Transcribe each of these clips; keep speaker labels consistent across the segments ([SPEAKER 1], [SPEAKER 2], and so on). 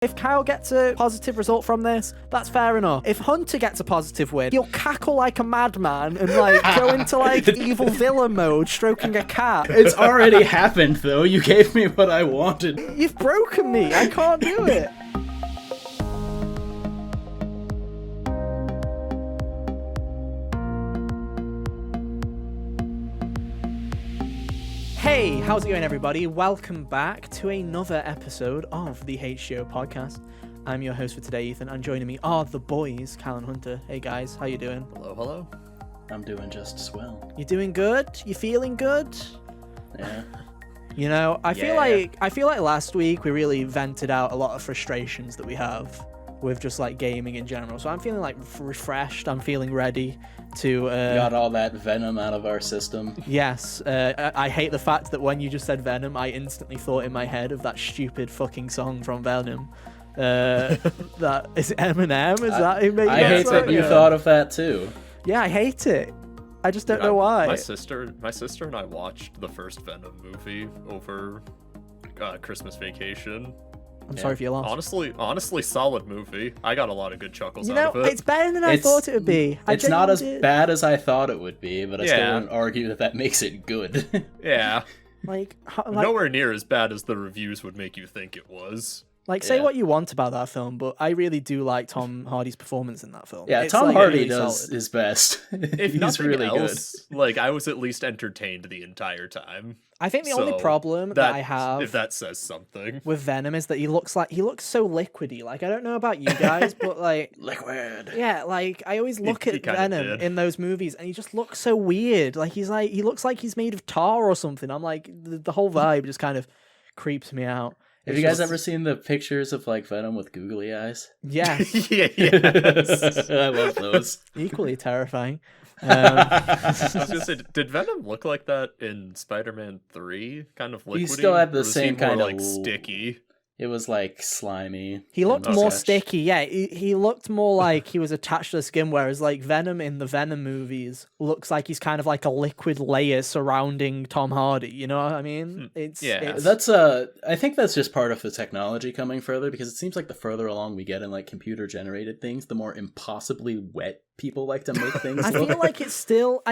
[SPEAKER 1] If Kyle gets a positive result from this, that's fair enough. If Hunter gets a positive win, he'll cackle like a madman and like go into like evil villain mode, stroking a cat.
[SPEAKER 2] It's already happened, though. You gave me what I wanted.
[SPEAKER 1] You've broken me. I can't do it. Hey, how's it going, everybody? Welcome back to another episode of the HGO podcast. I'm your host for today, Ethan, and joining me are the boys, Cal and Hunter. Hey guys, how you doing?
[SPEAKER 3] Hello.
[SPEAKER 2] I'm doing just swell.
[SPEAKER 1] You doing good? You feeling good?
[SPEAKER 2] Yeah.
[SPEAKER 1] You know, I feel like last week we really vented out a lot of frustrations that we have with just like gaming in general. So I'm feeling like refreshed. I'm feeling ready to
[SPEAKER 2] got all that venom out of our system.
[SPEAKER 1] Yes. I hate the fact that when you just said Venom, I instantly thought in my head of that stupid fucking song from Venom. That is it Eminem? Is that who made
[SPEAKER 2] I hate that you thought of that too.
[SPEAKER 1] Yeah, I hate it. I just don't know why.
[SPEAKER 3] My sister and I watched the first Venom movie over Christmas vacation.
[SPEAKER 1] I'm sorry for your loss.
[SPEAKER 3] Honestly, solid movie. I got a lot of good chuckles out of it.
[SPEAKER 1] It's better than I thought it would be.
[SPEAKER 2] It's not as bad as I thought it would be, but I still wouldn't argue that makes it good.
[SPEAKER 3] Yeah.
[SPEAKER 1] Like
[SPEAKER 3] nowhere near as bad as the reviews would make you think it was.
[SPEAKER 1] Like, say what you want about that film, but I really do like Tom Hardy's performance in that film.
[SPEAKER 2] Yeah,
[SPEAKER 1] it's
[SPEAKER 2] Tom Hardy
[SPEAKER 1] really
[SPEAKER 2] does
[SPEAKER 1] solid.
[SPEAKER 2] his best.
[SPEAKER 3] If
[SPEAKER 2] He's really
[SPEAKER 3] else, good. Like, I was at least entertained the entire time.
[SPEAKER 1] I think the only problem that I have,
[SPEAKER 3] if that says something,
[SPEAKER 1] with Venom is that he looks so liquidy. Like, I don't know about you guys, but like
[SPEAKER 2] liquid.
[SPEAKER 1] Yeah, like I always look at Venom in those movies, and he just looks so weird. Like he looks like he's made of tar or something. I'm like, the whole vibe just kind of creeps me out.
[SPEAKER 2] Have you guys ever seen the pictures of like Venom with googly eyes?
[SPEAKER 1] Yes.
[SPEAKER 3] Yes.
[SPEAKER 2] I love those.
[SPEAKER 1] Equally terrifying.
[SPEAKER 3] I was gonna say, did Venom look like that in Spider-Man 3? Kind of liquidy?
[SPEAKER 2] He still had the same kind of
[SPEAKER 3] like sticky.
[SPEAKER 2] It was like slimy.
[SPEAKER 1] He looked more sticky, yeah. He looked more like he was attached to the skin, whereas like Venom in the Venom movies looks like he's kind of like a liquid layer surrounding Tom Hardy. You know what I mean?
[SPEAKER 2] That's I think that's just part of the technology coming further, because it seems like the further along we get in like computer generated things, the more impossibly wet people like to make things.
[SPEAKER 1] I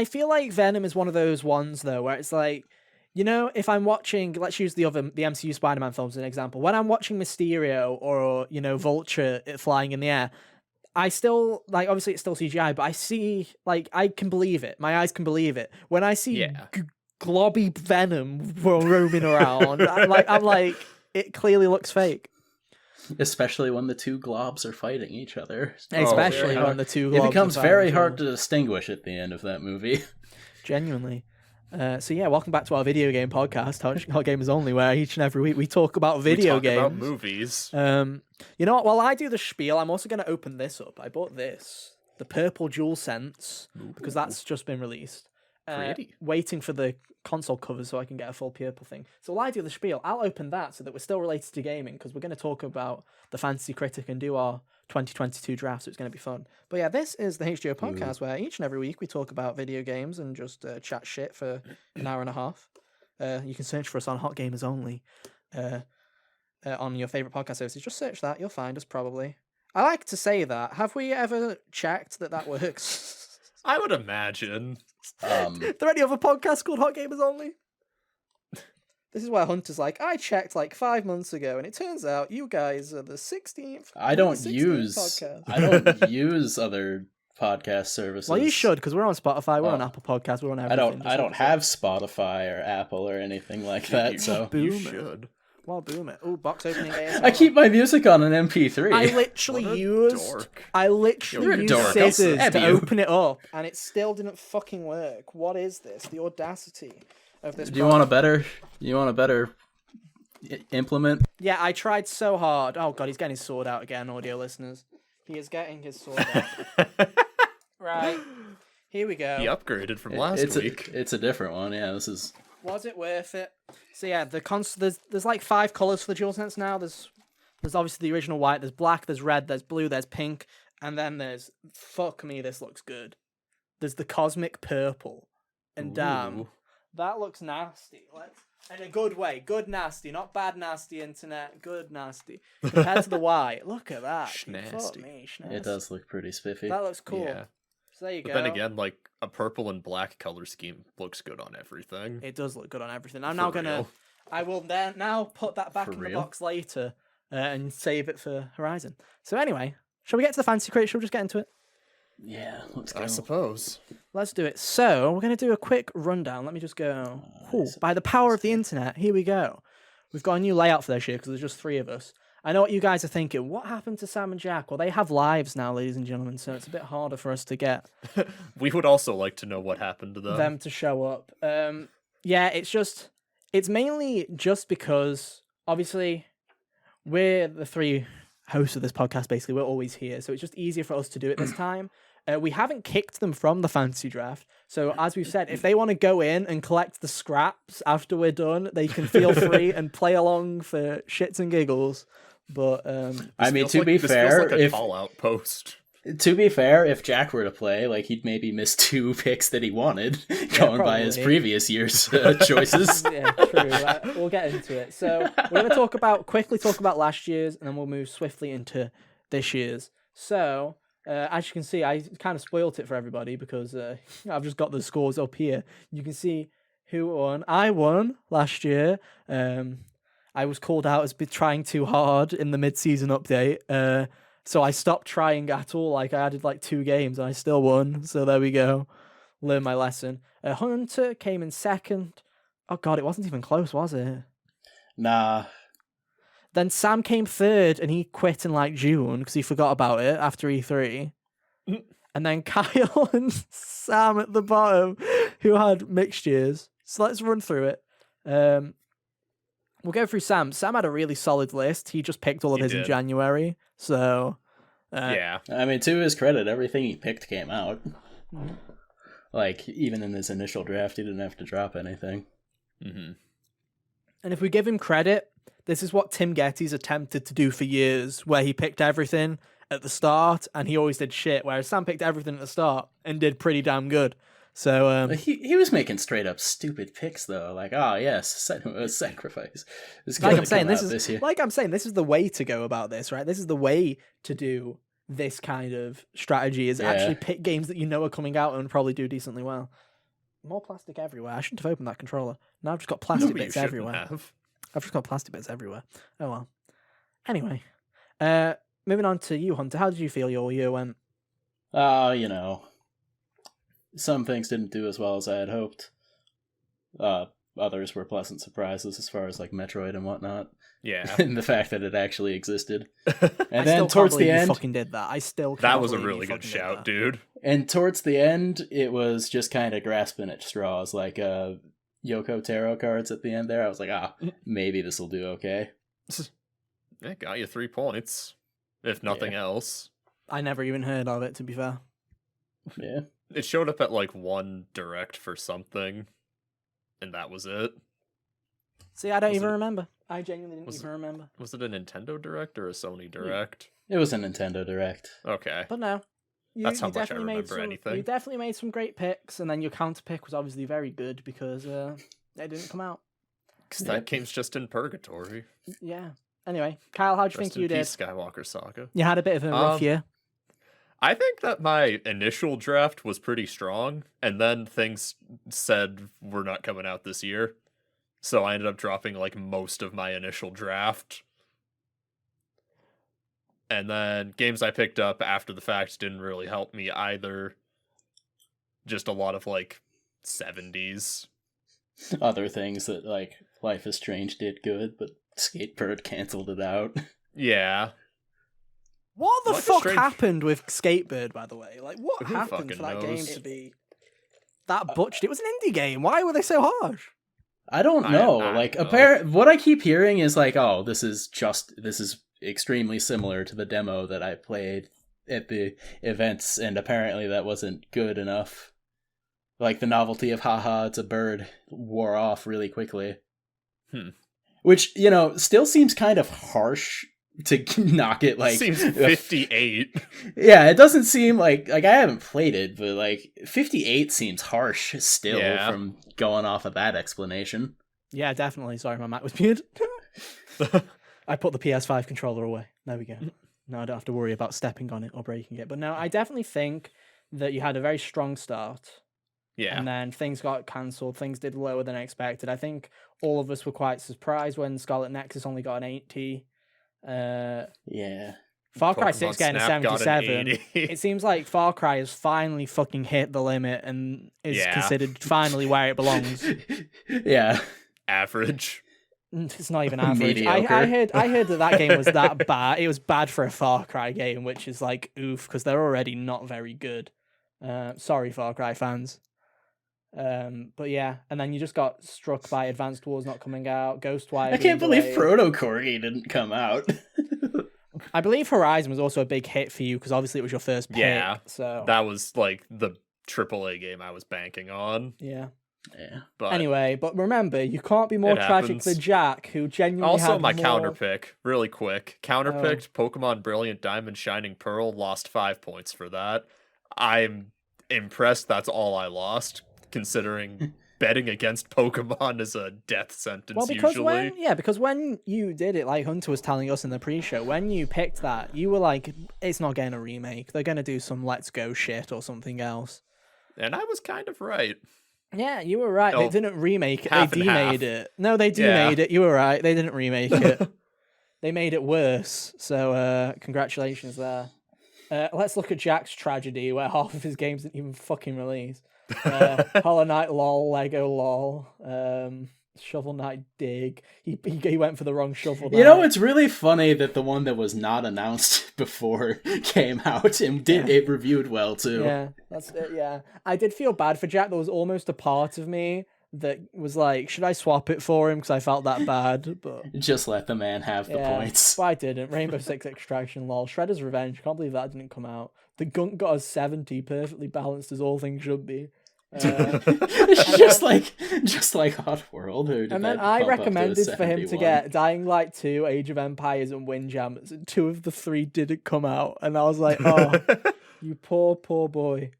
[SPEAKER 1] feel like Venom is one of those ones though where it's like, you know, if I'm watching, let's use the MCU Spider-Man films as an example. When I'm watching Mysterio or, you know, Vulture flying in the air, I still, like, obviously it's still CGI, but I see, like, I can believe it. My eyes can believe it. When I see globby Venom roaming around, I'm like, it clearly looks fake.
[SPEAKER 2] Especially when the two globs are fighting each other.
[SPEAKER 1] Especially when the two globs
[SPEAKER 2] it becomes very hard to distinguish at the end of that movie.
[SPEAKER 1] Genuinely. So yeah, welcome back to our video game podcast, Hot Gamers Only, where each and every week we talk about video games.
[SPEAKER 3] About movies.
[SPEAKER 1] You know what? While I do the spiel, I'm also going to open this up. I bought this, the Purple DualSense, because that's just been released.
[SPEAKER 3] Pretty.
[SPEAKER 1] Waiting for the console cover so I can get a full purple thing. So while I do the spiel, I'll open that so that we're still related to gaming, because we're going to talk about the Fantasy Critic and do our 2022 draft, so it's going to be fun. But yeah, this is the HGO podcast where each and every week we talk about video games and just chat shit for an hour and a half. You can search for us on Hot Gamers Only on your favourite podcast services. Just search that, you'll find us probably. I like to say that. Have we ever checked that works?
[SPEAKER 3] I would imagine.
[SPEAKER 1] Are there any other podcasts called Hot Gamers Only? This is where Hunter's like, I checked like 5 months ago, and it turns out you guys are the 16th.
[SPEAKER 2] I don't use other podcast services.
[SPEAKER 1] Well, you should, because we're on Spotify, we're on Apple Podcasts, we're on everything.
[SPEAKER 2] I don't have Spotify or Apple or anything like that. So
[SPEAKER 3] you should.
[SPEAKER 1] Well, boom it. Ooh, box opening ASMR.
[SPEAKER 2] I keep my music on an MP3.
[SPEAKER 1] I literally used scissors to open it up, and it still didn't fucking work. What is this? The audacity of this.
[SPEAKER 2] Do you want a better implement?
[SPEAKER 1] Yeah, I tried so hard. Oh god, he's getting his sword out again, audio listeners. He is getting his sword out. Right. Here we go.
[SPEAKER 3] He upgraded from last week.
[SPEAKER 2] It's a different one. Yeah, this is.
[SPEAKER 1] Was it worth it? So yeah, there's like 5 colors for the DualSense now. There's obviously the original white. There's black. There's red. There's blue. There's pink. And then there's, fuck me, this looks good. There's the cosmic purple. And damn, that looks nasty. In a good way. Good nasty. Not bad nasty internet. Good nasty. Compared to the Y. Look at that.
[SPEAKER 3] Schnasty.
[SPEAKER 1] Fuck me. Schnasty.
[SPEAKER 2] It does look pretty spiffy.
[SPEAKER 1] That looks cool.
[SPEAKER 3] Yeah.
[SPEAKER 1] So there you
[SPEAKER 3] But
[SPEAKER 1] go.
[SPEAKER 3] then again, like a purple and black color scheme looks good on everything.
[SPEAKER 1] It does look good on everything. I'm
[SPEAKER 3] For
[SPEAKER 1] now gonna...
[SPEAKER 3] real.
[SPEAKER 1] I will then now put that back
[SPEAKER 2] For
[SPEAKER 1] in the
[SPEAKER 2] real?
[SPEAKER 1] box later and save it for Horizon. So anyway, shall we get to the fancy crate? Shall we just get into it?
[SPEAKER 2] Yeah, let's go.
[SPEAKER 3] I suppose.
[SPEAKER 1] Let's do it. So we're going to do a quick rundown. Let me just go. Ooh, by the power of the internet, here we go. We've got a new layout for this year because there's just 3 of us. I know what you guys are thinking. What happened to Sam and Jack? Well, they have lives now, ladies and gentlemen, so it's a bit harder for us to get
[SPEAKER 3] We would also like to know what happened to them.
[SPEAKER 1] them to show up. Yeah, it's mainly just because, obviously, we're the 3 hosts of this podcast, basically. We're always here, so it's just easier for us to do it this time. We haven't kicked them from the fantasy draft, so as we've said, if they want to go in and collect the scraps after we're done, they can feel free and play along for shits and giggles. But
[SPEAKER 2] I mean,
[SPEAKER 3] Feels
[SPEAKER 2] to
[SPEAKER 3] like-
[SPEAKER 2] be
[SPEAKER 3] this
[SPEAKER 2] fair,
[SPEAKER 3] feels like a
[SPEAKER 2] if
[SPEAKER 3] call-out post.
[SPEAKER 2] if Jack were to play, like he'd maybe miss 2 picks that he wanted, going by his
[SPEAKER 1] probably.
[SPEAKER 2] previous year's choices.
[SPEAKER 1] yeah, true. We'll get into it. So we're going to quickly talk about last year's, and then we'll move swiftly into this year's. So as you can see, I kind of spoilt it for everybody because I've just got the scores up here. You can see who won. I won last year. I was called out as trying too hard in the mid-season update. So I stopped trying at all. Like I added like 2 games and I still won. So there we go. Learn my lesson. Hunter came in second. Oh god, it wasn't even close, was it?
[SPEAKER 2] Nah,
[SPEAKER 1] Then Sam came third and he quit in like June because he forgot about it after E3. And then Kyle and Sam at the bottom who had mixtures. So let's run through it. We'll go through Sam. Sam had a really solid list. He just picked all of
[SPEAKER 3] He
[SPEAKER 1] his in
[SPEAKER 3] did.
[SPEAKER 1] January. So
[SPEAKER 3] Yeah.
[SPEAKER 2] I mean, to his credit, everything he picked came out. Like, even in his initial draft, he didn't have to drop anything.
[SPEAKER 3] Mm-hmm.
[SPEAKER 1] And if we give him credit, this is what Tim Getty's attempted to do for years, where he picked everything at the start and he always did shit, whereas Sam picked everything at the start and did pretty damn good. So
[SPEAKER 2] He was making straight up stupid picks though, like, oh yes, sacrifice. It's
[SPEAKER 1] like
[SPEAKER 2] gonna
[SPEAKER 1] I'm saying,
[SPEAKER 2] come
[SPEAKER 1] this
[SPEAKER 2] out
[SPEAKER 1] is
[SPEAKER 2] this year.
[SPEAKER 1] like I'm saying, this is the way to go about this, right? This is the way to do this kind of strategy is
[SPEAKER 2] Yeah.
[SPEAKER 1] actually pick games that you know are coming out and probably do decently well. More plastic everywhere. I shouldn't have opened that controller. Now I've just got plastic
[SPEAKER 3] No, but you
[SPEAKER 1] bits
[SPEAKER 3] shouldn't
[SPEAKER 1] everywhere.
[SPEAKER 3] have.
[SPEAKER 1] I've just got plastic bits everywhere. Oh well. Anyway, moving on to you, Hunter. How did you feel your year went?
[SPEAKER 2] You know, some things didn't do as well as I had hoped. Others were pleasant surprises as far as like Metroid and whatnot,
[SPEAKER 3] Yeah.
[SPEAKER 2] and the fact that it actually existed.
[SPEAKER 1] I
[SPEAKER 2] And
[SPEAKER 1] still
[SPEAKER 2] then
[SPEAKER 1] can't
[SPEAKER 2] towards
[SPEAKER 1] believe
[SPEAKER 2] the
[SPEAKER 1] you
[SPEAKER 2] end,
[SPEAKER 1] fucking did that. I still
[SPEAKER 3] That
[SPEAKER 1] cannot
[SPEAKER 3] was a
[SPEAKER 1] believe you
[SPEAKER 3] really good
[SPEAKER 1] fucking did
[SPEAKER 3] shout,
[SPEAKER 1] that.
[SPEAKER 3] dude.
[SPEAKER 2] and towards the end, it was just kind of grasping at straws, like Yoko Tarot cards at the end there. I was like, maybe this will do okay.
[SPEAKER 3] It got you 3 points, if nothing else.
[SPEAKER 1] I never even heard of it, to be fair.
[SPEAKER 2] Yeah.
[SPEAKER 3] It showed up at like 1 direct for something, and that was it.
[SPEAKER 1] See, I don't
[SPEAKER 3] Was
[SPEAKER 1] even
[SPEAKER 3] it-
[SPEAKER 1] remember. I genuinely didn't
[SPEAKER 3] was
[SPEAKER 1] even remember.
[SPEAKER 3] Was it a Nintendo Direct or a Sony Direct?
[SPEAKER 2] It was a Nintendo Direct.
[SPEAKER 3] Okay.
[SPEAKER 1] But no.
[SPEAKER 3] That's how much I
[SPEAKER 1] definitely made
[SPEAKER 3] remember
[SPEAKER 1] some,
[SPEAKER 3] anything.
[SPEAKER 1] You definitely made some great picks, and then your counter pick was obviously very good because they didn't come out.
[SPEAKER 3] Because that game's just in purgatory.
[SPEAKER 1] Yeah. Anyway, Kyle, how do you
[SPEAKER 3] Rest
[SPEAKER 1] think
[SPEAKER 3] in
[SPEAKER 1] you did?
[SPEAKER 3] peace, Skywalker Saga.
[SPEAKER 1] You had a bit of a rough year.
[SPEAKER 3] I think that my initial draft was pretty strong, and then things said we're not coming out this year. So I ended up dropping like most of my initial draft. And then games I picked up after the fact didn't really help me either. Just a lot of like 70s.
[SPEAKER 2] Other things that like Life is Strange did good, but Skatebird canceled it out.
[SPEAKER 3] Yeah.
[SPEAKER 1] What the
[SPEAKER 3] Life is
[SPEAKER 1] fuck
[SPEAKER 3] Strange-
[SPEAKER 1] happened with Skatebird, by the way? Like, what
[SPEAKER 3] Who
[SPEAKER 1] happened
[SPEAKER 3] fucking
[SPEAKER 1] for that game
[SPEAKER 3] knows?
[SPEAKER 1] to be that butched? It was an indie game. Why were they so harsh?
[SPEAKER 2] I don't
[SPEAKER 3] I
[SPEAKER 2] know.
[SPEAKER 3] don't
[SPEAKER 2] Like,
[SPEAKER 3] know.
[SPEAKER 2] what I keep hearing is like, oh, this is extremely similar to the demo that I played at the events, and apparently that wasn't good enough. Like, the novelty of haha, it's a bird wore off really quickly. Which, you know, still seems kind of harsh to knock it, like...
[SPEAKER 3] Seems 58.
[SPEAKER 2] Yeah, it doesn't seem like I haven't played it, but like 58 seems harsh still
[SPEAKER 3] Yeah.
[SPEAKER 2] from going off of that explanation.
[SPEAKER 1] Yeah, definitely. Sorry, my mic was muted. I put the PS5 controller away. There we go. Now I don't have to worry about stepping on it or breaking it. But no, I definitely think that you had a very strong start.
[SPEAKER 3] Yeah.
[SPEAKER 1] And then things got cancelled. Things did lower than expected. I think all of us were quite surprised when Scarlet Nexus only got an 80.
[SPEAKER 2] Yeah.
[SPEAKER 1] Far Cry
[SPEAKER 3] Pokemon
[SPEAKER 1] 6 getting a
[SPEAKER 3] Snap got an
[SPEAKER 1] 77.
[SPEAKER 3] 80.
[SPEAKER 1] It seems like Far Cry has finally fucking hit the limit and is
[SPEAKER 3] Yeah.
[SPEAKER 1] considered finally where it belongs.
[SPEAKER 2] Yeah.
[SPEAKER 3] Average.
[SPEAKER 1] It's not even average.
[SPEAKER 2] Mediocre.
[SPEAKER 1] I heard that game was that bad. It was bad for a Far Cry game, which is like oof, because they're already not very good. Sorry, Far Cry fans. But yeah, and then you just got struck by Advanced Wars not coming out, Ghostwire.
[SPEAKER 2] I
[SPEAKER 1] being
[SPEAKER 2] can't believe
[SPEAKER 1] delayed.
[SPEAKER 2] Proto Corgi didn't come out.
[SPEAKER 1] I believe Horizon was also a big hit for you because obviously it was your first pick.
[SPEAKER 3] Yeah,
[SPEAKER 1] So
[SPEAKER 3] that was like the AAA game I was banking on.
[SPEAKER 1] yeah.
[SPEAKER 2] Yeah.
[SPEAKER 3] But
[SPEAKER 1] Anyway, but remember, you can't be more
[SPEAKER 3] It
[SPEAKER 1] tragic
[SPEAKER 3] happens.
[SPEAKER 1] than Jack, who genuinely
[SPEAKER 3] also
[SPEAKER 1] had
[SPEAKER 3] my
[SPEAKER 1] more...
[SPEAKER 3] counterpick, really quick. Counterpicked Pokemon Brilliant Diamond Shining Pearl, lost 5 points for that. I'm impressed that's all I lost, considering betting against Pokemon is a death sentence
[SPEAKER 1] Well, because
[SPEAKER 3] usually.
[SPEAKER 1] because when you did it, like Hunter was telling us in the pre-show, when you picked that, you were like, it's not getting a remake. They're going to do some Let's Go shit or something else.
[SPEAKER 3] And I was kind of right.
[SPEAKER 1] Yeah, you were right.
[SPEAKER 3] Oh,
[SPEAKER 1] They didn't remake it.
[SPEAKER 3] half
[SPEAKER 1] They
[SPEAKER 3] and half.
[SPEAKER 1] demade it. No, they
[SPEAKER 3] Yeah.
[SPEAKER 1] demade it. You were right. They didn't remake it. They made it worse. So congratulations there. Let's look at Jack's tragedy, where half of his games didn't even fucking release. Hollow Knight lol, Lego lol, Shovel Knight dig. He went for the wrong Shovel Knight.
[SPEAKER 2] You know, it's really funny that the one that was not announced before came out and it reviewed well too.
[SPEAKER 1] Yeah, that's it. Yeah, I did feel bad for Jack. There was almost a part of me that was like, should I swap it for him because I felt that bad, but
[SPEAKER 2] Just let the man have the
[SPEAKER 1] yeah,
[SPEAKER 2] points.
[SPEAKER 1] but I didn't. Rainbow Six Extraction lol, Shredder's Revenge. Can't believe that didn't come out. The Gunk got a 70, perfectly balanced as all things should be.
[SPEAKER 2] just like Oddworld. Who did
[SPEAKER 1] And then
[SPEAKER 2] that
[SPEAKER 1] I
[SPEAKER 2] bump up to a
[SPEAKER 1] recommended for him to
[SPEAKER 2] 71?
[SPEAKER 1] get Dying Light 2, Age of Empires, and Windjammers, and 2 of the 3 didn't come out. And I was like, oh, you poor boy.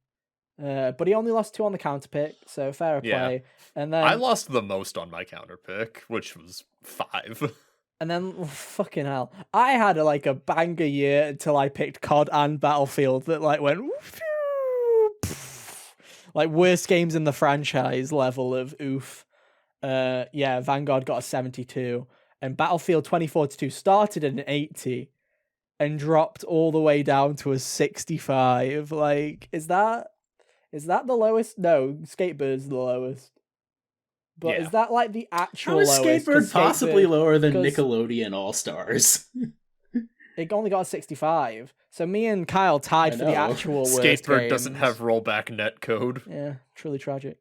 [SPEAKER 1] But he only lost 2 on the counter pick, so fair
[SPEAKER 3] Yeah.
[SPEAKER 1] play. And then
[SPEAKER 3] I lost the most on my counterpick, which was 5.
[SPEAKER 1] And then, fucking hell, I had a banger year until I picked COD and Battlefield that went like worst games in the franchise level of oof. Yeah, Vanguard got a 72, and Battlefield 2042 started at an 80 and dropped all the way down to a 65. Like, is that the lowest? No, Skatebird's the lowest. But
[SPEAKER 3] Yeah.
[SPEAKER 1] is that like the actual
[SPEAKER 2] How is
[SPEAKER 1] lowest? 'Cause
[SPEAKER 2] Skatebird possibly lower than
[SPEAKER 1] 'cause-
[SPEAKER 2] Nickelodeon All Stars?
[SPEAKER 1] It only got a 65. So me and Kyle tied
[SPEAKER 2] I
[SPEAKER 1] for the
[SPEAKER 2] know.
[SPEAKER 1] actual worst
[SPEAKER 3] Skatebird doesn't
[SPEAKER 1] games.
[SPEAKER 3] have rollback net code.
[SPEAKER 1] Yeah, truly tragic.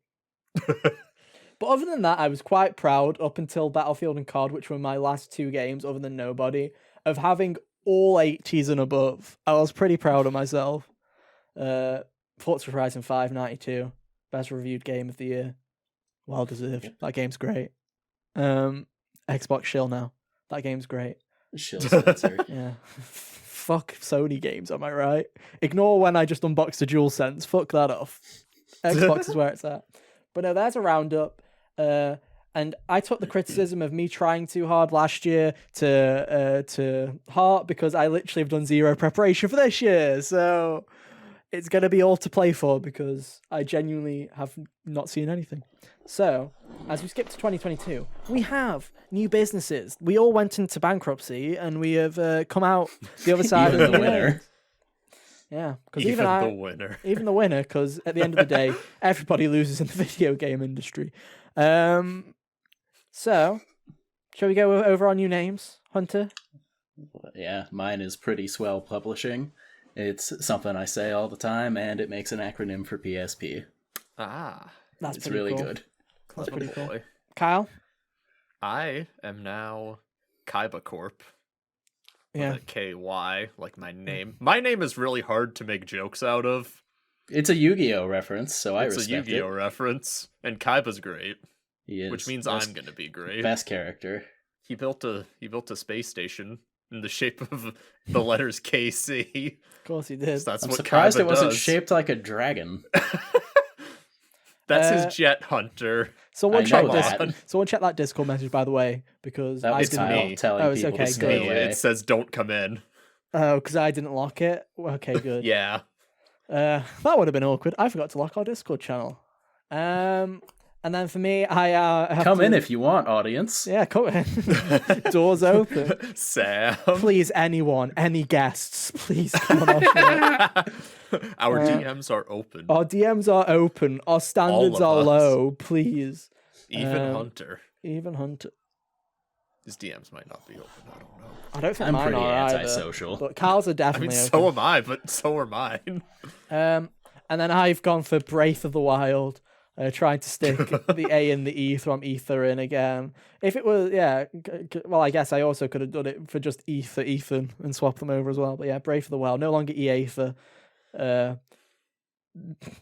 [SPEAKER 1] But other than that, I was quite proud up until Battlefield and COD, which were my last 2 games, other than Nobody, of having all 80s and above. I was pretty proud of myself. Forza Horizon 5, 92. Best reviewed game of the year. Well deserved.
[SPEAKER 2] Yep.
[SPEAKER 1] That game's great. Xbox Shill now. That game's great.
[SPEAKER 2] Shill Spencer.
[SPEAKER 1] Yeah. Fuck Sony games, am I right? Ignore when I just unboxed a DualSense. Fuck that off. Xbox is where it's at. But no, there's a roundup. And I took the criticism of me trying too hard last year to heart because I literally have done zero preparation for this year. So it's going to be all to play for because I genuinely have not seen anything. So, as we skip to 2022, we have new businesses. We all went into bankruptcy and we have come out the other side
[SPEAKER 2] Even
[SPEAKER 1] of
[SPEAKER 2] the winner.
[SPEAKER 1] Yeah, because
[SPEAKER 3] Even
[SPEAKER 1] even
[SPEAKER 3] the
[SPEAKER 1] I,
[SPEAKER 3] winner.
[SPEAKER 1] even the winner, because at the end of the day, everybody loses in the video game industry. So, shall we go over our new names, Hunter?
[SPEAKER 2] Yeah, mine is Pretty Swell Publishing. It's something I say all the time, and it makes an acronym for PSP.
[SPEAKER 3] Ah,
[SPEAKER 1] That's
[SPEAKER 2] It's
[SPEAKER 1] pretty
[SPEAKER 2] really
[SPEAKER 1] cool.
[SPEAKER 2] good.
[SPEAKER 1] That's
[SPEAKER 3] clever
[SPEAKER 1] pretty cool.
[SPEAKER 3] boy.
[SPEAKER 1] Kyle?
[SPEAKER 3] I am now Kaiba Corp.
[SPEAKER 1] Yeah.
[SPEAKER 3] With a KY, like my name. My name is really hard to make jokes out of.
[SPEAKER 2] It's a Yu-Gi-Oh reference, so I
[SPEAKER 3] It's a
[SPEAKER 2] respect
[SPEAKER 3] Yu-Gi-Oh
[SPEAKER 2] it.
[SPEAKER 3] reference, and Kaiba's great,
[SPEAKER 2] He is
[SPEAKER 3] which means
[SPEAKER 2] best,
[SPEAKER 3] I'm gonna be great.
[SPEAKER 2] best character.
[SPEAKER 3] He built a space station in the shape of the letters KC.
[SPEAKER 1] Of course he did.
[SPEAKER 3] So that's
[SPEAKER 2] I'm
[SPEAKER 3] what
[SPEAKER 2] surprised
[SPEAKER 3] Kaiba
[SPEAKER 2] it wasn't
[SPEAKER 3] does.
[SPEAKER 2] shaped like a dragon.
[SPEAKER 3] That's his jet hunter.
[SPEAKER 1] Someone
[SPEAKER 2] I
[SPEAKER 1] check
[SPEAKER 2] know
[SPEAKER 1] this.
[SPEAKER 2] that.
[SPEAKER 1] Someone check that Discord message, by the way, because
[SPEAKER 2] That
[SPEAKER 1] I
[SPEAKER 2] was
[SPEAKER 1] didn't.
[SPEAKER 2] Kyle
[SPEAKER 3] me.
[SPEAKER 2] telling
[SPEAKER 1] Oh, it's
[SPEAKER 2] people
[SPEAKER 1] okay,
[SPEAKER 2] to
[SPEAKER 3] It's
[SPEAKER 1] good.
[SPEAKER 2] stay
[SPEAKER 3] me.
[SPEAKER 2] away.
[SPEAKER 3] It says don't come in.
[SPEAKER 1] Oh, because I didn't lock it. Okay, good.
[SPEAKER 3] Yeah.
[SPEAKER 1] That would have been awkward. I forgot to lock our Discord channel. And then for me, I have
[SPEAKER 2] Come
[SPEAKER 1] to...
[SPEAKER 2] in if you want, audience.
[SPEAKER 1] Yeah, come in. Doors open.
[SPEAKER 3] Sam.
[SPEAKER 1] Please, anyone, any guests, please come on our show.
[SPEAKER 3] Our DMs are open.
[SPEAKER 1] Our DMs are open. Our standards
[SPEAKER 3] of
[SPEAKER 1] are
[SPEAKER 3] us.
[SPEAKER 1] low. Please.
[SPEAKER 3] Even Hunter.
[SPEAKER 1] Even Hunter.
[SPEAKER 3] His DMs might not be open. I don't know.
[SPEAKER 1] I don't think
[SPEAKER 2] I'm
[SPEAKER 1] mine
[SPEAKER 2] pretty
[SPEAKER 1] are either.
[SPEAKER 2] antisocial.
[SPEAKER 1] But Carl's are
[SPEAKER 3] I
[SPEAKER 1] definitely
[SPEAKER 3] mean,
[SPEAKER 1] open.
[SPEAKER 3] so am I, but so are mine.
[SPEAKER 1] And then I've gone for Breath of the Wild, trying to stick the A in the E, so I'm Ether in again. If it was, well, I guess I also could have done it for just Ethan and swap them over as well. But yeah, Breath of the Wild, no longer EA.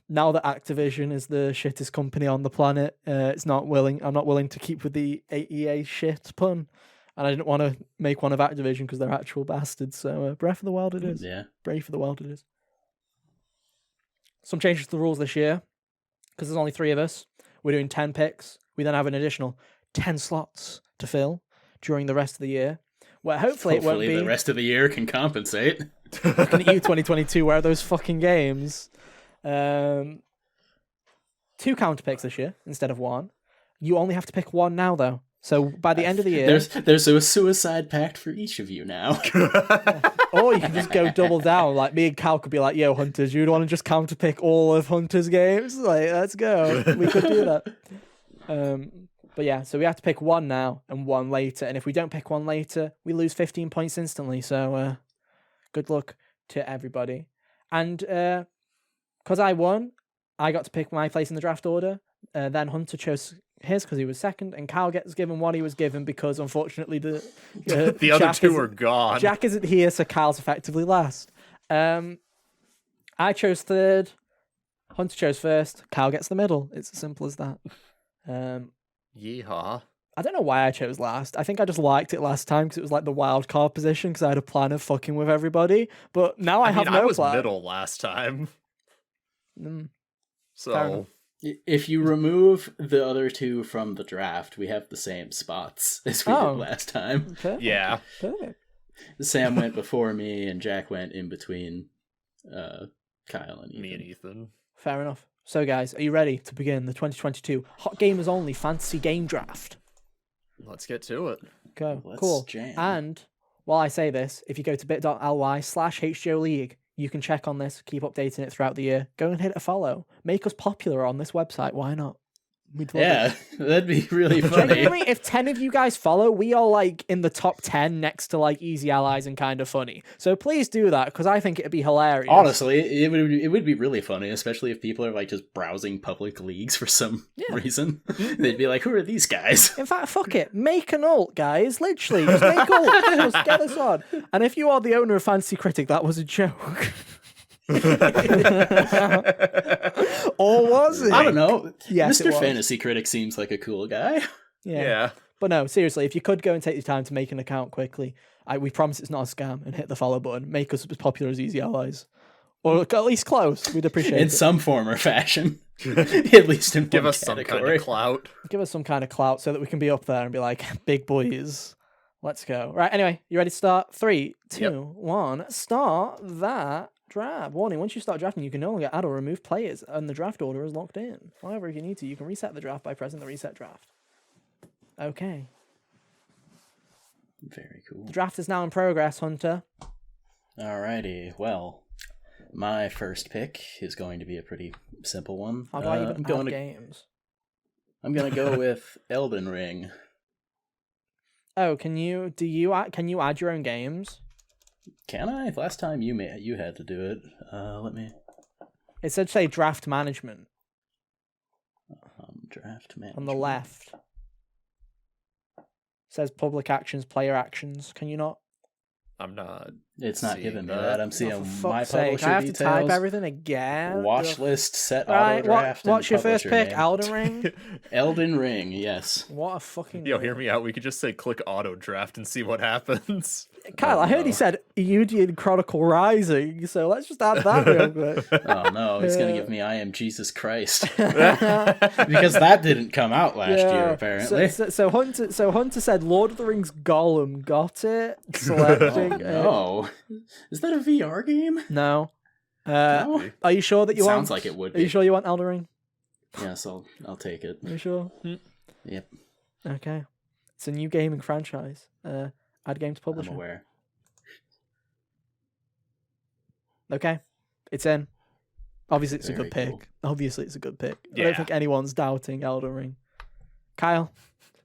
[SPEAKER 1] Now that Activision is the shittest company on the planet, I'm not willing to keep with the EA shit pun. And I didn't want to make one of Activision because they're actual bastards. So Breath of the Wild it is.
[SPEAKER 2] Yeah.
[SPEAKER 1] Breath of the Wild it is. Some changes to the rules this year, because there's only 3 of us. We're doing 10 picks. We then have an additional 10 slots to fill during the rest of the year, where hopefully it won't be...
[SPEAKER 2] the rest of the year can compensate.
[SPEAKER 1] Looking at you, 2022, where are those fucking games? 2 counter picks this year instead of 1. You only have to pick 1 now, though. So by the end of the year...
[SPEAKER 2] There's a suicide pact for each of you now.
[SPEAKER 1] Or you can just go double down. Like, me and Cal could be like, yo, Hunters, you'd want to just counter pick all of Hunter's games? Like, let's go. We could do that. But yeah, so we have to pick 1 now and 1 later. And if we don't pick 1 later, we lose 15 points instantly. So good luck to everybody. And because I won, I got to pick my place in the draft order. Then Hunter chose his because he was second, and Kyle gets given what he was given because unfortunately the
[SPEAKER 3] other
[SPEAKER 1] Jack
[SPEAKER 3] 2 are gone.
[SPEAKER 1] Jack isn't here, so Kyle's effectively last. I chose third, Hunter chose first, Kyle gets the middle. It's as simple as that.
[SPEAKER 3] Yeehaw.
[SPEAKER 1] I don't know why I chose last. I think I just liked it last time because it was like the wild card position because I had a plan of fucking with everybody. But now I have no
[SPEAKER 3] I was
[SPEAKER 1] plan.
[SPEAKER 3] middle last time.
[SPEAKER 1] Fair
[SPEAKER 3] So
[SPEAKER 1] enough.
[SPEAKER 2] If you remove the other 2 from the draft, we have the same spots as we did last time.
[SPEAKER 1] Perfect.
[SPEAKER 3] yeah.
[SPEAKER 1] Perfect.
[SPEAKER 2] Sam went before me, and Jack went in between Kyle and Ethan.
[SPEAKER 3] Me and Ethan.
[SPEAKER 1] Fair enough. So guys, are you ready to begin the 2022 Hot Gamers Only Fantasy Game Draft?
[SPEAKER 3] Let's get to it.
[SPEAKER 1] Go.
[SPEAKER 2] Let's
[SPEAKER 1] Cool.
[SPEAKER 2] jam.
[SPEAKER 1] And while I say this, if you go to bit.ly/HGO League, you can check on this, keep updating it throughout the year. Go and hit a follow. Make us popular on this website. Why not? We'd love it.
[SPEAKER 2] That'd be really funny.
[SPEAKER 1] Genuinely, if 10 of you guys follow, we are like in the top 10 next to like Easy Allies and Kind of Funny. So please do that because I think it'd be hilarious.
[SPEAKER 2] Honestly, it would be really funny, especially if people are like just browsing public leagues for some reason. They'd be like, "Who are these guys?"
[SPEAKER 1] In fact, fuck it. Make an alt, guys. Literally, just make alt. Just get us on. And if you are the owner of Fantasy Critic, that was a joke. Or was it?
[SPEAKER 2] I don't know.
[SPEAKER 1] Yes, it
[SPEAKER 2] Mr.
[SPEAKER 1] was.
[SPEAKER 2] Fantasy Critic seems like a cool guy.
[SPEAKER 3] Yeah.
[SPEAKER 1] But no, seriously, if you could go and take the time to make an account quickly, we promise it's not a scam, and hit the follow button. Make us as popular as Easy Allies. Or at least close. We'd appreciate
[SPEAKER 2] In
[SPEAKER 1] it.
[SPEAKER 2] some form or fashion. At least in
[SPEAKER 3] Give
[SPEAKER 2] one
[SPEAKER 3] us some kind
[SPEAKER 2] category.
[SPEAKER 3] of clout.
[SPEAKER 1] Give us some kind of clout so that we can be up there and be like, big boys. Let's go. Right, anyway, you ready to start? 3, 2, 1. Start that draft. Warning, once you start drafting, you can no longer add or remove players, and the draft order is locked in. However, if you need to, you can reset the draft by pressing the reset draft. Okay.
[SPEAKER 2] Very cool.
[SPEAKER 1] The draft is now in progress, Hunter.
[SPEAKER 2] Alrighty, well, my first pick is going to be a pretty simple one.
[SPEAKER 1] How do I even
[SPEAKER 2] I'm going
[SPEAKER 1] add
[SPEAKER 2] to
[SPEAKER 1] games?
[SPEAKER 2] I'm gonna go with Elden Ring.
[SPEAKER 1] Oh, can you add your own games?
[SPEAKER 2] Can I? Last time you had to do it. Let me
[SPEAKER 1] It said say draft management
[SPEAKER 2] draft management
[SPEAKER 1] on the left. It says public actions, player actions. Can you not?
[SPEAKER 3] I'm not.
[SPEAKER 2] It's not
[SPEAKER 3] seeing
[SPEAKER 2] giving me
[SPEAKER 3] that.
[SPEAKER 2] that. I'm
[SPEAKER 1] Oh,
[SPEAKER 2] seeing
[SPEAKER 1] for
[SPEAKER 2] my
[SPEAKER 1] fuck's sake,
[SPEAKER 2] publisher
[SPEAKER 1] I have
[SPEAKER 2] details.
[SPEAKER 1] to type everything again.
[SPEAKER 2] Watch
[SPEAKER 1] Ugh.
[SPEAKER 2] list, set
[SPEAKER 1] Right,
[SPEAKER 2] auto draft.
[SPEAKER 1] what's your first pick?
[SPEAKER 2] Name.
[SPEAKER 1] Elden Ring?
[SPEAKER 2] Elden Ring, yes.
[SPEAKER 1] What a fucking...
[SPEAKER 3] Yo, hear me out. We could just say click auto draft and see what happens.
[SPEAKER 1] Kyle, I heard he
[SPEAKER 2] no.
[SPEAKER 1] said Eudian Chronicle Rising, so let's just add that real quick.
[SPEAKER 2] Oh no, he's gonna give me I Am Jesus Christ. Because that didn't come out last year, apparently.
[SPEAKER 1] So Hunter said Lord of the Rings Gollum. Got it. Selecting.
[SPEAKER 2] Oh, no. Is that a VR game?
[SPEAKER 1] No.
[SPEAKER 2] No?
[SPEAKER 1] Are you sure that you want?
[SPEAKER 2] Sounds like it would be.
[SPEAKER 1] Are you sure you want Elden Ring?
[SPEAKER 2] Yes, I'll take it.
[SPEAKER 1] Are you sure?
[SPEAKER 2] Yep.
[SPEAKER 1] Okay. It's a new gaming franchise. Add game to publisher.
[SPEAKER 2] I'm aware.
[SPEAKER 1] Okay. It's in. Obviously, it's a
[SPEAKER 2] Very
[SPEAKER 1] good pick.
[SPEAKER 2] cool.
[SPEAKER 1] Obviously, it's a good pick. I
[SPEAKER 3] Yeah.
[SPEAKER 1] don't think anyone's doubting Elden Ring. Kyle?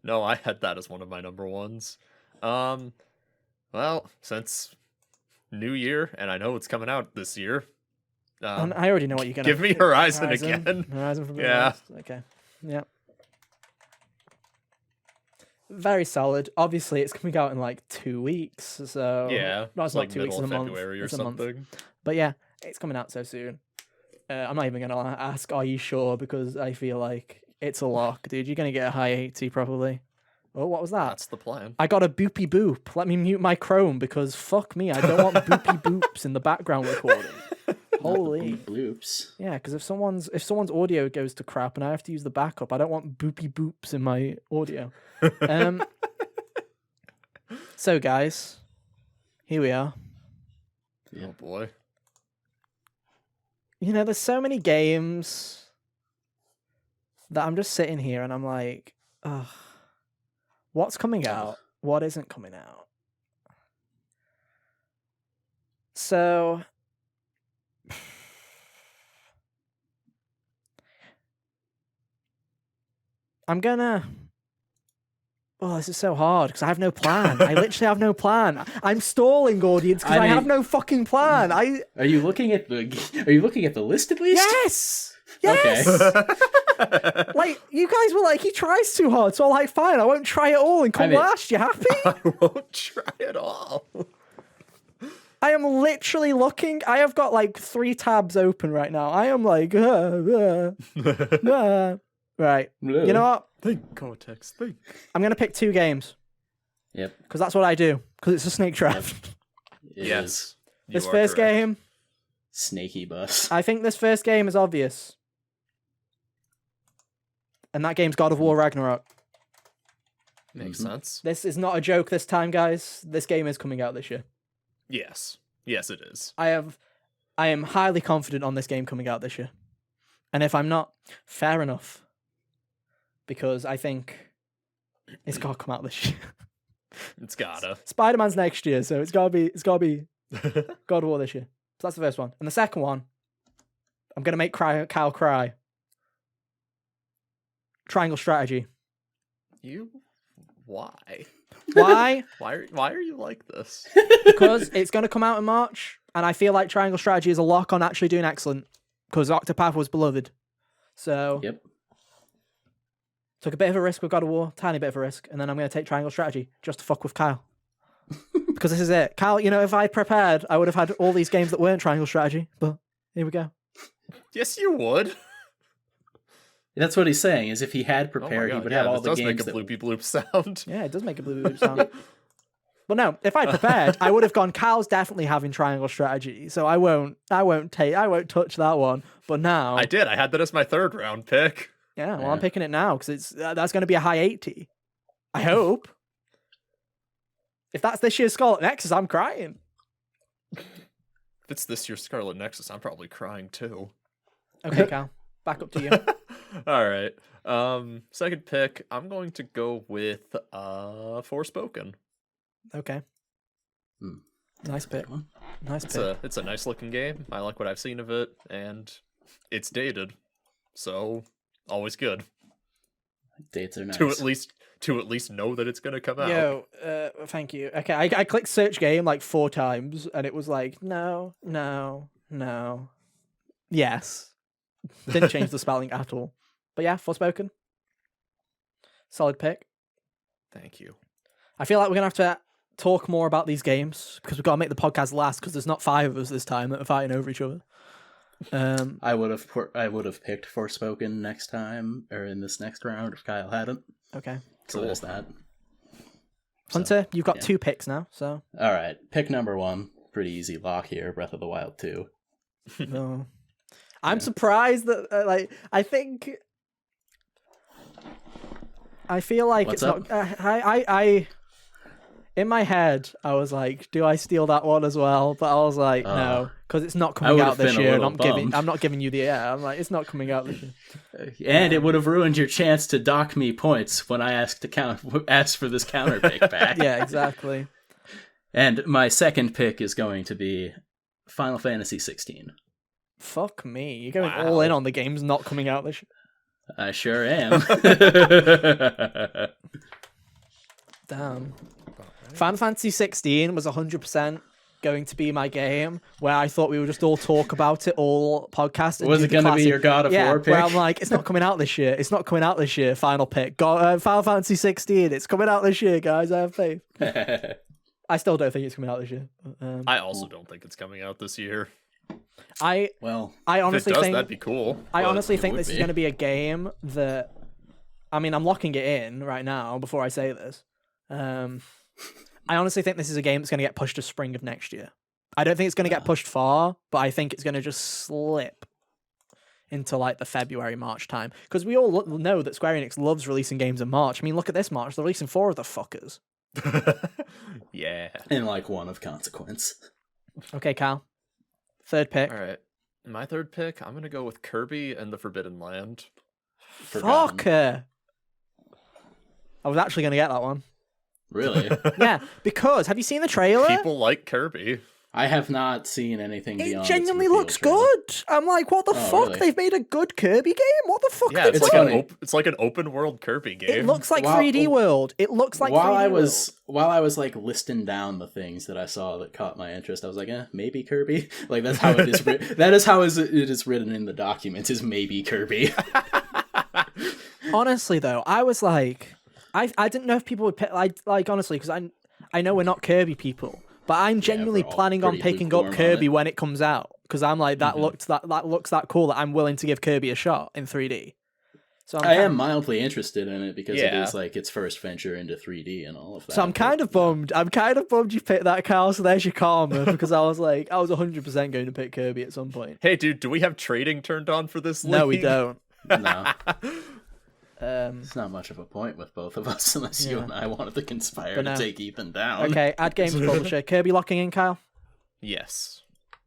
[SPEAKER 3] No, I had that as one of my number ones. Well, since New Year, and I know it's coming out this year.
[SPEAKER 1] I already know what you're going to
[SPEAKER 3] Give me Horizon again.
[SPEAKER 1] Horizon from
[SPEAKER 3] Yeah.
[SPEAKER 1] Okay. Yeah. Very solid. Obviously, it's coming out in like 2 weeks, so
[SPEAKER 3] Yeah,
[SPEAKER 1] no, it's
[SPEAKER 3] like
[SPEAKER 1] not 2 weeks.
[SPEAKER 3] middle
[SPEAKER 1] It's a
[SPEAKER 3] of
[SPEAKER 1] month.
[SPEAKER 3] February or
[SPEAKER 1] It's a month.
[SPEAKER 3] something.
[SPEAKER 1] But yeah, it's coming out so soon. I'm not even gonna ask, are you sure? Because I feel like it's a lock, dude. You're gonna get a high 80 probably. Oh, what was that?
[SPEAKER 3] That's the plan.
[SPEAKER 1] I got a boopy boop. Let me mute my Chrome because fuck me, I don't want boopy boops in the background recording. Holy.
[SPEAKER 2] Bloops.
[SPEAKER 1] Yeah, because if someone's audio goes to crap and I have to use the backup, I don't want boopy boops in my audio. So guys, here we are.
[SPEAKER 3] Oh boy.
[SPEAKER 1] You know, there's so many games that I'm just sitting here and I'm like, ugh, what's coming out? What isn't coming out? So I'm gonna. Oh, this is so hard because I have no plan. I literally have no plan. I'm stalling, audience, because I have no fucking plan.
[SPEAKER 2] Are you looking at the list at least?
[SPEAKER 1] Yes. Yes.
[SPEAKER 2] Okay.
[SPEAKER 1] Like, you guys were like, he tries too hard, so I'm like, fine, I won't try it all and come last. You happy?
[SPEAKER 3] I won't try at all.
[SPEAKER 1] I am literally looking. I have got like 3 tabs open right now. I am like, right. You know what?
[SPEAKER 3] Think, Cortex, think.
[SPEAKER 1] I'm going to pick 2 games.
[SPEAKER 2] Yep.
[SPEAKER 1] Because that's what I do. Because it's a snake draft.
[SPEAKER 2] It
[SPEAKER 3] Yes.
[SPEAKER 2] is.
[SPEAKER 1] This
[SPEAKER 3] You are
[SPEAKER 1] first
[SPEAKER 3] correct.
[SPEAKER 1] game,
[SPEAKER 2] Snaky bus.
[SPEAKER 1] I think this first game is obvious. And that game's God of War Ragnarok.
[SPEAKER 3] Makes sense.
[SPEAKER 1] This is not a joke this time, guys. This game is coming out this year.
[SPEAKER 3] Yes. Yes, it is.
[SPEAKER 1] I am highly confident on this game coming out this year. And if I'm not, fair enough. Because I think it's got to come out this year.
[SPEAKER 3] It's gotta.
[SPEAKER 1] Spider-Man's next year, so it's gotta be God of War this year. So that's the first one. And the second one, I'm gonna make Kyle cry. Triangle Strategy.
[SPEAKER 3] Why?
[SPEAKER 1] Why?
[SPEAKER 3] Why are you like this?
[SPEAKER 1] Because it's gonna come out in March, and I feel like Triangle Strategy is a lock on actually doing excellent. Because Octopath was beloved. So
[SPEAKER 2] Yep.
[SPEAKER 1] took a bit of a risk with God of War, tiny bit of a risk, and then I'm gonna take Triangle Strategy just to fuck with Kyle. Because this is it. Kyle, you know, if I prepared, I would have had all these games that weren't Triangle Strategy, but here we go.
[SPEAKER 3] Yes, you would.
[SPEAKER 2] That's what he's saying. Is if he had
[SPEAKER 3] Oh my
[SPEAKER 2] prepared, he
[SPEAKER 3] God,
[SPEAKER 2] would
[SPEAKER 3] yeah,
[SPEAKER 2] have all
[SPEAKER 3] this
[SPEAKER 2] the
[SPEAKER 3] does
[SPEAKER 2] games
[SPEAKER 3] make a
[SPEAKER 2] that.
[SPEAKER 3] bloopy bloop sound.
[SPEAKER 1] Yeah, it does make a blue sound. But no, if I prepared, I would have gone. Kyle's definitely having Triangle Strategy, so I won't touch that one. But now,
[SPEAKER 3] I did. I had that as my 3rd round pick.
[SPEAKER 1] yeah, well,
[SPEAKER 2] Yeah.
[SPEAKER 1] I'm picking it now because that's going to be a high 80. I hope. If that's this year's Scarlet Nexus, I'm crying.
[SPEAKER 3] If it's this year's Scarlet Nexus, I'm probably crying too.
[SPEAKER 1] Okay, Kyle, back up to you.
[SPEAKER 3] All right. Second pick, I'm going to go with Forspoken.
[SPEAKER 1] Okay.
[SPEAKER 2] Hmm.
[SPEAKER 1] Nice pick. Nice pick.
[SPEAKER 3] It's a nice looking game. I like what I've seen of it, and it's dated, so always good
[SPEAKER 2] Dates are nice.
[SPEAKER 3] to at least know that it's gonna come out.
[SPEAKER 1] Yo, thank you. Okay, I clicked search game like 4 times, and it was like, no. Yes. Didn't change the spelling at all. But yeah, Forspoken. Solid pick.
[SPEAKER 3] Thank you.
[SPEAKER 1] I feel like we're going to have to talk more about these games, because we've got to make the podcast last, because there's not 5 of us this time that are fighting over each other.
[SPEAKER 2] I would have picked Forspoken next time, or in this next round if Kyle hadn't.
[SPEAKER 1] Okay.
[SPEAKER 2] So there's that.
[SPEAKER 1] Hunter, you've got
[SPEAKER 2] yeah.
[SPEAKER 1] 2 picks now, so.
[SPEAKER 2] All right, pick number 1. Pretty easy lock here. Breath of the Wild 2.
[SPEAKER 1] No. I'm surprised that, I feel like
[SPEAKER 2] What's
[SPEAKER 1] it's
[SPEAKER 2] up?
[SPEAKER 1] not. I in my head, I was like, do I steal that one as well? But I was like, no, because it's not coming out
[SPEAKER 2] would've
[SPEAKER 1] this
[SPEAKER 2] been a
[SPEAKER 1] year. And
[SPEAKER 2] little
[SPEAKER 1] I'm not giving you the I'm like, it's not coming out this year.
[SPEAKER 2] And it would have ruined your chance to dock me points when I asked for this counter pick back.
[SPEAKER 1] Yeah, exactly.
[SPEAKER 2] And my second pick is going to be Final Fantasy 16.
[SPEAKER 1] Fuck me, you're going all in on the games not coming out this year.
[SPEAKER 2] I sure am.
[SPEAKER 1] Damn. Final Fantasy 16 was 100% going to be my game where I thought we would just all talk about it all podcast.
[SPEAKER 2] Was it going to be your God of War pick?
[SPEAKER 1] Where I'm like, it's not coming out this year. It's not coming out this year. Final pick. Final Fantasy 16. It's coming out this year, guys. I have faith. I still don't think it's coming out this year.
[SPEAKER 3] I also don't think it's coming out this year.
[SPEAKER 1] I honestly
[SPEAKER 3] if it does,
[SPEAKER 1] think
[SPEAKER 3] that'd be cool.
[SPEAKER 1] I
[SPEAKER 3] but
[SPEAKER 1] honestly
[SPEAKER 3] it
[SPEAKER 1] think
[SPEAKER 3] would
[SPEAKER 1] this is going to be a game that, I mean, I'm locking it in right now before I say this. I honestly think this is a game that's going to get pushed to spring of next year. I don't think it's going to get pushed far, but I think it's going to just slip into like the February, March time. Because we all know that Square Enix loves releasing games in March. I mean, look at this March. They're releasing 4 of the fuckers.
[SPEAKER 3] Yeah.
[SPEAKER 2] And like one of consequence. Okay,
[SPEAKER 1] Kyle. Third pick.
[SPEAKER 3] All right. My third pick, I'm going to go with Kirby and the Forbidden Land.
[SPEAKER 1] Fucker. I was actually going to get that one.
[SPEAKER 2] Really?
[SPEAKER 1] Yeah, because have you seen the trailer?
[SPEAKER 3] People like Kirby.
[SPEAKER 2] I have not seen anything beyond.
[SPEAKER 1] It genuinely
[SPEAKER 2] its reveal
[SPEAKER 1] looks
[SPEAKER 2] trailer.
[SPEAKER 1] good. I'm like, what the fuck?
[SPEAKER 2] Really?
[SPEAKER 1] They've made a good Kirby game? What the fuck?
[SPEAKER 3] Yeah,
[SPEAKER 1] they
[SPEAKER 3] it's
[SPEAKER 1] doing?
[SPEAKER 3] like an open world Kirby game.
[SPEAKER 1] It looks like
[SPEAKER 2] While-
[SPEAKER 1] 3D World. It looks like
[SPEAKER 2] while
[SPEAKER 1] 3D
[SPEAKER 2] I
[SPEAKER 1] World.
[SPEAKER 2] was like listing down the things that I saw that caught my interest, I was like, maybe Kirby. Like that's how it is. That is how it is written in the documents. Is maybe Kirby.
[SPEAKER 1] Honestly, though, I was like, I didn't know if people would pick, like honestly, because I know we're not Kirby people, but I'm genuinely
[SPEAKER 2] we're all
[SPEAKER 1] planning on
[SPEAKER 2] pretty
[SPEAKER 1] picking up
[SPEAKER 2] lukewarm on
[SPEAKER 1] Kirby
[SPEAKER 2] it.
[SPEAKER 1] when it comes out because I'm like that looks that cool that I'm willing to give Kirby a shot in 3D. So
[SPEAKER 2] I am mildly interested in it because it is like its first venture into 3D and all of that.
[SPEAKER 1] So I'm kind of bummed. I'm kind of bummed you picked that, Kyle. So there's your karma because I was 100% going to pick Kirby at some point.
[SPEAKER 3] Hey, dude, do we have trading turned on for this league?
[SPEAKER 1] No, we don't.
[SPEAKER 2] No. It's not much of a point with both of us unless you and I wanted to conspire to take Ethan down.
[SPEAKER 1] Okay, add games publisher. Kirby locking in, Kyle?
[SPEAKER 3] Yes.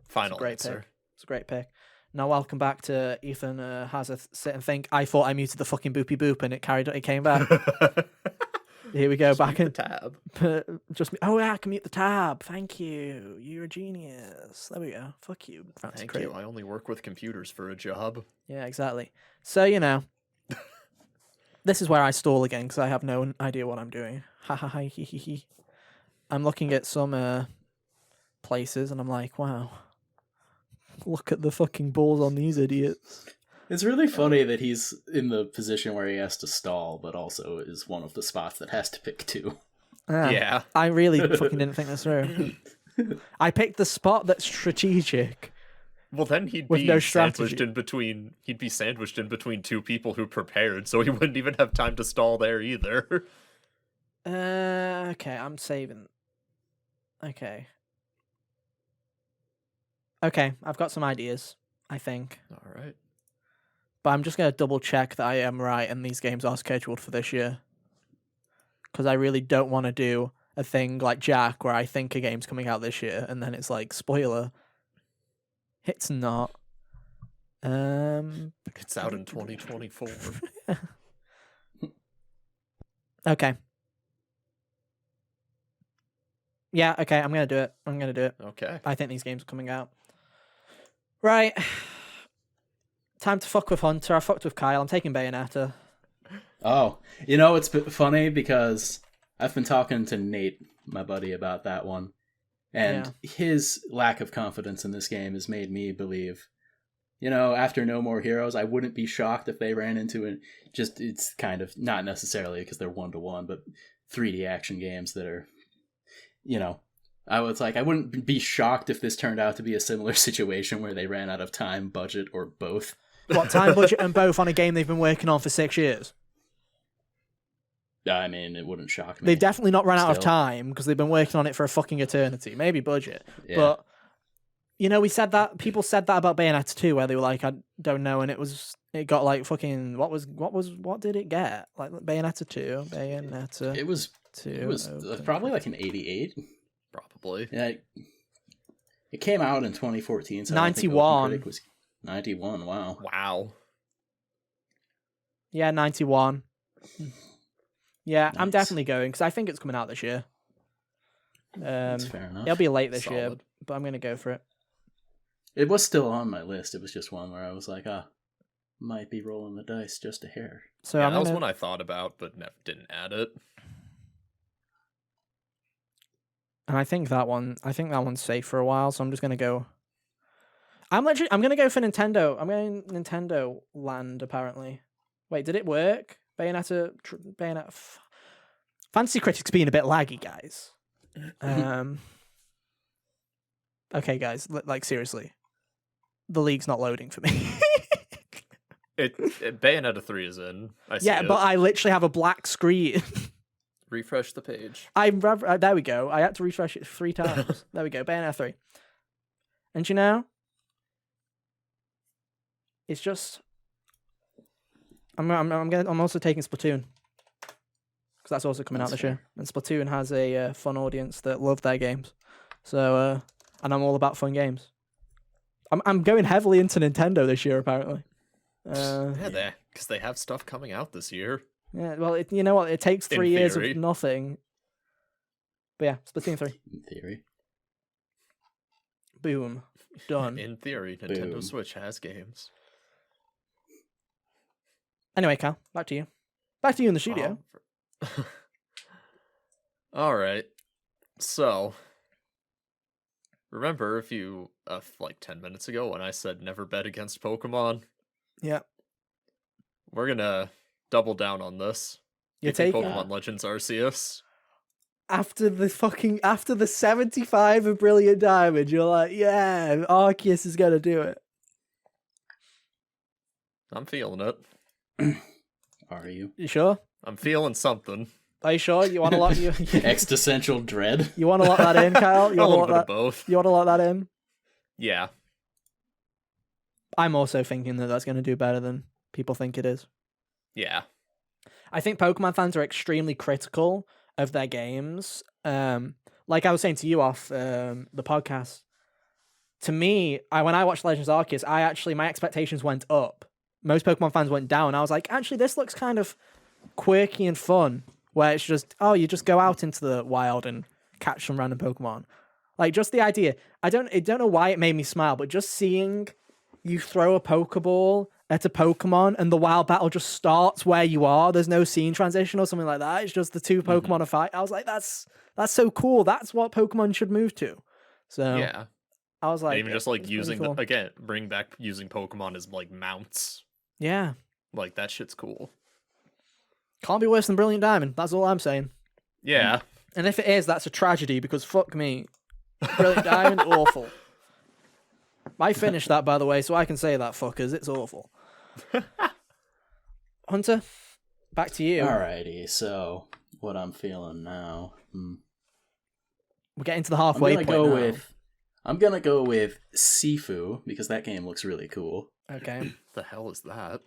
[SPEAKER 3] Final
[SPEAKER 1] great
[SPEAKER 3] answer.
[SPEAKER 1] pick. It's a great pick. Now welcome back to Ethan has a sit and think. I thought I muted the fucking boopy boop and it came back. Here we go,
[SPEAKER 3] Just
[SPEAKER 1] back
[SPEAKER 3] mute
[SPEAKER 1] in
[SPEAKER 3] the tab.
[SPEAKER 1] just oh yeah, I can mute the tab. Thank you. You're a genius. There we go. Fuck you.
[SPEAKER 3] Thank you. I only work with computers for a job.
[SPEAKER 1] Yeah, exactly. So this is where I stall again because I have no idea what I'm doing. Ha ha ha he he he. I'm looking at some places and I'm like, wow. Look at the fucking balls on these idiots.
[SPEAKER 2] It's really funny that he's in the position where he has to stall, but also is one of the spots that has to pick 2.
[SPEAKER 3] Yeah.
[SPEAKER 1] I really fucking didn't think this through. I picked the spot that's strategic.
[SPEAKER 3] Well, then he'd
[SPEAKER 1] With
[SPEAKER 3] be
[SPEAKER 1] no
[SPEAKER 3] sandwiched
[SPEAKER 1] strategy.
[SPEAKER 3] in between. He'd be sandwiched in between 2 people who prepared, so he wouldn't even have time to stall there either.
[SPEAKER 1] Okay, I'm saving. Okay, I've got some ideas, I think.
[SPEAKER 3] All right.
[SPEAKER 1] But I'm just going to double check that I am right and these games are scheduled for this year. Because I really don't want to do a thing like Jack where I think a game's coming out this year and then it's like, spoiler, it's not.
[SPEAKER 3] It's out in 2024.
[SPEAKER 1] Okay. Yeah, okay, I'm going to do it.
[SPEAKER 3] Okay.
[SPEAKER 1] I think these games are coming out. Right. Time to fuck with Hunter. I fucked with Kyle. I'm taking Bayonetta.
[SPEAKER 2] Oh, it's funny because I've been talking to Nate, my buddy, about that one. And his lack of confidence in this game has made me believe, after No More Heroes, I wouldn't be shocked if they ran into it. Just, it's kind of, not necessarily because they're 1-to-1, but 3D action games that are, I wouldn't be shocked if this turned out to be a similar situation where they ran out of time, budget, or both.
[SPEAKER 1] What, time, budget, and both on a game they've been working on for 6 years?
[SPEAKER 2] I mean, it wouldn't shock me.
[SPEAKER 1] They've definitely not run out of
[SPEAKER 2] Still.
[SPEAKER 1] time because they've been working on it for a fucking eternity. Maybe budget,
[SPEAKER 2] Yeah.
[SPEAKER 1] but we said that people said that about Bayonetta 2, where they were like, I don't know, and it got like fucking what did it get? Like Bayonetta 2, Bayonetta.
[SPEAKER 2] It was
[SPEAKER 1] 2.
[SPEAKER 2] it was probably like an 88.
[SPEAKER 3] Probably.
[SPEAKER 2] Yeah. It came out in 2014. So
[SPEAKER 1] 91.
[SPEAKER 2] Critic was 91. Wow.
[SPEAKER 3] Wow.
[SPEAKER 1] Yeah, 91. Yeah, I'm
[SPEAKER 2] Nice.
[SPEAKER 1] definitely going because I think it's coming out this year.
[SPEAKER 2] That's fair enough.
[SPEAKER 1] It'll be late this year,
[SPEAKER 3] Solid.
[SPEAKER 1] but I'm gonna go for it.
[SPEAKER 2] It was still on my list. It was just one where I was like, might be rolling the dice just a hair.
[SPEAKER 1] So
[SPEAKER 3] Yeah,
[SPEAKER 1] I'm
[SPEAKER 3] that was
[SPEAKER 1] gonna,
[SPEAKER 3] one I thought about, but didn't add it.
[SPEAKER 1] and I think that one's safe for a while. So I'm just gonna go. I'm gonna go for Nintendo. I'm going Nintendo land apparently. Wait, did it work? Bayonetta. Fantasy Critic's being a bit laggy, guys. Okay, guys, like seriously, the league's not loading for me.
[SPEAKER 3] Bayonetta 3 is in. I see
[SPEAKER 1] Yeah,
[SPEAKER 3] it.
[SPEAKER 1] but I literally have a black screen.
[SPEAKER 3] Refresh the page.
[SPEAKER 1] There we go. I had to refresh it 3 times. There we go. Bayonetta 3. And you know, it's just I'm also taking Splatoon because that's also coming out
[SPEAKER 2] That's
[SPEAKER 1] this year. And Splatoon has a fun audience that love their games. So and I'm all about fun games. I'm going heavily into Nintendo this year apparently.
[SPEAKER 3] Yeah, because they have stuff coming out this year.
[SPEAKER 1] Yeah, well, you know what? It takes
[SPEAKER 3] In
[SPEAKER 1] 3 years of
[SPEAKER 3] theory.
[SPEAKER 1] nothing. But yeah, Splatoon 3.
[SPEAKER 2] In theory.
[SPEAKER 1] Boom. Done.
[SPEAKER 3] In theory, Nintendo
[SPEAKER 2] Boom.
[SPEAKER 3] Switch has games.
[SPEAKER 1] Anyway, Cal, back to you. Back to you in the studio.
[SPEAKER 3] All right. So, remember if you like 10 minutes ago when I said never bet against Pokemon?
[SPEAKER 1] Yeah.
[SPEAKER 3] We're gonna double down on this.
[SPEAKER 1] You're
[SPEAKER 3] Give me
[SPEAKER 1] taking
[SPEAKER 3] Pokemon Legends Arceus.
[SPEAKER 1] after the 75 of Brilliant Diamond, you're like, yeah, Arceus is gonna do it.
[SPEAKER 3] I'm feeling it.
[SPEAKER 2] Are you?
[SPEAKER 1] You sure?
[SPEAKER 3] I'm feeling something.
[SPEAKER 1] Are you sure? You want to lock you?
[SPEAKER 2] Existential dread.
[SPEAKER 1] You want to lock that in, Kyle? You
[SPEAKER 3] A
[SPEAKER 1] want to
[SPEAKER 3] little
[SPEAKER 1] lock
[SPEAKER 3] bit of
[SPEAKER 1] that?
[SPEAKER 3] both.
[SPEAKER 1] You want to lock that in?
[SPEAKER 3] Yeah.
[SPEAKER 1] I'm also thinking that that's going to do better than people think it is.
[SPEAKER 3] Yeah.
[SPEAKER 1] I think Pokemon fans are extremely critical of their games. Like I was saying to you off the podcast, to me, when I watched Legends Arceus, my expectations went up. Most Pokemon fans went down. I was like, actually, this looks kind of quirky and fun, where it's just, you just go out into the wild and catch some random Pokemon. Like, just the idea. I don't know why it made me smile, but just seeing you throw a Pokeball at a Pokemon and the wild battle just starts where you are. There's no scene transition or something like that. It's just the two Pokemon a fight. I was like, that's so cool. That's what Pokemon should move to. So
[SPEAKER 3] Yeah.
[SPEAKER 1] I was like,
[SPEAKER 3] And even just like
[SPEAKER 1] it's
[SPEAKER 3] using
[SPEAKER 1] pretty cool.
[SPEAKER 3] bring back using Pokemon as like mounts.
[SPEAKER 1] Yeah,
[SPEAKER 3] Like that shit's cool.
[SPEAKER 1] can't be worse than Brilliant Diamond. That's all I'm saying.
[SPEAKER 3] Yeah.
[SPEAKER 1] And if it is, that's a tragedy because fuck me, Brilliant Diamond, awful. I finished that, by the way, so I can say that, fuckers. It's awful. Hunter, back to you.
[SPEAKER 2] Alrighty, so what I'm feeling now.
[SPEAKER 1] We're getting to the halfway point now.
[SPEAKER 2] I'm gonna go with Sifu because that game looks really cool.
[SPEAKER 1] Okay.
[SPEAKER 3] The hell is that?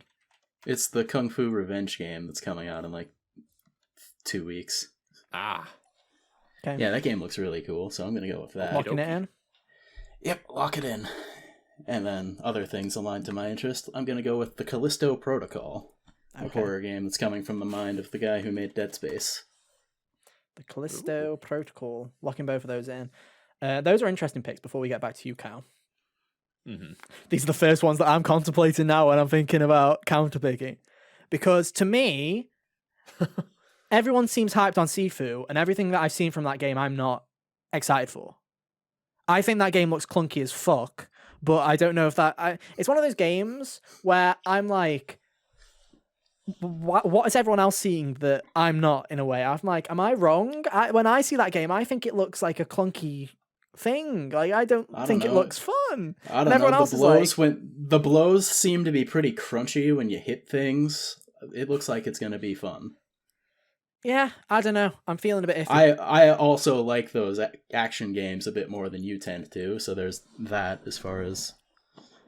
[SPEAKER 2] It's the Kung Fu Revenge game that's coming out in like 2 weeks.
[SPEAKER 3] Ah.
[SPEAKER 1] Okay.
[SPEAKER 2] Yeah, that game looks really cool, so I'm gonna go with that.
[SPEAKER 1] Locking it in.
[SPEAKER 2] Yep, lock it in. And then other things aligned to my interest. I'm gonna go with the Callisto Protocol, a
[SPEAKER 1] Okay.
[SPEAKER 2] horror game that's coming from the mind of the guy who made Dead Space.
[SPEAKER 1] The Callisto Protocol. Locking both of those in. Those are interesting picks before we get back to you, Cal.
[SPEAKER 3] Mm-hmm.
[SPEAKER 1] These are the first ones that I'm contemplating now when I'm thinking about counterpicking. Because to me, everyone seems hyped on Sifu, and everything that I've seen from that game, I'm not excited for. I think that game looks clunky as fuck, but I don't know if that... It's one of those games where I'm like, what is everyone else seeing that I'm not, in a way? I'm like, am I wrong? When I see that game, I think it looks like a clunky thing. Like, I don't think it
[SPEAKER 2] know.
[SPEAKER 1] looks fun.
[SPEAKER 2] I don't
[SPEAKER 1] And everyone
[SPEAKER 2] know.
[SPEAKER 1] else
[SPEAKER 2] The
[SPEAKER 1] is
[SPEAKER 2] blows
[SPEAKER 1] like-
[SPEAKER 2] the blows seem to be pretty crunchy when you hit things. It looks like it's gonna be fun.
[SPEAKER 1] Yeah, I don't know. I'm feeling a bit iffy.
[SPEAKER 2] I also like those action games a bit more than you tend to, so there's that as far as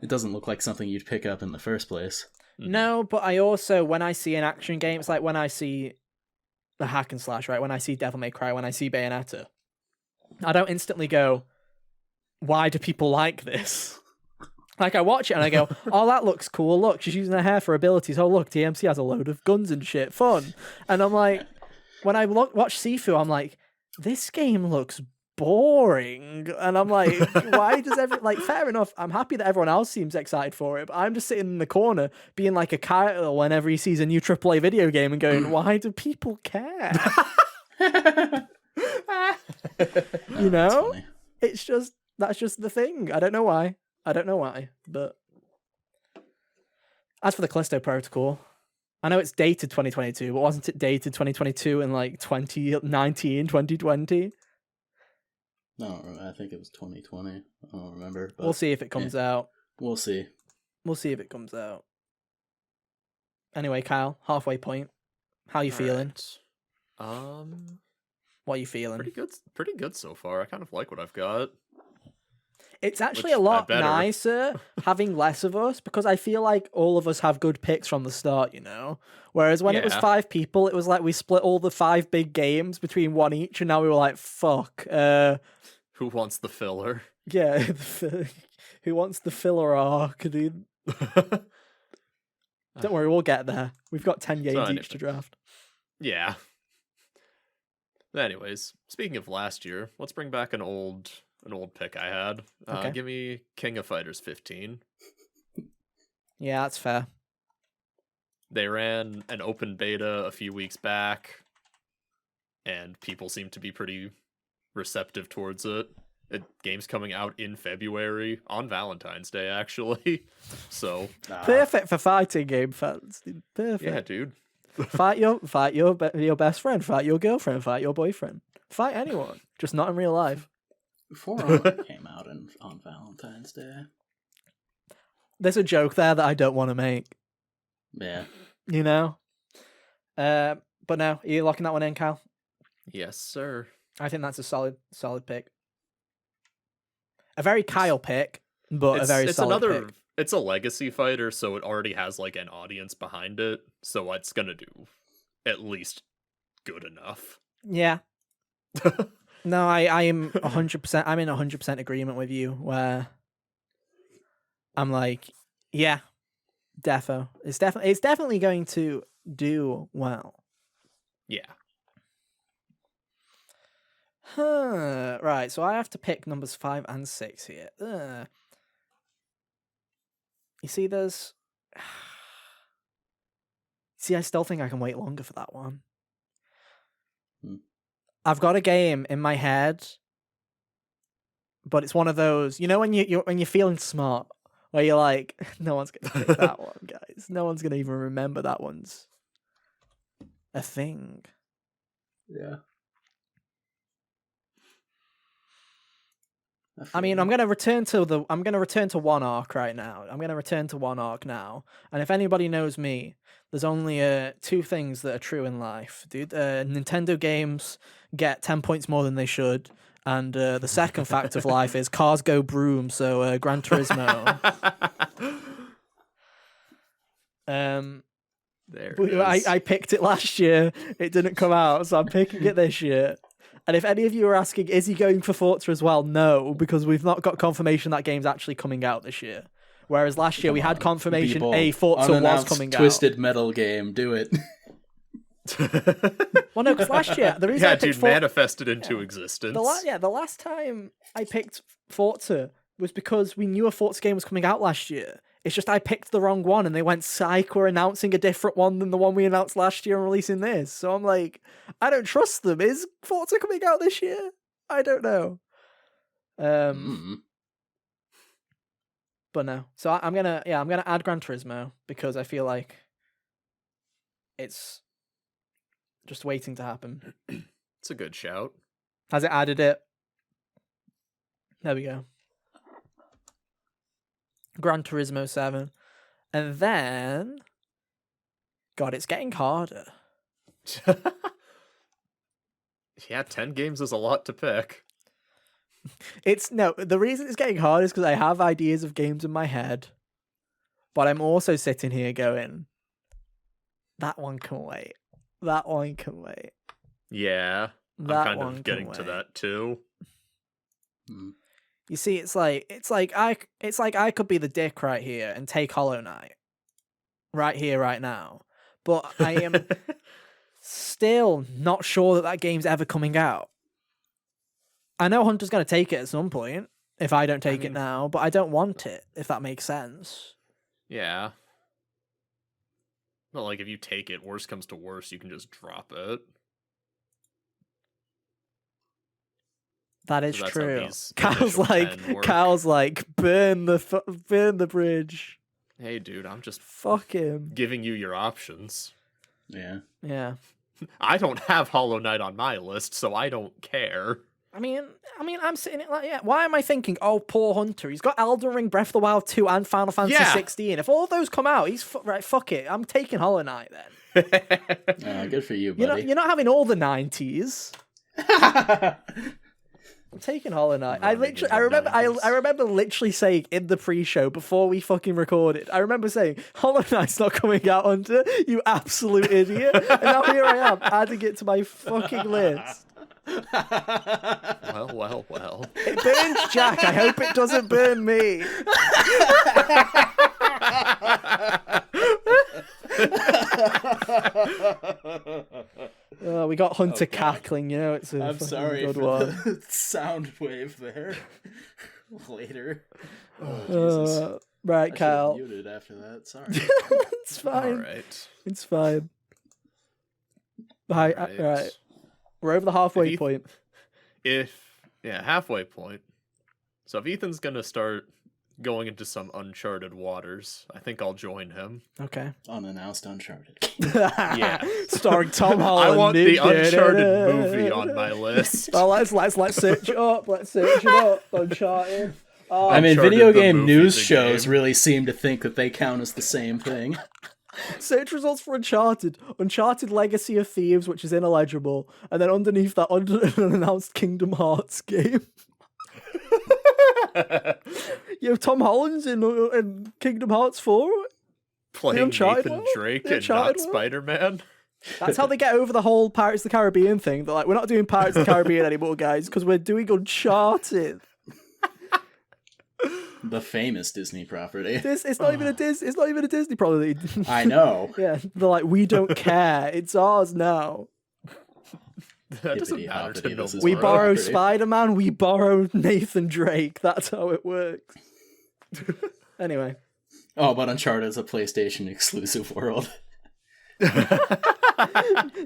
[SPEAKER 2] it doesn't look like something you'd pick up in the first place.
[SPEAKER 1] No, but I also, when I see an action game, it's like when I see the hack and slash, right? When I see Devil May Cry, when I see Bayonetta, I don't instantly go, why do people like this? Like, I watch it and I go, oh, that looks cool. Look, she's using her hair for abilities. Oh, look, DMC has a load of guns and shit. Fun. And I'm like, when I watch Sifu, I'm like, this game looks boring. And I'm like, why does like, fair enough. I'm happy that everyone else seems excited for it, but I'm just sitting in the corner being like a Kyle whenever he sees a new AAA video game and going, why do people care? You know? It's just, that's just the thing. I don't know why. But as for the Callisto Protocol, I know it's dated 2022, but wasn't it dated 2022 in like 2019, 2020?
[SPEAKER 2] No, I think it was 2020. I don't remember. But
[SPEAKER 1] we'll see if it comes out.
[SPEAKER 2] We'll see.
[SPEAKER 1] We'll see if it comes out. Anyway, Kyle, halfway point. How you feeling?
[SPEAKER 3] Right.
[SPEAKER 1] What are you feeling?
[SPEAKER 3] Pretty good so far. I kind of like what I've got.
[SPEAKER 1] It's actually a lot
[SPEAKER 3] better.
[SPEAKER 1] nicer having less of us, because I feel like all of us have good picks from the start, you know? Whereas when it was 5 people, it was like we split all the 5 big games between one each, and now we were like, fuck.
[SPEAKER 3] Who wants the filler?
[SPEAKER 1] Yeah, who wants the filler arc, dude? Don't worry, we'll get there. We've got 10 games each to draft.
[SPEAKER 3] Yeah. Anyways, speaking of last year, let's bring back an old pick I had.
[SPEAKER 1] Okay.
[SPEAKER 3] Give me King of Fighters 15.
[SPEAKER 1] Yeah, that's fair.
[SPEAKER 3] They ran an open beta a few weeks back, and people seem to be pretty receptive towards it. Game's coming out in February, on Valentine's Day, actually. So
[SPEAKER 1] perfect for fighting game fans. Dude. Perfect.
[SPEAKER 3] Yeah, dude.
[SPEAKER 1] Fight your best friend. Fight your girlfriend. Fight your boyfriend. Fight anyone, just not in real life.
[SPEAKER 2] For Honor came out on Valentine's Day.
[SPEAKER 1] There's a joke there that I don't want to make.
[SPEAKER 2] Yeah.
[SPEAKER 1] You know? But no, are you locking that one in, Cal?
[SPEAKER 3] Yes, sir.
[SPEAKER 1] I think that's a solid pick. A very Kyle pick, but a very solid pick.
[SPEAKER 3] It's a legacy fighter, so it already has like an audience behind it, so it's gonna do at least good enough.
[SPEAKER 1] Yeah. No, I am 100%. I'm in 100% agreement with you. Where I'm like, yeah, defo. It's definitely going to do well.
[SPEAKER 3] Yeah.
[SPEAKER 1] Right. So I have to pick numbers 5 and 6 here. You see, there's. See, I still think I can wait longer for that one. I've got a game in my head, but it's one of those, you know, when you're feeling smart, where you're like, no one's gonna pick that one, guys. No one's gonna even remember that one's a thing.
[SPEAKER 2] Yeah.
[SPEAKER 1] I mean, I'm gonna return to one arc right now. I'm gonna return to one arc now, and if anybody knows me, there's only 2 things that are true in life, dude. Nintendo games get 10 points more than they should, and the second fact of life is cars go broom. So Gran Turismo.
[SPEAKER 3] There it is.
[SPEAKER 1] I picked it last year. It didn't come out, so I'm picking it this year. And if any of you are asking, is he going for Forza as well? No, because we've not got confirmation that game's actually coming out this year. Whereas last year we had confirmation Forza was coming out.
[SPEAKER 2] Twisted Metal game, do it.
[SPEAKER 1] Well, no, because last year the reason I picked
[SPEAKER 3] manifested into existence.
[SPEAKER 1] The last time I picked Forza was because we knew a Forza game was coming out last year. It's just I picked the wrong one, and they went, "Psych, we're announcing a different one than the one we announced last year and releasing this." So I'm like, I don't trust them. Is Forza coming out this year? I don't know. But no. So I'm gonna add Gran Turismo because I feel like it's just waiting to happen.
[SPEAKER 3] It's a good shout.
[SPEAKER 1] Has it added it? There we go. Gran Turismo 7. And then... God, it's getting harder.
[SPEAKER 3] Yeah, 10 games is a lot to pick.
[SPEAKER 1] The reason it's getting hard is because I have ideas of games in my head, but I'm also sitting here going, that one can wait. That one can wait.
[SPEAKER 3] Yeah,
[SPEAKER 1] That
[SPEAKER 3] I'm
[SPEAKER 1] one
[SPEAKER 3] kind of
[SPEAKER 1] can
[SPEAKER 3] getting to
[SPEAKER 1] wait.
[SPEAKER 3] that too.
[SPEAKER 1] You see, it's like I could be the dick right here and take Hollow Knight, right here, right now, but I am still not sure that game's ever coming out. I know Hunter's going to take it at some point if I don't take it now, but I don't want it, if that makes sense.
[SPEAKER 3] Yeah. But like, if you take it, worst comes to worst, you can just drop it.
[SPEAKER 1] That is
[SPEAKER 3] That's how
[SPEAKER 1] true.
[SPEAKER 3] these initial 10 work.
[SPEAKER 1] Kyle's like, burn the bridge.
[SPEAKER 3] Hey, dude, I'm just
[SPEAKER 1] Fuck him.
[SPEAKER 3] giving you your options.
[SPEAKER 2] Yeah.
[SPEAKER 1] Yeah.
[SPEAKER 3] I don't have Hollow Knight on my list, so I don't care.
[SPEAKER 1] I mean, I'm sitting it like, yeah. Why am I thinking, oh, poor Hunter? He's got Elden Ring, Breath of the Wild 2, and Final Fantasy 16. If all those come out, he's right. Fuck it. I'm taking Hollow Knight then.
[SPEAKER 2] Good for you, buddy.
[SPEAKER 1] You're not having all the 90s. I'm taking Hollow Knight. I remember literally saying in the pre-show before we fucking recorded. I remember saying Hollow Knight's not coming out, Hunter. You absolute idiot. And now here I am adding it to my fucking list.
[SPEAKER 3] Well.
[SPEAKER 1] It burns Jack. I hope it doesn't burn me. We got Hunter cackling, you know. It's a
[SPEAKER 2] I'm sorry
[SPEAKER 1] good
[SPEAKER 2] for
[SPEAKER 1] one.
[SPEAKER 2] the sound wave there. Later. Oh, Jesus.
[SPEAKER 1] Right, Kyle.
[SPEAKER 2] Muted after that. Sorry.
[SPEAKER 1] It's fine.
[SPEAKER 3] All right.
[SPEAKER 1] It's fine. Right. We're over the halfway point.
[SPEAKER 3] Halfway point. So if Ethan's gonna start going into some uncharted waters, I think I'll join him.
[SPEAKER 1] Okay.
[SPEAKER 2] Unannounced Uncharted.
[SPEAKER 3] Yeah.
[SPEAKER 1] Starring Tom Holland.
[SPEAKER 3] I want the Uncharted movie on my list.
[SPEAKER 1] Oh, let's search it up. Let's search it up. Uncharted. Oh,
[SPEAKER 2] I mean,
[SPEAKER 3] Uncharted,
[SPEAKER 2] video
[SPEAKER 3] the
[SPEAKER 2] game
[SPEAKER 3] movie,
[SPEAKER 2] news
[SPEAKER 3] the
[SPEAKER 2] shows
[SPEAKER 3] game.
[SPEAKER 2] really seem to think that they count as the same thing.
[SPEAKER 1] search results for Uncharted. Uncharted Legacy of Thieves, which is inolegible. And then underneath that, unannounced Kingdom Hearts game. You have Tom Holland's in Kingdom Hearts 4.
[SPEAKER 3] Playing
[SPEAKER 1] Uncharted
[SPEAKER 3] Nathan
[SPEAKER 1] one?
[SPEAKER 3] Drake
[SPEAKER 1] The
[SPEAKER 3] and
[SPEAKER 1] Uncharted
[SPEAKER 3] not
[SPEAKER 1] one?
[SPEAKER 3] Spider-Man.
[SPEAKER 1] That's how they get over the whole Pirates of the Caribbean thing. They're like, we're not doing Pirates of the Caribbean anymore, guys, because we're doing Uncharted.
[SPEAKER 2] The famous Disney property.
[SPEAKER 1] It's not even a Disney property.
[SPEAKER 2] I know.
[SPEAKER 1] Yeah, they're like, we don't care. It's ours now.
[SPEAKER 3] That doesn't
[SPEAKER 2] Hippity
[SPEAKER 3] matter to
[SPEAKER 2] hoppity,
[SPEAKER 3] no
[SPEAKER 2] this is
[SPEAKER 1] We
[SPEAKER 2] right.
[SPEAKER 3] one.
[SPEAKER 1] borrow
[SPEAKER 2] Property.
[SPEAKER 1] Spider-Man, we borrow Nathan Drake. That's how it works. Anyway.
[SPEAKER 2] Oh, but Uncharted is a PlayStation exclusive world.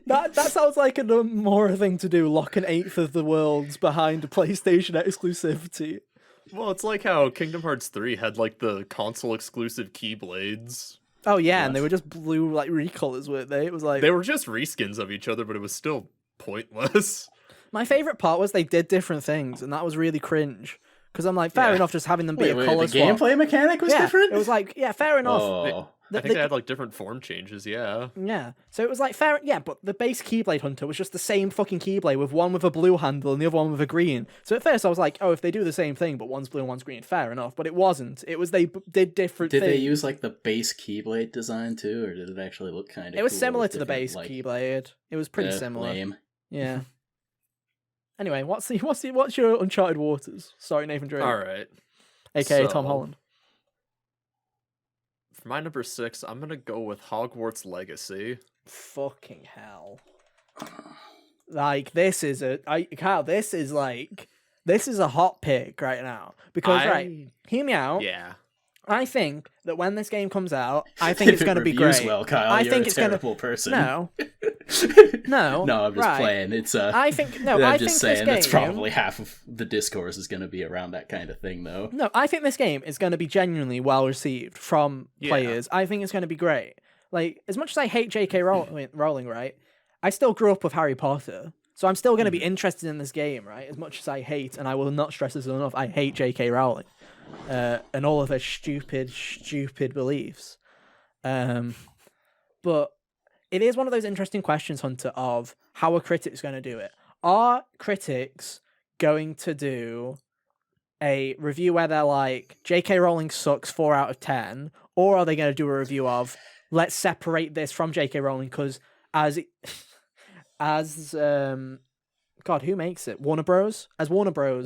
[SPEAKER 1] That sounds like a Nomura thing to do, lock an eighth of the worlds behind a PlayStation exclusivity.
[SPEAKER 3] Well, it's like how Kingdom Hearts 3 had like the console exclusive Keyblades.
[SPEAKER 1] Oh yeah, and they were just blue like recolors, weren't they? It was like
[SPEAKER 3] They were just reskins of each other, but it was still pointless.
[SPEAKER 1] my favorite part was they did different things, and that was really cringe. Because I'm like, fair
[SPEAKER 3] Yeah.
[SPEAKER 1] enough, just having them be
[SPEAKER 2] Wait,
[SPEAKER 1] a color
[SPEAKER 2] the
[SPEAKER 1] swap.
[SPEAKER 2] gameplay mechanic was
[SPEAKER 1] Yeah,
[SPEAKER 2] different?
[SPEAKER 1] it was like, yeah, fair enough.
[SPEAKER 2] Oh.
[SPEAKER 3] I think they had like different form changes, yeah.
[SPEAKER 1] Yeah, so it was like fair, yeah, but the base Keyblade Hunter was just the same fucking Keyblade with one with a blue handle and the other one with a green. So at first I was like, oh, if they do the same thing but one's blue and one's green, fair enough. But it wasn't. It was they did different
[SPEAKER 2] Did
[SPEAKER 1] things.
[SPEAKER 2] they use like the base Keyblade design too, or did it actually look kind of?
[SPEAKER 1] It was
[SPEAKER 2] cool
[SPEAKER 1] similar
[SPEAKER 2] with
[SPEAKER 1] to the
[SPEAKER 2] different,
[SPEAKER 1] base
[SPEAKER 2] like,
[SPEAKER 1] Keyblade. It was pretty
[SPEAKER 2] eh,
[SPEAKER 1] similar.
[SPEAKER 2] lame.
[SPEAKER 1] Yeah. Anyway, what's your Uncharted Waters? Sorry, Nathan Drake.
[SPEAKER 3] All right.
[SPEAKER 1] AKA
[SPEAKER 3] So-
[SPEAKER 1] Tom Holland.
[SPEAKER 3] For my number 6, I'm gonna go with Hogwarts Legacy.
[SPEAKER 1] Fucking hell. Like, this is a hot pick right now. Because, right, hear me out.
[SPEAKER 3] Yeah.
[SPEAKER 1] I think that when this game comes out, I think it's
[SPEAKER 2] If it
[SPEAKER 1] going to be
[SPEAKER 2] reviews
[SPEAKER 1] great.
[SPEAKER 2] well, Kyle,
[SPEAKER 1] I
[SPEAKER 2] you're
[SPEAKER 1] think
[SPEAKER 2] a
[SPEAKER 1] it's going
[SPEAKER 2] terrible
[SPEAKER 1] to
[SPEAKER 2] person.
[SPEAKER 1] No,
[SPEAKER 2] No, I'm just
[SPEAKER 1] right.
[SPEAKER 2] playing. It's
[SPEAKER 1] I think no.
[SPEAKER 2] I'm
[SPEAKER 1] I
[SPEAKER 2] just
[SPEAKER 1] think
[SPEAKER 2] saying
[SPEAKER 1] this
[SPEAKER 2] that's
[SPEAKER 1] game.
[SPEAKER 2] probably half of the discourse is going to be around that kind of thing, though.
[SPEAKER 1] No, I think this game is going to be genuinely well received from
[SPEAKER 3] Yeah.
[SPEAKER 1] players. I think it's going to be great. Like, as much as I hate J.K. Rowling, right? I still grew up with Harry Potter, so I'm still going to be interested in this game, right? As much as I hate, and I will not stress this enough, I hate J.K. Rowling and all of her stupid beliefs. But it is one of those interesting questions, Hunter, of how a critic's going to do it. are critics going to do a review where they're like, J.K. Rowling sucks 4 out of 10, or are they going to do a review of, let's separate this from J.K. Rowling because God, who makes it? Warner Bros. As Warner Bros.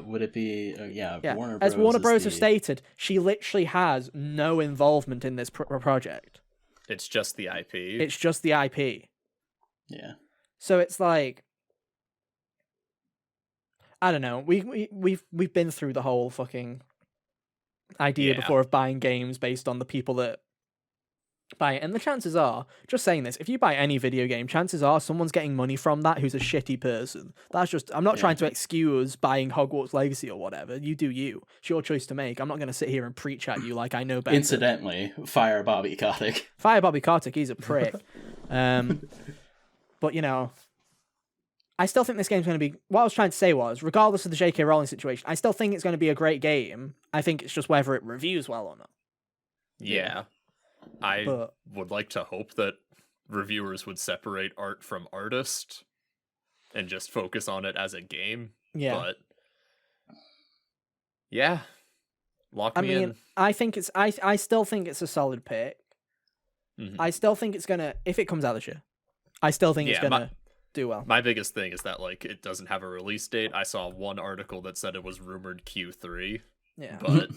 [SPEAKER 2] Would it be? Yeah. Warner
[SPEAKER 1] As
[SPEAKER 2] Bros.
[SPEAKER 1] Warner Bros.
[SPEAKER 2] The...
[SPEAKER 1] have stated, she literally has no involvement in this project.
[SPEAKER 3] It's just the IP.
[SPEAKER 1] It's just the IP.
[SPEAKER 2] Yeah.
[SPEAKER 1] So it's like, I don't know. We've been through the whole fucking idea before of buying games based on the people that buy it, and the chances are, just saying this, if you buy any video game, chances are someone's getting money from that who's a shitty person. That's just, I'm not trying to excuse buying Hogwarts Legacy or whatever. You do you. It's your choice to make. I'm not going to sit here and preach at you like I know better.
[SPEAKER 2] Incidentally, fire Bobby Kotick.
[SPEAKER 1] Fire Bobby Kotick, he's a prick. But, you know, I still think this game's going to be, what I was trying to say was, regardless of the J.K. Rowling situation, I still think it's going to be a great game. I think it's just whether it reviews well or not.
[SPEAKER 3] Yeah. I would like to hope that reviewers would separate art from artist and just focus on it as a game.
[SPEAKER 1] Yeah.
[SPEAKER 3] But yeah. Lock me in.
[SPEAKER 1] I think it's I still think it's a solid pick.
[SPEAKER 3] Mm-hmm.
[SPEAKER 1] I still think it's gonna, if it comes out this year, I still think it's gonna do well.
[SPEAKER 3] My biggest thing is that like it doesn't have a release date. I saw one article that said it was rumored Q3.
[SPEAKER 1] Yeah.
[SPEAKER 3] But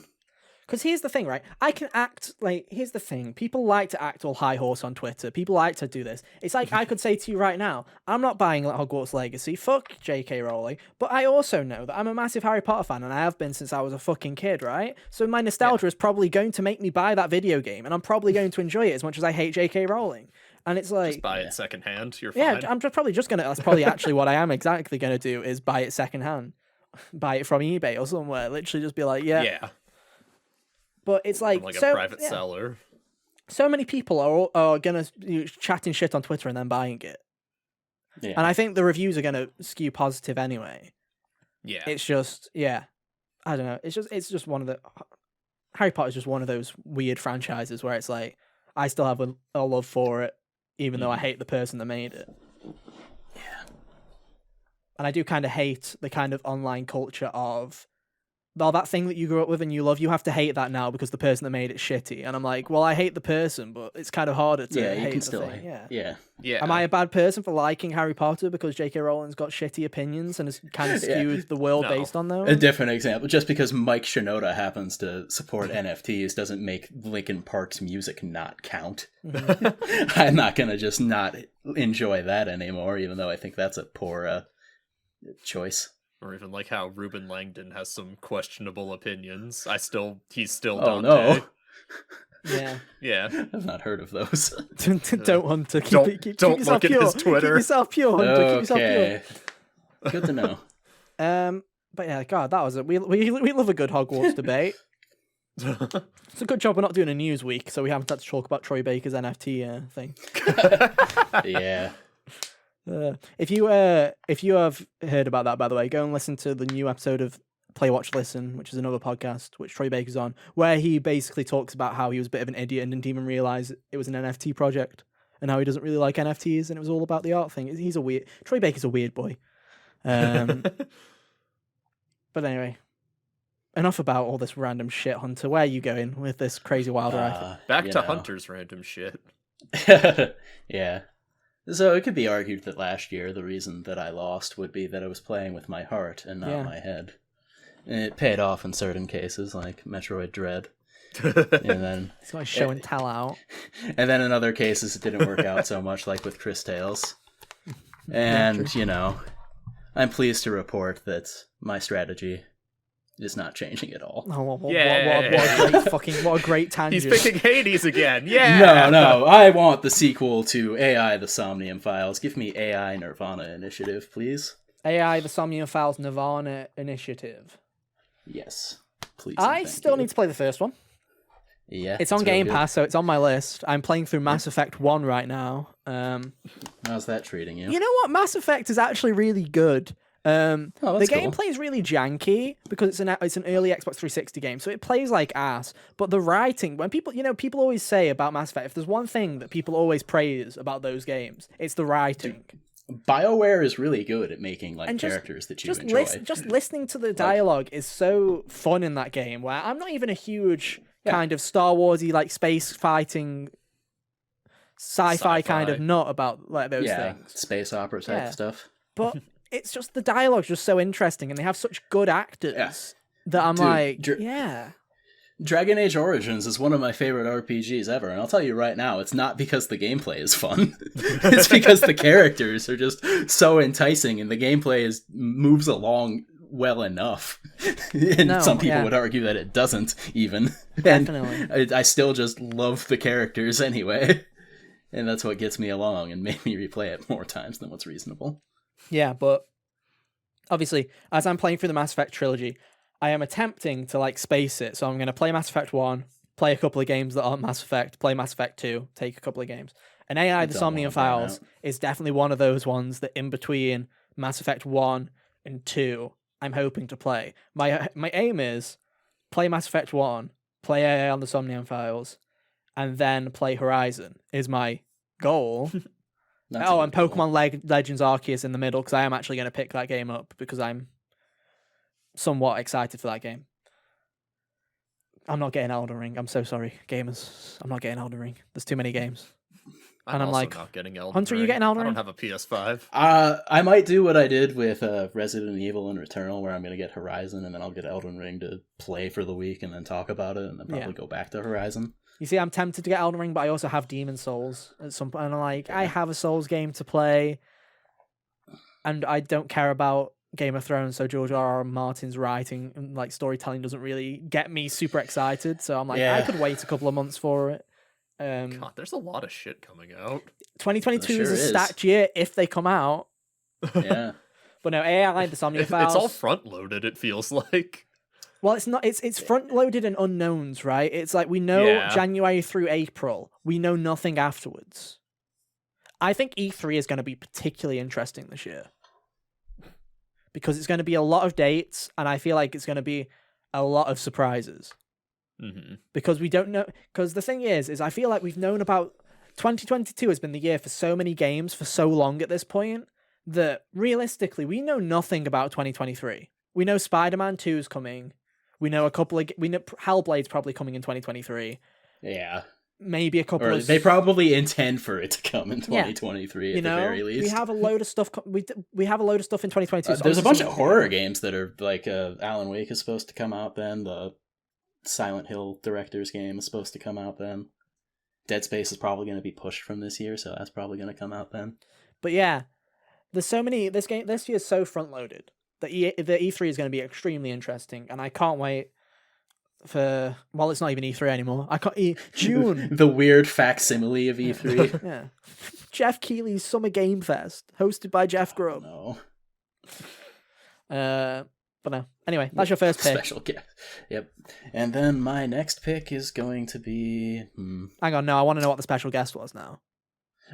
[SPEAKER 1] because here's the thing, right? I can act like, here's the thing. People like to act all high horse on Twitter. People like to do this. It's like I could say to you right now, I'm not buying Hogwarts Legacy. Fuck J.K. Rowling. But I also know that I'm a massive Harry Potter fan, and I have been since I was a fucking kid, right? So my nostalgia is probably going to make me buy that video game, and I'm probably going to enjoy it as much as I hate J.K. Rowling. And it's like,
[SPEAKER 3] just buy it secondhand. You're fine.
[SPEAKER 1] Yeah, I'm probably just gonna. That's probably actually what I am exactly gonna do is buy it secondhand, buy it from eBay or somewhere. Literally, just be like, yeah. But it's like,
[SPEAKER 3] a private seller.
[SPEAKER 1] So many people are gonna chatting shit on Twitter and then buying it. Yeah. And I think the reviews are gonna skew positive anyway.
[SPEAKER 3] Yeah.
[SPEAKER 1] It's just, I don't know. It's just one of the Harry Potter's just one of those weird franchises where it's like I still have a love for it, even though I hate the person that made it.
[SPEAKER 2] Yeah.
[SPEAKER 1] And I do kind of hate the kind of online culture of, well, that thing that you grew up with and you love, you have to hate that now because the person that made it shitty. And I'm like, well, I hate the person, but it's kind of harder to hate
[SPEAKER 2] you can
[SPEAKER 1] the
[SPEAKER 2] still
[SPEAKER 1] thing.
[SPEAKER 2] Yeah.
[SPEAKER 1] Am I a bad person for liking Harry Potter because J.K. Rowling's got shitty opinions and has kind of skewed the world based on those?
[SPEAKER 2] A different example. Just because Mike Shinoda happens to support NFTs doesn't make Linkin Park's music not count. I'm not going to just not enjoy that anymore, even though I think that's a poor choice.
[SPEAKER 3] Or even like how Ruben Langdon has some questionable opinions. He's still
[SPEAKER 2] Oh,
[SPEAKER 3] Dante.
[SPEAKER 1] No.
[SPEAKER 3] Yeah.
[SPEAKER 2] I've not heard of those.
[SPEAKER 1] Don't Hunter.
[SPEAKER 3] Don't look at his Twitter.
[SPEAKER 1] Keep yourself pure, Hunter. Keep yourself pure.
[SPEAKER 2] Good to know.
[SPEAKER 1] But yeah, God, that was it. We love a good Hogwarts debate. It's a good job we're not doing a news week, so we haven't had to talk about Troy Baker's NFT thing.
[SPEAKER 2] Yeah.
[SPEAKER 1] If you have heard about that, by the way, go and listen to the new episode of Play Watch Listen, which is another podcast which Troy Baker's on, where he basically talks about how he was a bit of an idiot and didn't even realize it was an NFT project, and how he doesn't really like NFTs, and it was all about the art thing. Troy Baker's a weird boy. But anyway, enough about all this random shit, Hunter. Where are you going with this crazy wild ride?
[SPEAKER 3] Back to Hunter's random shit.
[SPEAKER 2] Yeah. So it could be argued that last year the reason that I lost would be that I was playing with my heart and not my head. And it paid off in certain cases, like Metroid Dread. And then
[SPEAKER 1] it's got show and tell out.
[SPEAKER 2] And then in other cases it didn't work out so much, like with Chris Tales. And, I'm pleased to report that my strategy is not changing at all.
[SPEAKER 1] Oh, what a great tangent.
[SPEAKER 3] He's picking Hades again. Yeah.
[SPEAKER 2] No, I want the sequel to AI The Somnium Files. Give me AI Nirvana Initiative, please.
[SPEAKER 1] AI The Somnium Files Nirvana Initiative.
[SPEAKER 2] Yes, please.
[SPEAKER 1] I still need to play the first one.
[SPEAKER 2] Yeah.
[SPEAKER 1] It's on Game Pass, so it's on my list. I'm playing through Mass Effect 1 right now.
[SPEAKER 2] How's that treating you?
[SPEAKER 1] You know what? Mass Effect is actually really good. The gameplay is really janky because it's an early Xbox 360 game, so it plays like ass. But the writing, when people always say about Mass Effect, if there's one thing that people always praise about those games, it's the writing.
[SPEAKER 2] BioWare is really good at making like
[SPEAKER 1] And
[SPEAKER 2] characters that you enjoy.
[SPEAKER 1] Just listening to the dialogue is so fun in that game. Where I'm not even a huge kind of Star Warsy like space fighting, sci-fi kind of nut about like those things.
[SPEAKER 2] Space opera type stuff.
[SPEAKER 1] But it's just the dialogue's just so interesting, and they have such good actors that I'm
[SPEAKER 2] Dragon Age Origins is one of my favorite RPGs ever, and I'll tell you right now, it's not because the gameplay is fun. It's because the characters are just so enticing, and the gameplay moves along well enough. And some people would argue that it doesn't, even.
[SPEAKER 1] Definitely.
[SPEAKER 2] And I still just love the characters anyway. And that's what gets me along and made me replay it more times than what's reasonable.
[SPEAKER 1] Yeah, but obviously, as I'm playing through the Mass Effect trilogy, I am attempting to like space it. So I'm going to play Mass Effect 1, play a couple of games that aren't Mass Effect, play Mass Effect 2, take a couple of games. And AI The Somnium Files is definitely one of those ones that in between Mass Effect 1 and 2, I'm hoping to play. My aim is play Mass Effect 1, play AI on The Somnium Files, and then play Horizon is my goal. And Pokemon Legends Arceus in the middle, because I am actually going to pick that game up because I'm somewhat excited for that game. I'm not getting Elden Ring. I'm so sorry, gamers. I'm not getting Elden Ring. There's too many games.
[SPEAKER 3] I'm
[SPEAKER 1] also
[SPEAKER 3] like, not getting Elden
[SPEAKER 1] Hunter,
[SPEAKER 3] Ring.
[SPEAKER 1] you getting Elden Ring?
[SPEAKER 3] I don't have a PS5.
[SPEAKER 2] I might do what I did with Resident Evil and Returnal, where I'm going to get Horizon, and then I'll get Elden Ring to play for the week and then talk about it, and then probably go back to Horizon.
[SPEAKER 1] You see, I'm tempted to get Elden Ring, but I also have Demon Souls at some point. And I'm like, I have a Souls game to play, and I don't care about Game of Thrones, so George R.R. Martin's writing and like storytelling doesn't really get me super excited. So I'm like, I could wait a couple of months for it.
[SPEAKER 3] God, there's a lot of shit coming out.
[SPEAKER 1] 2022 is a stacked year if they come out.
[SPEAKER 2] Yeah.
[SPEAKER 1] But no, AI The Somnium Files.
[SPEAKER 3] It's all front loaded, it feels like.
[SPEAKER 1] Well, it's not. It's front loaded and unknowns, right? It's like we know January through April. We know nothing afterwards. I think E3 is going to be particularly interesting this year because it's going to be a lot of dates, and I feel like it's going to be a lot of surprises.
[SPEAKER 3] Mm-hmm.
[SPEAKER 1] Because we don't know. Because the thing is I feel like we've known about 2022 has been the year for so many games for so long at this point that realistically we know nothing about 2023. We know Spider-Man 2 is coming. We know we know Hellblade's probably coming in 2023.
[SPEAKER 2] Yeah.
[SPEAKER 1] Maybe a couple of...
[SPEAKER 2] They probably intend for it to come in 2023 at the very least.
[SPEAKER 1] We have a load of stuff... We have a load of stuff in 2022. So
[SPEAKER 2] there's a bunch of horror games that are like... Alan Wake is supposed to come out then. The Silent Hill director's game is supposed to come out then. Dead Space is probably going to be pushed from this year, so that's probably going to come out then.
[SPEAKER 1] But yeah, there's so many... This year is so front-loaded. The E3 is going to be extremely interesting, and I can't wait for... Well, it's not even E3 anymore. June.
[SPEAKER 2] The weird facsimile of E3.
[SPEAKER 1] Yeah. Jeff Keighley's Summer Game Fest, hosted by Jeff Grubb.
[SPEAKER 2] No.
[SPEAKER 1] But no. Anyway, that's your first pick.
[SPEAKER 2] Special guest. Yep. And then my next pick is going to be...
[SPEAKER 1] Hang on, no, I want to know what the special guest was now.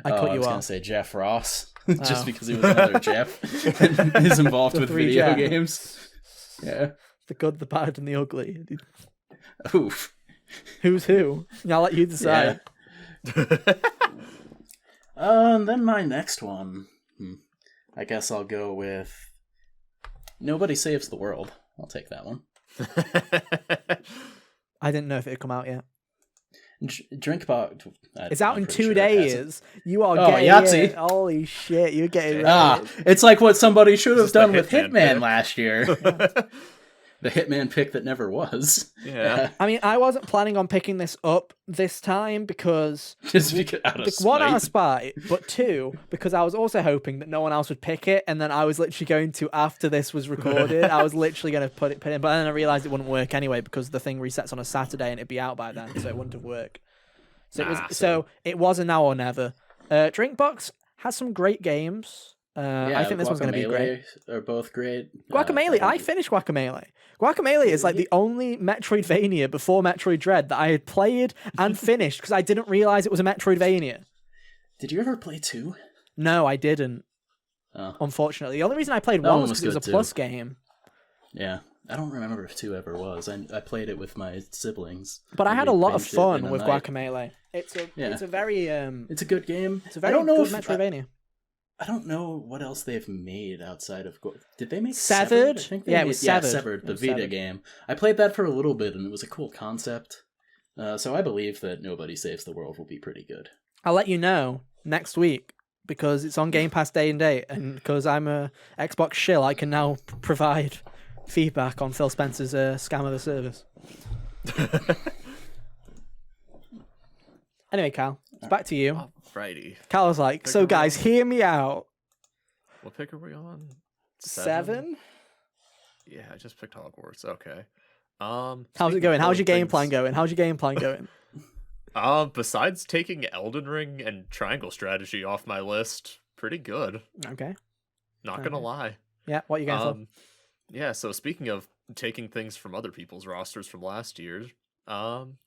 [SPEAKER 1] I cut you off.
[SPEAKER 2] I was going to say Jeff Ross. Just because he was another Jeff and is involved with video games. Yeah.
[SPEAKER 1] The good, the bad, and the ugly.
[SPEAKER 2] Oof.
[SPEAKER 1] Who's who? I'll let you decide.
[SPEAKER 2] Yeah. And then my next one. I guess I'll go with Nobody Saves the World. I'll take that one.
[SPEAKER 1] I didn't know if it had come out yet.
[SPEAKER 2] Drinkbox.
[SPEAKER 1] It's out in 2 days. You are getting
[SPEAKER 2] Yahtzee.
[SPEAKER 1] it. Holy shit, you're getting it.
[SPEAKER 2] It's like what somebody should have done with Hitman
[SPEAKER 3] pick?
[SPEAKER 2] last year. The Hitman pick that never was.
[SPEAKER 3] Yeah.
[SPEAKER 1] I mean, I wasn't planning on picking this up this time because...
[SPEAKER 2] Just because out of spite.
[SPEAKER 1] One, out of spite, but two, because I was also hoping that no one else would pick it, and then I was literally going to, after this was recorded, I was literally going to put it in, but then I realised it wouldn't work anyway because the thing resets on a Saturday and it'd be out by then, so it wouldn't have worked. So it was a now or never. Drinkbox has some great games. I think this one's going to be great.
[SPEAKER 2] Are both great.
[SPEAKER 1] Guacamelee. I finished Guacamelee. Guacamelee is like the only Metroidvania before Metroid Dread that I had played and finished because I didn't realize it was a Metroidvania.
[SPEAKER 2] Did you ever play 2?
[SPEAKER 1] No, I didn't.
[SPEAKER 2] Oh.
[SPEAKER 1] Unfortunately, the only reason I played 1 was because it was a Plus game.
[SPEAKER 2] Yeah. I don't remember if 2 ever was. I played it with my siblings.
[SPEAKER 1] But I had a lot of fun with Guacamelee. It's a very
[SPEAKER 2] it's a good game.
[SPEAKER 1] It's a very good Metroidvania.
[SPEAKER 2] I don't know what else they've made outside of. Did they make
[SPEAKER 1] Severed?
[SPEAKER 2] I think they
[SPEAKER 1] Yeah, it
[SPEAKER 2] made,
[SPEAKER 1] was
[SPEAKER 2] yeah,
[SPEAKER 1] Severed.
[SPEAKER 2] Severed,
[SPEAKER 1] It
[SPEAKER 2] the
[SPEAKER 1] was
[SPEAKER 2] Vita
[SPEAKER 1] Severed.
[SPEAKER 2] game. I played that for a little bit, and it was a cool concept. So I believe that Nobody Saves the World will be pretty good.
[SPEAKER 1] I'll let you know next week because it's on Game Pass day and date, and because I'm a Xbox shill, I can now provide feedback on Phil Spencer's scam of the service. Anyway, Cal, it's back to you.
[SPEAKER 3] Alrighty.
[SPEAKER 1] Cal was like, "So guys, hear me out."
[SPEAKER 3] What pick are we on?
[SPEAKER 1] 7?
[SPEAKER 3] Yeah, I just picked Hogwarts. Okay.
[SPEAKER 1] How's
[SPEAKER 3] speaking
[SPEAKER 1] it
[SPEAKER 3] of
[SPEAKER 1] going? How's your
[SPEAKER 3] pulling
[SPEAKER 1] game plan
[SPEAKER 3] things-
[SPEAKER 1] going? How's your game plan going?
[SPEAKER 3] Besides taking Elden Ring and Triangle Strategy off my list, pretty good.
[SPEAKER 1] Okay.
[SPEAKER 3] Not gonna
[SPEAKER 1] Okay.
[SPEAKER 3] lie.
[SPEAKER 1] Yeah, what you going
[SPEAKER 3] Yeah, so speaking of taking things from other people's rosters from last year,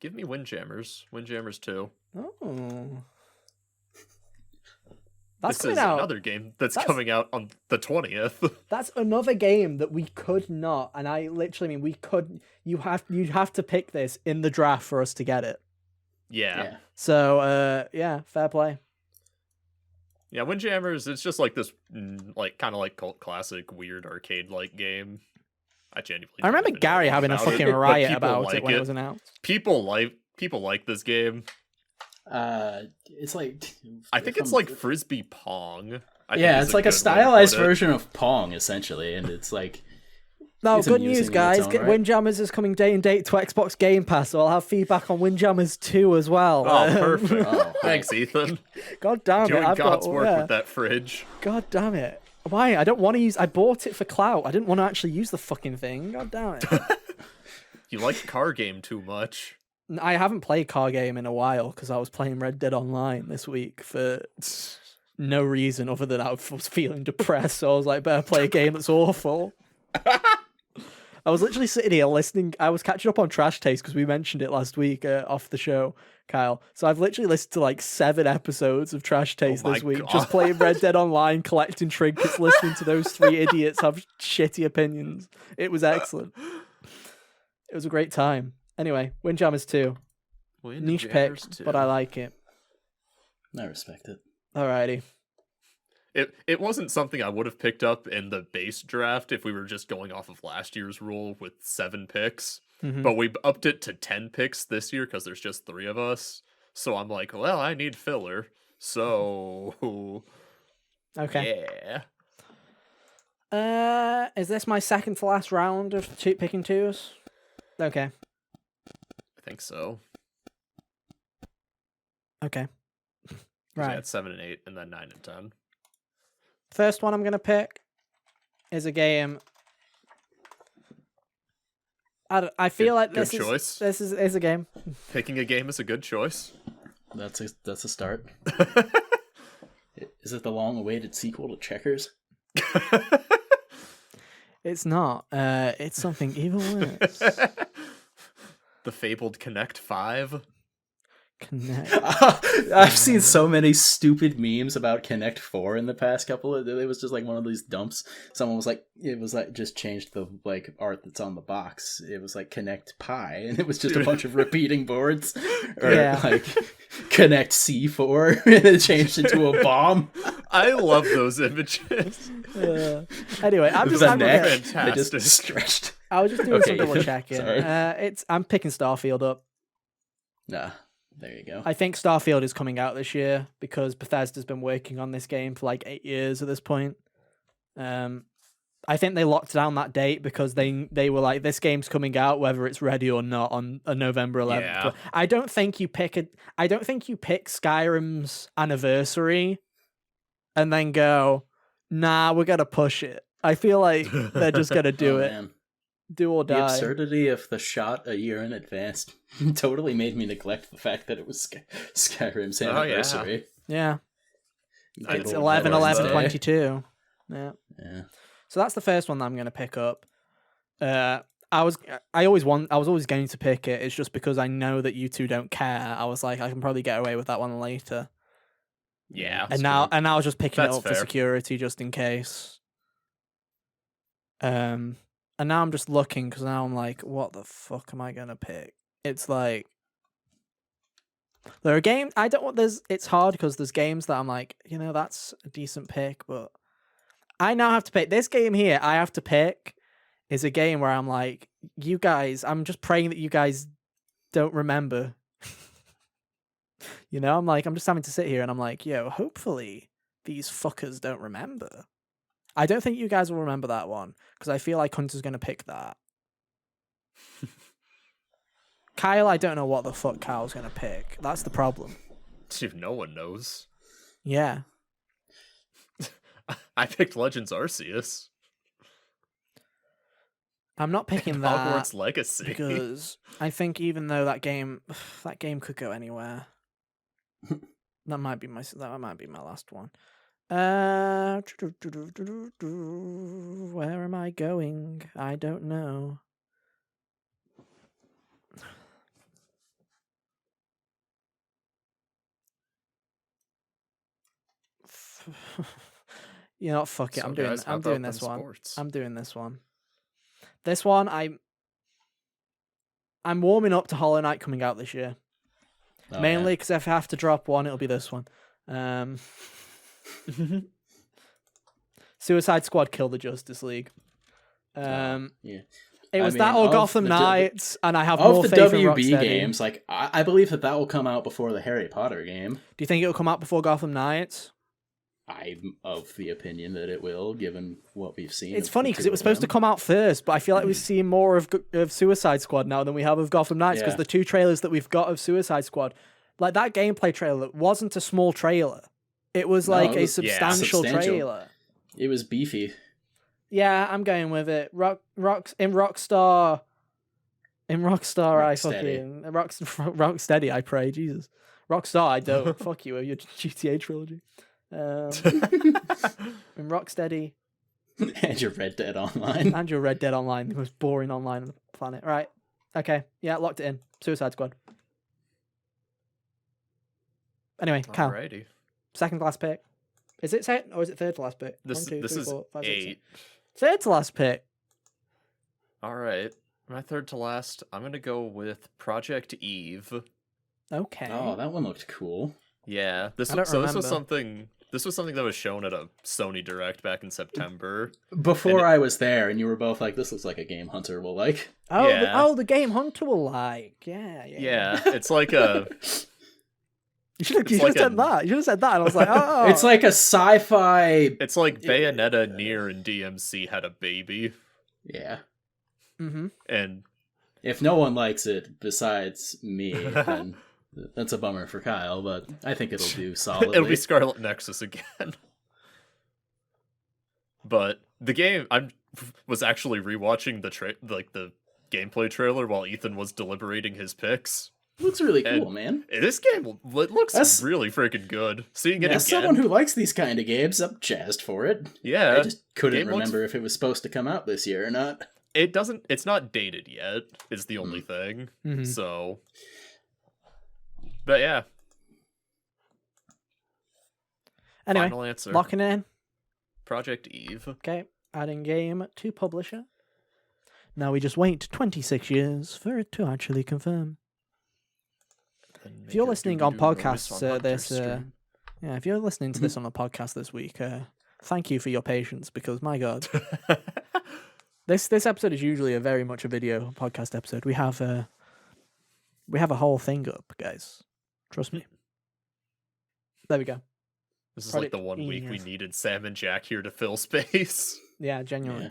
[SPEAKER 3] give me Windjammers. Windjammers 2.
[SPEAKER 1] for? Oh. That's
[SPEAKER 3] This
[SPEAKER 1] coming
[SPEAKER 3] is
[SPEAKER 1] out.
[SPEAKER 3] another game that's
[SPEAKER 1] That's-
[SPEAKER 3] coming out on the 20th.
[SPEAKER 1] That's another game that we could not, and I literally mean we could. You'd have to pick this in the draft for us to get it.
[SPEAKER 3] Yeah.
[SPEAKER 1] So yeah, fair play.
[SPEAKER 3] Yeah, Windjammers, it's just like this, like kind of like cult classic, weird arcade-like game. I genuinely.
[SPEAKER 1] I remember
[SPEAKER 3] don't even know
[SPEAKER 1] Gary
[SPEAKER 3] much
[SPEAKER 1] having a
[SPEAKER 3] about it,
[SPEAKER 1] fucking
[SPEAKER 3] but
[SPEAKER 1] riot
[SPEAKER 3] people
[SPEAKER 1] about
[SPEAKER 3] like
[SPEAKER 1] it when it was announced.
[SPEAKER 3] People like this game.
[SPEAKER 2] It's like
[SPEAKER 3] I think it's like Frisbee Pong.
[SPEAKER 2] yeah, it's like a stylized version of Pong essentially, and it's like.
[SPEAKER 1] No,
[SPEAKER 2] It's
[SPEAKER 1] good
[SPEAKER 2] amusing
[SPEAKER 1] news,
[SPEAKER 2] in
[SPEAKER 1] guys.
[SPEAKER 2] its own right.
[SPEAKER 1] Windjammers is coming day and date to Xbox Game Pass, so I'll have feedback on Windjammers 2 as well.
[SPEAKER 3] Oh, perfect.
[SPEAKER 2] Oh,
[SPEAKER 3] Thanks, Ethan.
[SPEAKER 1] God damn it.
[SPEAKER 3] Doing
[SPEAKER 1] I've
[SPEAKER 3] God's
[SPEAKER 1] got,
[SPEAKER 3] work
[SPEAKER 1] yeah.
[SPEAKER 3] with that fridge.
[SPEAKER 1] God damn it. Why? I don't want to use. I bought it for clout. I didn't want to actually use the fucking thing. God damn it.
[SPEAKER 3] You like car game too much.
[SPEAKER 1] I haven't played car game in a while because I was playing Red Dead Online this week for no reason other than I was feeling depressed. So I was like, better play a game that's awful. I was literally sitting here listening. I was catching up on Trash Taste because we mentioned it last week off the show, Kyle. So I've literally listened to like 7 episodes of Trash Taste
[SPEAKER 3] my
[SPEAKER 1] this week,
[SPEAKER 3] God.
[SPEAKER 1] just playing Red Dead Online, collecting trinkets, listening to those 3 idiots have shitty opinions. It was excellent. It was a great time. Anyway, Windjammers 2. Niche pick, but I like it.
[SPEAKER 2] I respect it.
[SPEAKER 1] Alrighty.
[SPEAKER 3] It wasn't something I would have picked up in the base draft if we were just going off of last year's rule with 7 picks.
[SPEAKER 1] Mhm.
[SPEAKER 3] But we upped it to 10 picks this year because there's just 3 of us. So I'm like, well, I need filler. So
[SPEAKER 1] Okay.
[SPEAKER 3] yeah.
[SPEAKER 1] Is this my second to last round of picking 2s? Okay.
[SPEAKER 3] I think so.
[SPEAKER 1] Okay.
[SPEAKER 3] 'Cause
[SPEAKER 1] Right.
[SPEAKER 3] I had 7 and 8 and then 9 and 10.
[SPEAKER 1] First one I'm going to pick is a game. I feel like
[SPEAKER 3] Good
[SPEAKER 1] this
[SPEAKER 3] choice.
[SPEAKER 1] is a game.
[SPEAKER 3] Picking a game is a good choice.
[SPEAKER 2] That's a start. Is it the long-awaited sequel to Checkers?
[SPEAKER 1] It's not. It's something even worse.
[SPEAKER 3] The fabled Connect 5.
[SPEAKER 1] Connect.
[SPEAKER 2] I've seen so many stupid memes about Connect 4 in the past couple of. It was just like one of these dumps. Someone was like, it was like just changed the like art that's on the box. It was like Connect Pi, and it was just a bunch of repeating boards, or
[SPEAKER 1] Yeah.
[SPEAKER 2] like Connect C4, and it changed into a bomb.
[SPEAKER 3] I love those images.
[SPEAKER 1] Anyway, I'm just
[SPEAKER 2] The
[SPEAKER 1] I'm
[SPEAKER 2] neck,
[SPEAKER 1] gonna,
[SPEAKER 2] it just
[SPEAKER 3] Fantastic.
[SPEAKER 2] stretched.
[SPEAKER 1] I was just doing
[SPEAKER 2] Okay,
[SPEAKER 1] some double checking.
[SPEAKER 2] sorry.
[SPEAKER 1] I'm picking Starfield up.
[SPEAKER 2] Nah, there you go.
[SPEAKER 1] I think Starfield is coming out this year because Bethesda's been working on this game for like 8 years at this point. I think they locked down that date because they were like, this game's coming out whether it's ready or not on November 11th.
[SPEAKER 3] Yeah.
[SPEAKER 1] I don't think you pick Skyrim's anniversary and then go, nah, we're gonna push it. I feel like they're just gonna do it,
[SPEAKER 2] Man.
[SPEAKER 1] do or
[SPEAKER 2] The
[SPEAKER 1] die.
[SPEAKER 2] absurdity of the shot a year in advance totally made me neglect the fact that it was Skyrim's
[SPEAKER 3] Oh, yeah.
[SPEAKER 2] anniversary.
[SPEAKER 1] Yeah,
[SPEAKER 3] I
[SPEAKER 1] it's
[SPEAKER 3] don't
[SPEAKER 1] 11
[SPEAKER 3] know
[SPEAKER 1] 11
[SPEAKER 3] that.
[SPEAKER 1] 22. Yeah.
[SPEAKER 2] Yeah.
[SPEAKER 1] So that's the first one that I'm gonna pick up. I was always going to pick it. It's just because I know that you two don't care. I was like, I can probably get away with that one later.
[SPEAKER 3] Yeah.
[SPEAKER 1] And now I was just picking
[SPEAKER 3] That's
[SPEAKER 1] it up for
[SPEAKER 3] fair.
[SPEAKER 1] security just in case. And now I'm just looking because now I'm like, what the fuck am I gonna pick? It's like There are games I don't want. It's hard because there's games that I'm like, that's a decent pick, but I now have to pick this game here. I have to pick is a game where I'm like, you guys. I'm just praying that you guys don't remember. I'm just having to sit here and I'm like, hopefully these fuckers don't remember. I don't think you guys will remember that one because I feel like Hunter's gonna pick that. Kyle, I don't know what the fuck Kyle's gonna pick. That's the problem.
[SPEAKER 3] If no one knows.
[SPEAKER 1] Yeah.
[SPEAKER 3] I picked Legends Arceus.
[SPEAKER 1] I'm not picking that
[SPEAKER 3] Hogwarts Legacy
[SPEAKER 1] because I think even though that game could go anywhere. that might be my last one. Where am I going? I don't know. Fuck it.
[SPEAKER 3] So
[SPEAKER 1] I'm
[SPEAKER 3] guys, how
[SPEAKER 1] doing
[SPEAKER 3] about
[SPEAKER 1] this
[SPEAKER 3] them
[SPEAKER 1] one.
[SPEAKER 3] sports?
[SPEAKER 1] I'm doing this one. This one, I'm warming up to Hollow Knight coming out this year.
[SPEAKER 2] Oh,
[SPEAKER 1] Mainly because if I have to drop one, it'll be this one. Suicide Squad killed the Justice League.
[SPEAKER 2] yeah.
[SPEAKER 1] It was that or
[SPEAKER 2] of
[SPEAKER 1] Gotham
[SPEAKER 2] the
[SPEAKER 1] Knights, and I have
[SPEAKER 2] of
[SPEAKER 1] more
[SPEAKER 2] the
[SPEAKER 1] faith in
[SPEAKER 2] WB
[SPEAKER 1] Rocksteady.
[SPEAKER 2] games. Like I believe that will come out before the Harry Potter game.
[SPEAKER 1] Do you think it'll come out before Gotham Knights?
[SPEAKER 2] I'm of the opinion that it will, given what we've seen.
[SPEAKER 1] It's funny because it was supposed to come out first, but I feel like we're seeing more of Suicide Squad now than we have of Gotham Knights because the two trailers that we've got of Suicide Squad, like that gameplay trailer, wasn't a small trailer. It was like a substantial trailer.
[SPEAKER 2] It was beefy.
[SPEAKER 1] Yeah, I'm going with it. Rockstar, Rocksteady, I pray, Jesus. Rockstar, I don't. Fuck you, your GTA trilogy. In Rocksteady.
[SPEAKER 2] And your Red Dead Online.
[SPEAKER 1] And your Red Dead Online, the most boring online on the planet. Right. Okay. Yeah, locked it in. Suicide Squad. Anyway, Cal.
[SPEAKER 3] Alrighty.
[SPEAKER 1] Second to last pick. Is it second or is it third to last pick?
[SPEAKER 3] This
[SPEAKER 1] 1, 2,
[SPEAKER 3] this
[SPEAKER 1] 3,
[SPEAKER 3] is
[SPEAKER 1] 4, 5, 6,
[SPEAKER 3] 8.
[SPEAKER 1] 7. Third to last pick.
[SPEAKER 3] Alright. My third to last, I'm gonna go with Project Eve.
[SPEAKER 1] Okay.
[SPEAKER 2] Oh, that one looked cool.
[SPEAKER 3] Yeah. This was something that was shown at a Sony Direct back in September.
[SPEAKER 2] Before I was there, and you were both like, "This looks like a game Hunter will like."
[SPEAKER 1] Oh,
[SPEAKER 3] yeah.
[SPEAKER 1] the game Hunter will like. Yeah.
[SPEAKER 3] It's like a.
[SPEAKER 1] You should have said that. You should have said that. And I was like, oh.
[SPEAKER 2] It's like a sci-fi.
[SPEAKER 3] It's like Bayonetta, Nier, and DMC had a baby.
[SPEAKER 2] Yeah.
[SPEAKER 1] Mm-hmm.
[SPEAKER 3] And
[SPEAKER 2] if no one likes it besides me, then that's a bummer for Kyle. But I think it'll do solidly.
[SPEAKER 3] It'll be Scarlet Nexus again. But the game, I was actually rewatching the gameplay trailer while Ethan was deliberating his picks.
[SPEAKER 2] Looks really cool, man.
[SPEAKER 3] This game looks really freaking good. Seeing it again.
[SPEAKER 2] As someone who likes these kind of games, I'm jazzed for it.
[SPEAKER 3] Yeah.
[SPEAKER 2] I just couldn't remember if it was supposed to come out this year or not.
[SPEAKER 3] It's not dated yet, is the only thing.
[SPEAKER 1] Mm-hmm.
[SPEAKER 3] So. But yeah.
[SPEAKER 1] Anyway,
[SPEAKER 3] final answer.
[SPEAKER 1] locking it in.
[SPEAKER 3] Project Eve.
[SPEAKER 1] Okay, adding game to publisher. Now we just wait 26 years for it to actually confirm. If you're listening on podcasts, if you're listening to this on a podcast this week, thank you for your patience because my God, this episode is usually a very much a video podcast episode. We have a whole thing up, guys. Trust me. There we go.
[SPEAKER 3] This is like the one week we needed Sam and Jack here to fill space.
[SPEAKER 1] Yeah, genuinely. Yeah.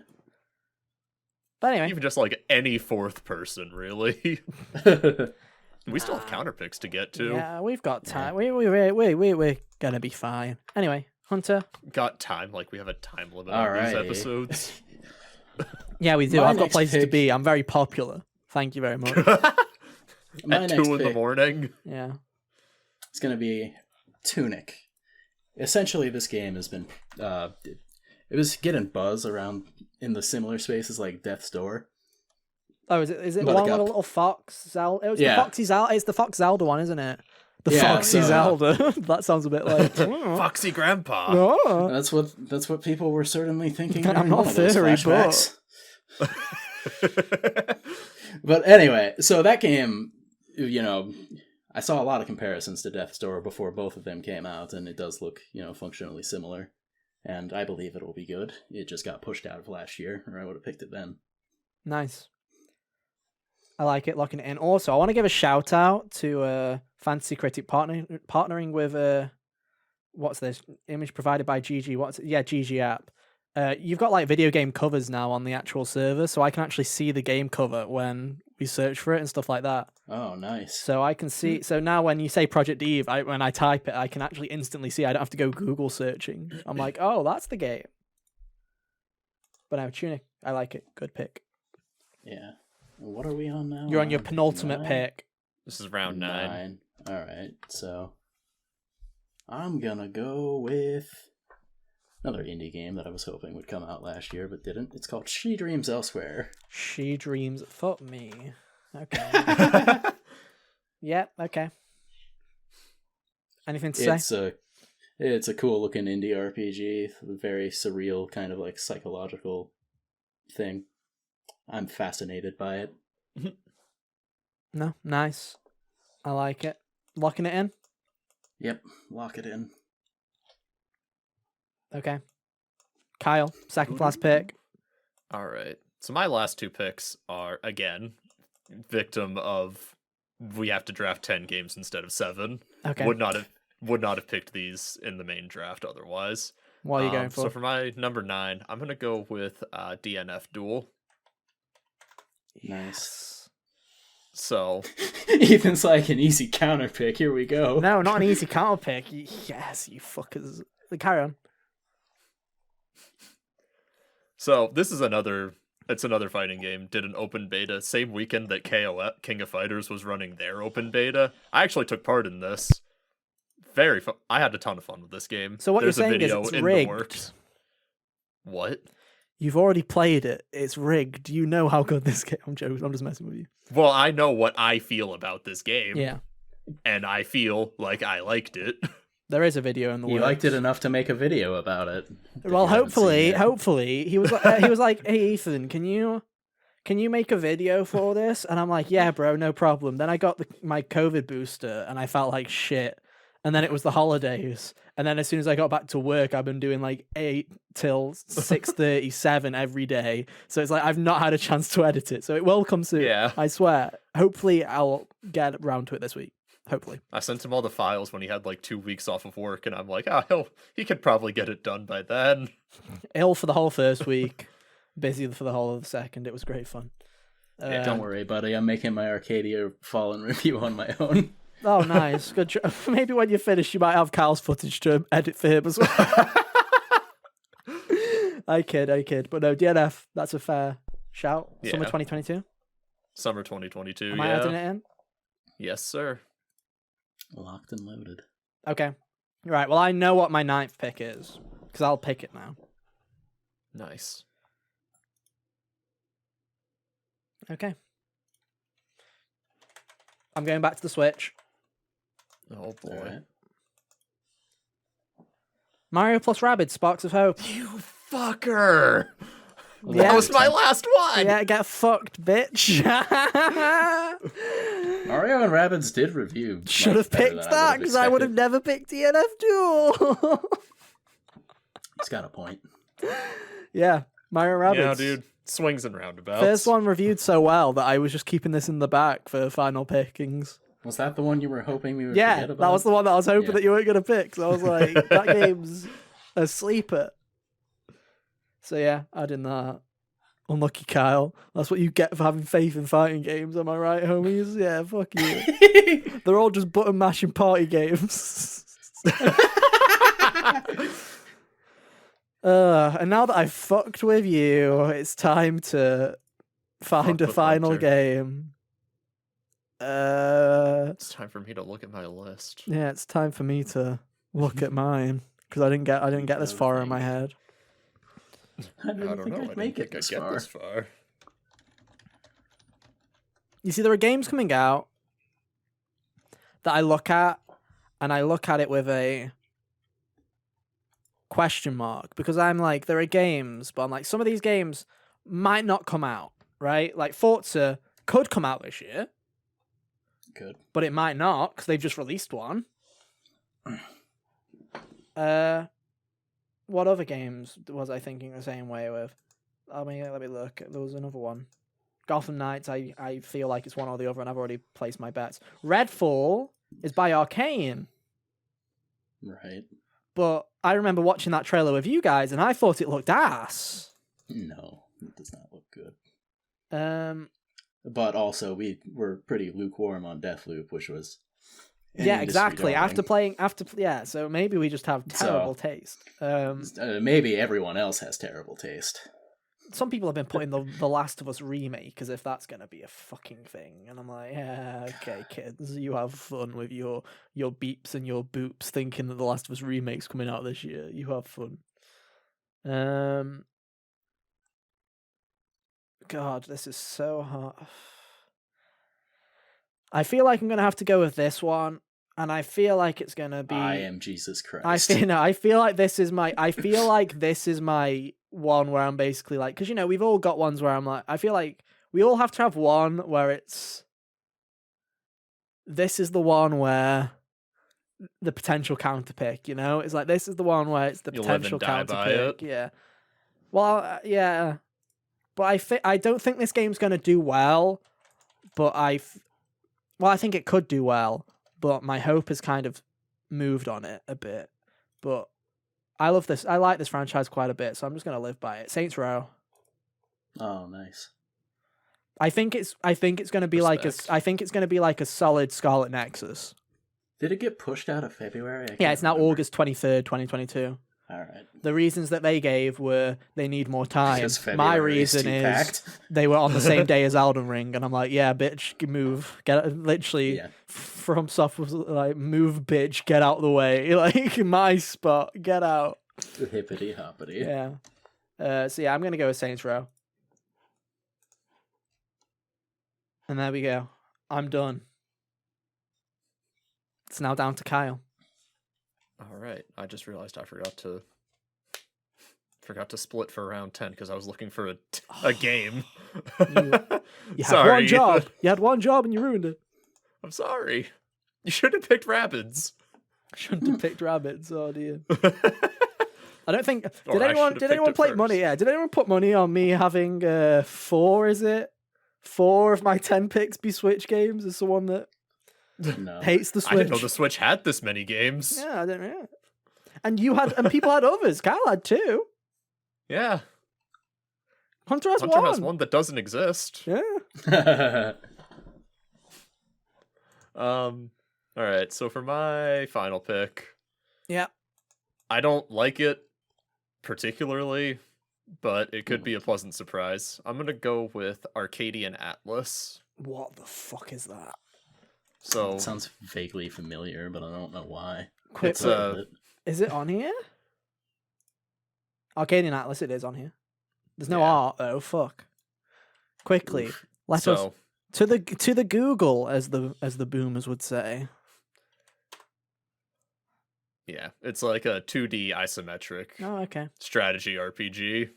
[SPEAKER 1] But anyway,
[SPEAKER 3] even just like any fourth person, really. We still have counter picks to get to.
[SPEAKER 1] Yeah, we've got time. We're gonna be fine. Anyway, Hunter.
[SPEAKER 3] Got time? Like we have a time limit on these episodes.
[SPEAKER 1] Yeah, we do. I've got places to be. I'm very popular. Thank you very much.
[SPEAKER 3] At 2 in the morning.
[SPEAKER 1] Yeah.
[SPEAKER 2] It's gonna be Tunic. Essentially, this game has been it was getting buzz around in the similar spaces like Death's Door.
[SPEAKER 1] Oh, is it one with a little fox? Zelda? It was the Foxy Zelda. It's the Fox Zelda one, isn't it? The Foxy Zelda. That sounds a bit like
[SPEAKER 3] Foxy Grandpa.
[SPEAKER 1] Oh.
[SPEAKER 2] That's what people were certainly thinking.
[SPEAKER 1] I'm not furry,
[SPEAKER 2] but. But anyway, so that game, I saw a lot of comparisons to Death's Door before both of them came out, and it does look, functionally similar. And I believe it'll be good. It just got pushed out of last year, or I would have picked it then.
[SPEAKER 1] Nice. I like it, locking it in. Also, I want to give a shout out to Fantasy Critic partnering with what's this? Image provided by GG. GG app. You've got like video game covers now on the actual server, so I can actually see the game cover when we search for it and stuff like that.
[SPEAKER 2] Oh, nice.
[SPEAKER 1] So I can see. So now when you say Project Eve, when I type it, I can actually instantly see. I don't have to go Google searching. I'm like, oh, that's the game. But no, Tunic, I like it. Good pick.
[SPEAKER 2] Yeah. What are we on now?
[SPEAKER 1] You're on your penultimate pick.
[SPEAKER 3] This is round 9.
[SPEAKER 2] All right, so I'm gonna go with another indie game that I was hoping would come out last year but didn't. It's called She Dreams Elsewhere.
[SPEAKER 1] She Dreams. Fuck me. Okay. Yeah. Okay. Anything to say?
[SPEAKER 2] It's a cool looking indie RPG. Very surreal, kind of like psychological thing. I'm fascinated by it.
[SPEAKER 1] No, nice. I like it. Locking it in?
[SPEAKER 2] Yep, lock it in.
[SPEAKER 1] Okay. Kyle, second last pick.
[SPEAKER 3] All right. So my last 2 picks are, again, victim of we have to draft 10 games instead of 7.
[SPEAKER 1] Okay.
[SPEAKER 3] Would not have picked these in the main draft otherwise.
[SPEAKER 1] What are you going for?
[SPEAKER 3] So for my number 9, I'm going to go with DNF Duel.
[SPEAKER 2] Nice.
[SPEAKER 3] So
[SPEAKER 2] Ethan's like an easy counter pick. Here we go.
[SPEAKER 1] No, not an easy counter pick. Yes, you fuckers. Carry on.
[SPEAKER 3] So this is another fighting game. Did an open beta same weekend that KOF, King of Fighters, was running their open beta. I actually took part in this. Very fun. I had a ton of fun with this game.
[SPEAKER 1] So what
[SPEAKER 3] There's
[SPEAKER 1] you're
[SPEAKER 3] a
[SPEAKER 1] saying is
[SPEAKER 3] video
[SPEAKER 1] it's
[SPEAKER 3] in
[SPEAKER 1] rigged.
[SPEAKER 3] the works. What?
[SPEAKER 1] You've already played it. It's rigged. You know how good this game. I'm joking. I'm just messing with you.
[SPEAKER 3] Well, I know what I feel about this game.
[SPEAKER 1] Yeah.
[SPEAKER 3] And I feel like I liked it.
[SPEAKER 1] There is a video in the
[SPEAKER 2] He
[SPEAKER 1] works.
[SPEAKER 2] liked it enough to make a video about it.
[SPEAKER 1] Well, hopefully he was like, "Hey Ethan, can you make a video for this?" And I'm like, "Yeah, bro, no problem." Then I got my COVID booster and I felt like shit. And then it was the holidays. And then as soon as I got back to work, I've been doing like 8 till 6:37 every day. So it's like I've not had a chance to edit it. So it will come soon.
[SPEAKER 3] Yeah.
[SPEAKER 1] I swear. Hopefully I'll get around to it this week. Hopefully.
[SPEAKER 3] I sent him all the files when he had like 2 weeks off of work, and I'm like, oh, he could probably get it done by then.
[SPEAKER 1] Ill for the whole first week. Busy for the whole of the second. It was great fun.
[SPEAKER 2] Yeah, don't worry, buddy. I'm making my Arcadia Fallen review on my own.
[SPEAKER 1] Oh, nice. Good job. Maybe when you finish, you might have Kyle's footage to edit for him as well. I kid. But no, DNF, that's a fair shout.
[SPEAKER 3] Yeah.
[SPEAKER 1] Summer 2022.
[SPEAKER 3] Summer 2022,
[SPEAKER 1] Am I adding it in?
[SPEAKER 3] Yes, sir.
[SPEAKER 2] Locked and loaded.
[SPEAKER 1] Okay. Right, well, I know what my 9th pick is, because I'll pick it now.
[SPEAKER 3] Nice.
[SPEAKER 1] Okay. I'm going back to the Switch.
[SPEAKER 3] Oh, boy.
[SPEAKER 2] Right.
[SPEAKER 1] Mario plus Rabbids Sparks of Hope.
[SPEAKER 3] You fucker!
[SPEAKER 1] Yeah.
[SPEAKER 3] That was my last one!
[SPEAKER 1] Yeah, get fucked, bitch.
[SPEAKER 2] Mario and Rabbids did review.
[SPEAKER 1] Should have picked that, because I would have never picked DNF Duel.
[SPEAKER 2] He's got a point.
[SPEAKER 1] Yeah, Mario Rabbids.
[SPEAKER 3] Yeah, dude. Swings and roundabouts.
[SPEAKER 1] First one reviewed so well that I was just keeping this in the back for final pickings.
[SPEAKER 2] Was that the one you were hoping we would
[SPEAKER 1] Yeah,
[SPEAKER 2] forget about?
[SPEAKER 1] that was the one that I was hoping
[SPEAKER 2] Yeah.
[SPEAKER 1] that you weren't going to pick. So I was like, that game's a sleeper. So yeah, adding that. Unlucky Kyle. That's what you get for having faith in fighting games, am I right, homies? Yeah, fuck you. They're all just button mashing party games. And now that I've fucked with you, it's time to find a
[SPEAKER 3] with
[SPEAKER 1] final
[SPEAKER 3] Hunter.
[SPEAKER 1] game.
[SPEAKER 3] It's time for me to look at my list.
[SPEAKER 1] Yeah, it's time for me to look at mine because I didn't get this far in my head.
[SPEAKER 2] I didn't
[SPEAKER 3] I don't
[SPEAKER 2] think
[SPEAKER 3] know.
[SPEAKER 2] I'd
[SPEAKER 3] I
[SPEAKER 2] make
[SPEAKER 3] didn't
[SPEAKER 2] it
[SPEAKER 3] think
[SPEAKER 2] this
[SPEAKER 3] I'd get
[SPEAKER 2] far.
[SPEAKER 3] this far.
[SPEAKER 1] You see, there are games coming out that I look at, and I look at it with a question mark because I'm like, there are games, but I'm like, some of these games might not come out, right? Like Forza could come out this year.
[SPEAKER 2] Good.
[SPEAKER 1] but it might not because they've just released one. What other games was I thinking the same way with? Let me look. There was another one. Gotham Knights, I feel like it's one or the other, and I've already placed my bets. Redfall is by Arcane.
[SPEAKER 2] Right.
[SPEAKER 1] But I remember watching that trailer with you guys, and I thought it looked ass.
[SPEAKER 2] No, it does not look good.
[SPEAKER 1] Um,
[SPEAKER 2] But also, we were pretty lukewarm on Deathloop, which was
[SPEAKER 1] yeah, exactly.
[SPEAKER 2] darling.
[SPEAKER 1] So maybe we just have terrible taste.
[SPEAKER 2] Maybe everyone else has terrible taste.
[SPEAKER 1] Some people have been putting the Last of Us remake as if that's going to be a fucking thing. And I'm like, yeah, okay, kids, you have fun with your beeps and your boops thinking that the Last of Us remake's coming out this year. You have fun. God, this is so hard. I feel like I'm going to have to go with this one. And I feel like it's going to be...
[SPEAKER 2] I am Jesus Christ.
[SPEAKER 1] I feel like this is my one where I'm basically like, because we've all got ones where I'm like, I feel like we all have to have one where it's, this is the one where the potential counter pick, it's like, this is the one where it's the potential counter pick. Yeah. Well, yeah, but I don't think this game's going to do well, but I think it could do well, but my hope has kind of moved on it a bit, but I love this. I like this franchise quite a bit, so I'm just going to live by it. Saints Row.
[SPEAKER 2] Oh, nice.
[SPEAKER 1] I think it's going to be like a solid Scarlet Nexus.
[SPEAKER 2] Did it get pushed out of February?
[SPEAKER 1] Yeah, it's now August 23rd, 2022.
[SPEAKER 2] All right.
[SPEAKER 1] The reasons that they gave were they need more time. My reason is
[SPEAKER 2] packed.
[SPEAKER 1] They were on the same day as Elden Ring, and I'm like, yeah, bitch, move, get literally. Yeah. From Software was like, move, bitch, get out of the way, like my spot, get out.
[SPEAKER 2] Hippity hoppity.
[SPEAKER 1] Yeah. So yeah, I'm gonna go with Saints Row. And there we go. I'm done. It's now down to Kyle.
[SPEAKER 3] All right. I just realized I forgot to split for round 10 because I was looking for a game.
[SPEAKER 1] You had one job. You had one job and you ruined it.
[SPEAKER 3] I'm sorry. You should have picked rabbits.
[SPEAKER 1] Shouldn't have picked rabbits. Oh dear. I don't think. Did anyone play money? Yeah. Did anyone put money on me having 4? Is it 4 of my 10 picks be Switch games? Is the one that hates the Switch?
[SPEAKER 3] I didn't know the Switch had this many games.
[SPEAKER 1] Yeah, I didn't know. And people had others. Kyle had 2.
[SPEAKER 3] Yeah.
[SPEAKER 1] Hunter has
[SPEAKER 3] one that doesn't exist.
[SPEAKER 1] Yeah.
[SPEAKER 3] All right, so for my final pick,
[SPEAKER 1] yeah,
[SPEAKER 3] I don't like it particularly, but it could be a pleasant surprise. I'm gonna go with Arcadian Atlas.
[SPEAKER 1] What the fuck is that?
[SPEAKER 2] So it sounds vaguely familiar, but I don't know why.
[SPEAKER 1] Is it on here? Arcadian Atlas, it is on here. There's no art though. Fuck. Quickly, let us to the Google, as the boomers would say.
[SPEAKER 3] Yeah, it's like a 2D isometric strategy RPG.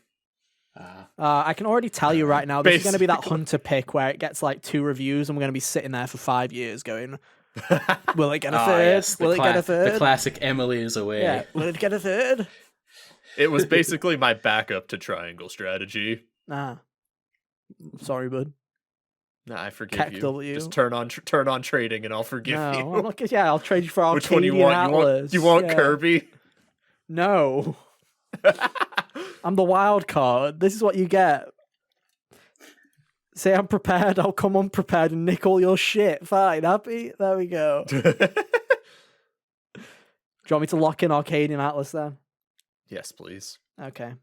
[SPEAKER 1] I can already tell you right now, this is going to be that Hunter pick where it gets like 2 reviews and we're going to be sitting there for 5 years going, will it get a third?
[SPEAKER 2] Yes,
[SPEAKER 1] will it get a third?
[SPEAKER 2] The classic Emily is away.
[SPEAKER 1] Yeah, will it get a third?
[SPEAKER 3] It was basically my backup to Triangle Strategy.
[SPEAKER 1] Sorry, bud.
[SPEAKER 3] Nah, I forgive
[SPEAKER 1] Keck
[SPEAKER 3] you.
[SPEAKER 1] W.
[SPEAKER 3] Just turn on trading and I'll forgive you.
[SPEAKER 1] I'm not, I'll trade you for Arcadian
[SPEAKER 3] Which one you want?
[SPEAKER 1] Atlas.
[SPEAKER 3] You want Kirby?
[SPEAKER 1] No. I'm the wild card. This is what you get. Say I'm prepared, I'll come unprepared and nick all your shit. Fine, happy? There we go. Do you want me to lock in Arcadian Atlas then?
[SPEAKER 3] Yes, please.
[SPEAKER 1] Okay.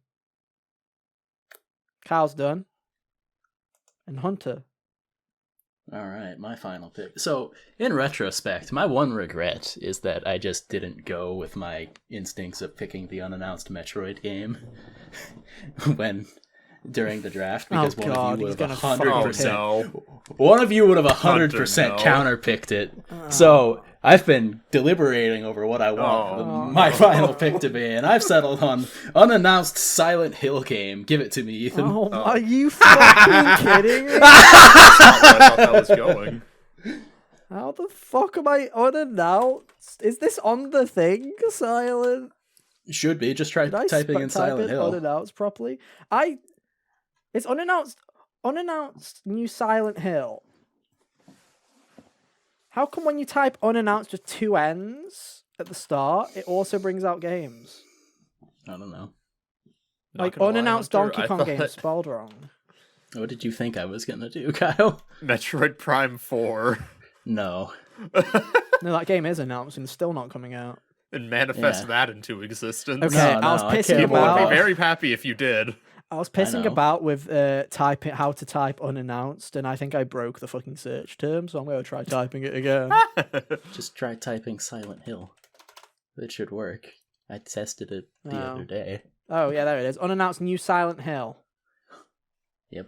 [SPEAKER 1] Kyle's done. And Hunter.
[SPEAKER 2] All right, my final pick. So, in retrospect, my one regret is that I just didn't go with my instincts of picking the unannounced Metroid game during the draft, because one of you would have 100%. One of you would have 100% counterpicked it. So I've been deliberating over what I want my final pick to be, and I've settled on unannounced Silent Hill game. Give it to me, Ethan.
[SPEAKER 1] Are you fucking kidding me?
[SPEAKER 3] I thought that was going.
[SPEAKER 1] How the fuck am I unannounced? Is this on the thing, Silent?
[SPEAKER 2] Should be. Just try
[SPEAKER 1] Did I
[SPEAKER 2] typing in
[SPEAKER 1] type
[SPEAKER 2] Silent
[SPEAKER 1] it
[SPEAKER 2] Hill.
[SPEAKER 1] unannounced properly? It's unannounced. Unannounced new Silent Hill. How come when you type unannounced with 2 N's at the start, it also brings out games?
[SPEAKER 2] I don't know.
[SPEAKER 3] Not
[SPEAKER 1] Like
[SPEAKER 3] gonna lie,
[SPEAKER 1] unannounced
[SPEAKER 3] Hunter,
[SPEAKER 1] Donkey
[SPEAKER 3] I
[SPEAKER 1] Kong
[SPEAKER 3] thought
[SPEAKER 1] games spelled wrong.
[SPEAKER 2] What did you think I was gonna do, Kyle?
[SPEAKER 3] Metroid Prime 4
[SPEAKER 2] No.
[SPEAKER 1] No, that game is announced and it's still not coming out.
[SPEAKER 3] and manifest
[SPEAKER 2] Yeah.
[SPEAKER 3] that into existence.
[SPEAKER 1] Okay,
[SPEAKER 2] No,
[SPEAKER 1] I was
[SPEAKER 2] no, I
[SPEAKER 1] pissing
[SPEAKER 2] can't
[SPEAKER 3] People would
[SPEAKER 1] about.
[SPEAKER 3] be very happy if you did.
[SPEAKER 1] I was pissing
[SPEAKER 2] know.
[SPEAKER 1] about with typing how to type unannounced, and I think I broke the fucking search term, so I'm going to try typing it again.
[SPEAKER 2] Just try typing Silent Hill. It should work. I tested it the
[SPEAKER 1] Oh.
[SPEAKER 2] other day.
[SPEAKER 1] Oh yeah, there it is. Unannounced new Silent Hill.
[SPEAKER 2] Yep.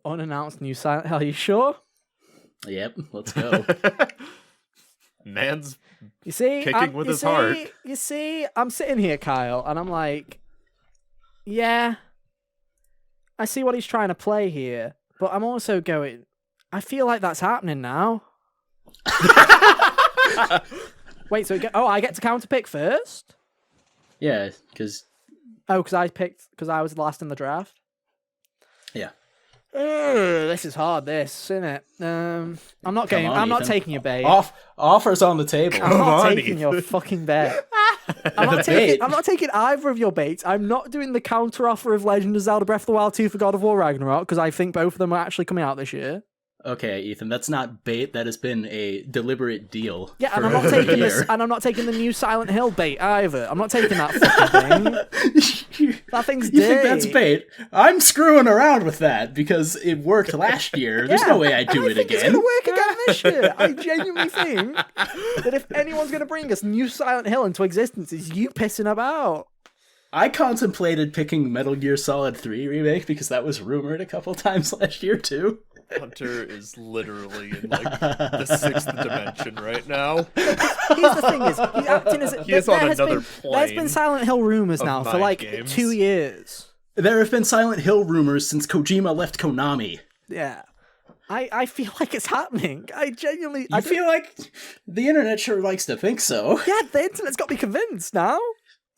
[SPEAKER 1] Unannounced new Silent Hill. You sure?
[SPEAKER 2] Yep. Let's go.
[SPEAKER 3] Man's
[SPEAKER 1] You see,
[SPEAKER 3] Kicking with his heart.
[SPEAKER 1] You see, I'm sitting here, Kyle, and I'm like, yeah, I see what he's trying to play here, but I'm also going, I feel like that's happening now. Wait, so I get to counterpick first?
[SPEAKER 2] Yeah, because
[SPEAKER 1] Oh, because I was last in the draft.
[SPEAKER 2] yeah.
[SPEAKER 1] This is hard. This, isn't it? I'm not
[SPEAKER 2] Come on,
[SPEAKER 1] I'm not
[SPEAKER 2] Ethan.
[SPEAKER 1] taking your bait.
[SPEAKER 2] Offers on the table.
[SPEAKER 1] I'm not
[SPEAKER 3] on,
[SPEAKER 1] taking your fucking bet. I'm not,
[SPEAKER 2] Bait.
[SPEAKER 1] I'm not taking either of your baits. I'm not doing the counter offer of Legend of Zelda Breath of the Wild 2 for God of War Ragnarok because I think both of them are actually coming out this year.
[SPEAKER 2] Okay, Ethan, that's not bait. That has been a deliberate deal.
[SPEAKER 1] Yeah, and
[SPEAKER 2] for
[SPEAKER 1] I'm not
[SPEAKER 2] over a
[SPEAKER 1] taking this,
[SPEAKER 2] year.
[SPEAKER 1] and I'm not taking the new Silent Hill bait either. I'm not taking that fucking thing. That thing's
[SPEAKER 2] You think that's
[SPEAKER 1] dead.
[SPEAKER 2] bait? I'm screwing around with that because it worked last year. There's no way I'd do
[SPEAKER 1] and I
[SPEAKER 2] it
[SPEAKER 1] think
[SPEAKER 2] again.
[SPEAKER 1] It's gonna work again this year. I genuinely think that if anyone's gonna bring us new Silent Hill into existence, it's you pissing about.
[SPEAKER 2] I contemplated picking Metal Gear Solid 3 remake because that was rumored a couple times last year too.
[SPEAKER 3] Hunter is literally in like the 6th dimension right now.
[SPEAKER 1] Here's the thing: is he's acting as
[SPEAKER 3] He is on another
[SPEAKER 1] There's been
[SPEAKER 3] plane
[SPEAKER 1] Silent Hill rumors
[SPEAKER 3] of
[SPEAKER 1] now for
[SPEAKER 3] mind
[SPEAKER 1] like
[SPEAKER 3] games.
[SPEAKER 1] 2 years.
[SPEAKER 2] There have been Silent Hill rumors since Kojima left Konami.
[SPEAKER 1] Yeah, I feel like it's happening. I genuinely.
[SPEAKER 2] I feel like the internet sure likes to think so.
[SPEAKER 1] Yeah, the internet's got me convinced now.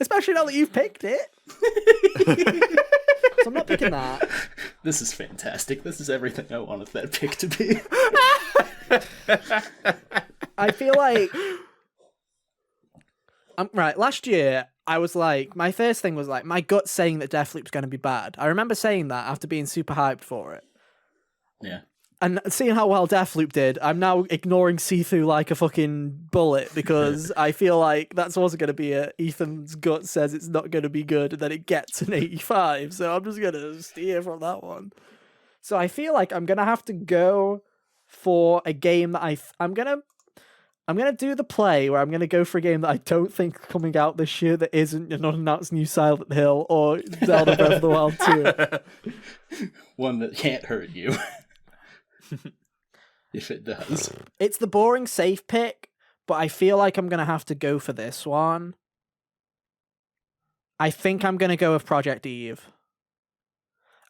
[SPEAKER 1] Especially now that you've picked it. So I'm not picking that.
[SPEAKER 2] This is fantastic. This is everything I wanted that pick to be.
[SPEAKER 1] I feel like right. Last year, I was like, my first thing was like, my gut's saying that Deathloop's going to be bad. I remember saying that after being super hyped for it,
[SPEAKER 2] Yeah.
[SPEAKER 1] and seeing how well Deathloop did. I'm now ignoring see-through like a fucking bullet because I feel like that's also going to be Ethan's gut says it's not going to be good, and then it gets an 85. So I'm just going to steer from that one. So I feel like I'm going to have to go for a game that I'm gonna do the play where I'm gonna go for a game that I don't think is coming out this year that isn't an unannounced new Silent Hill or Zelda Breath of the Wild 2.
[SPEAKER 2] One that can't hurt you. If it does.
[SPEAKER 1] It's the boring safe pick, but I feel like I'm gonna have to go for this one. I think I'm gonna go with Project Eve.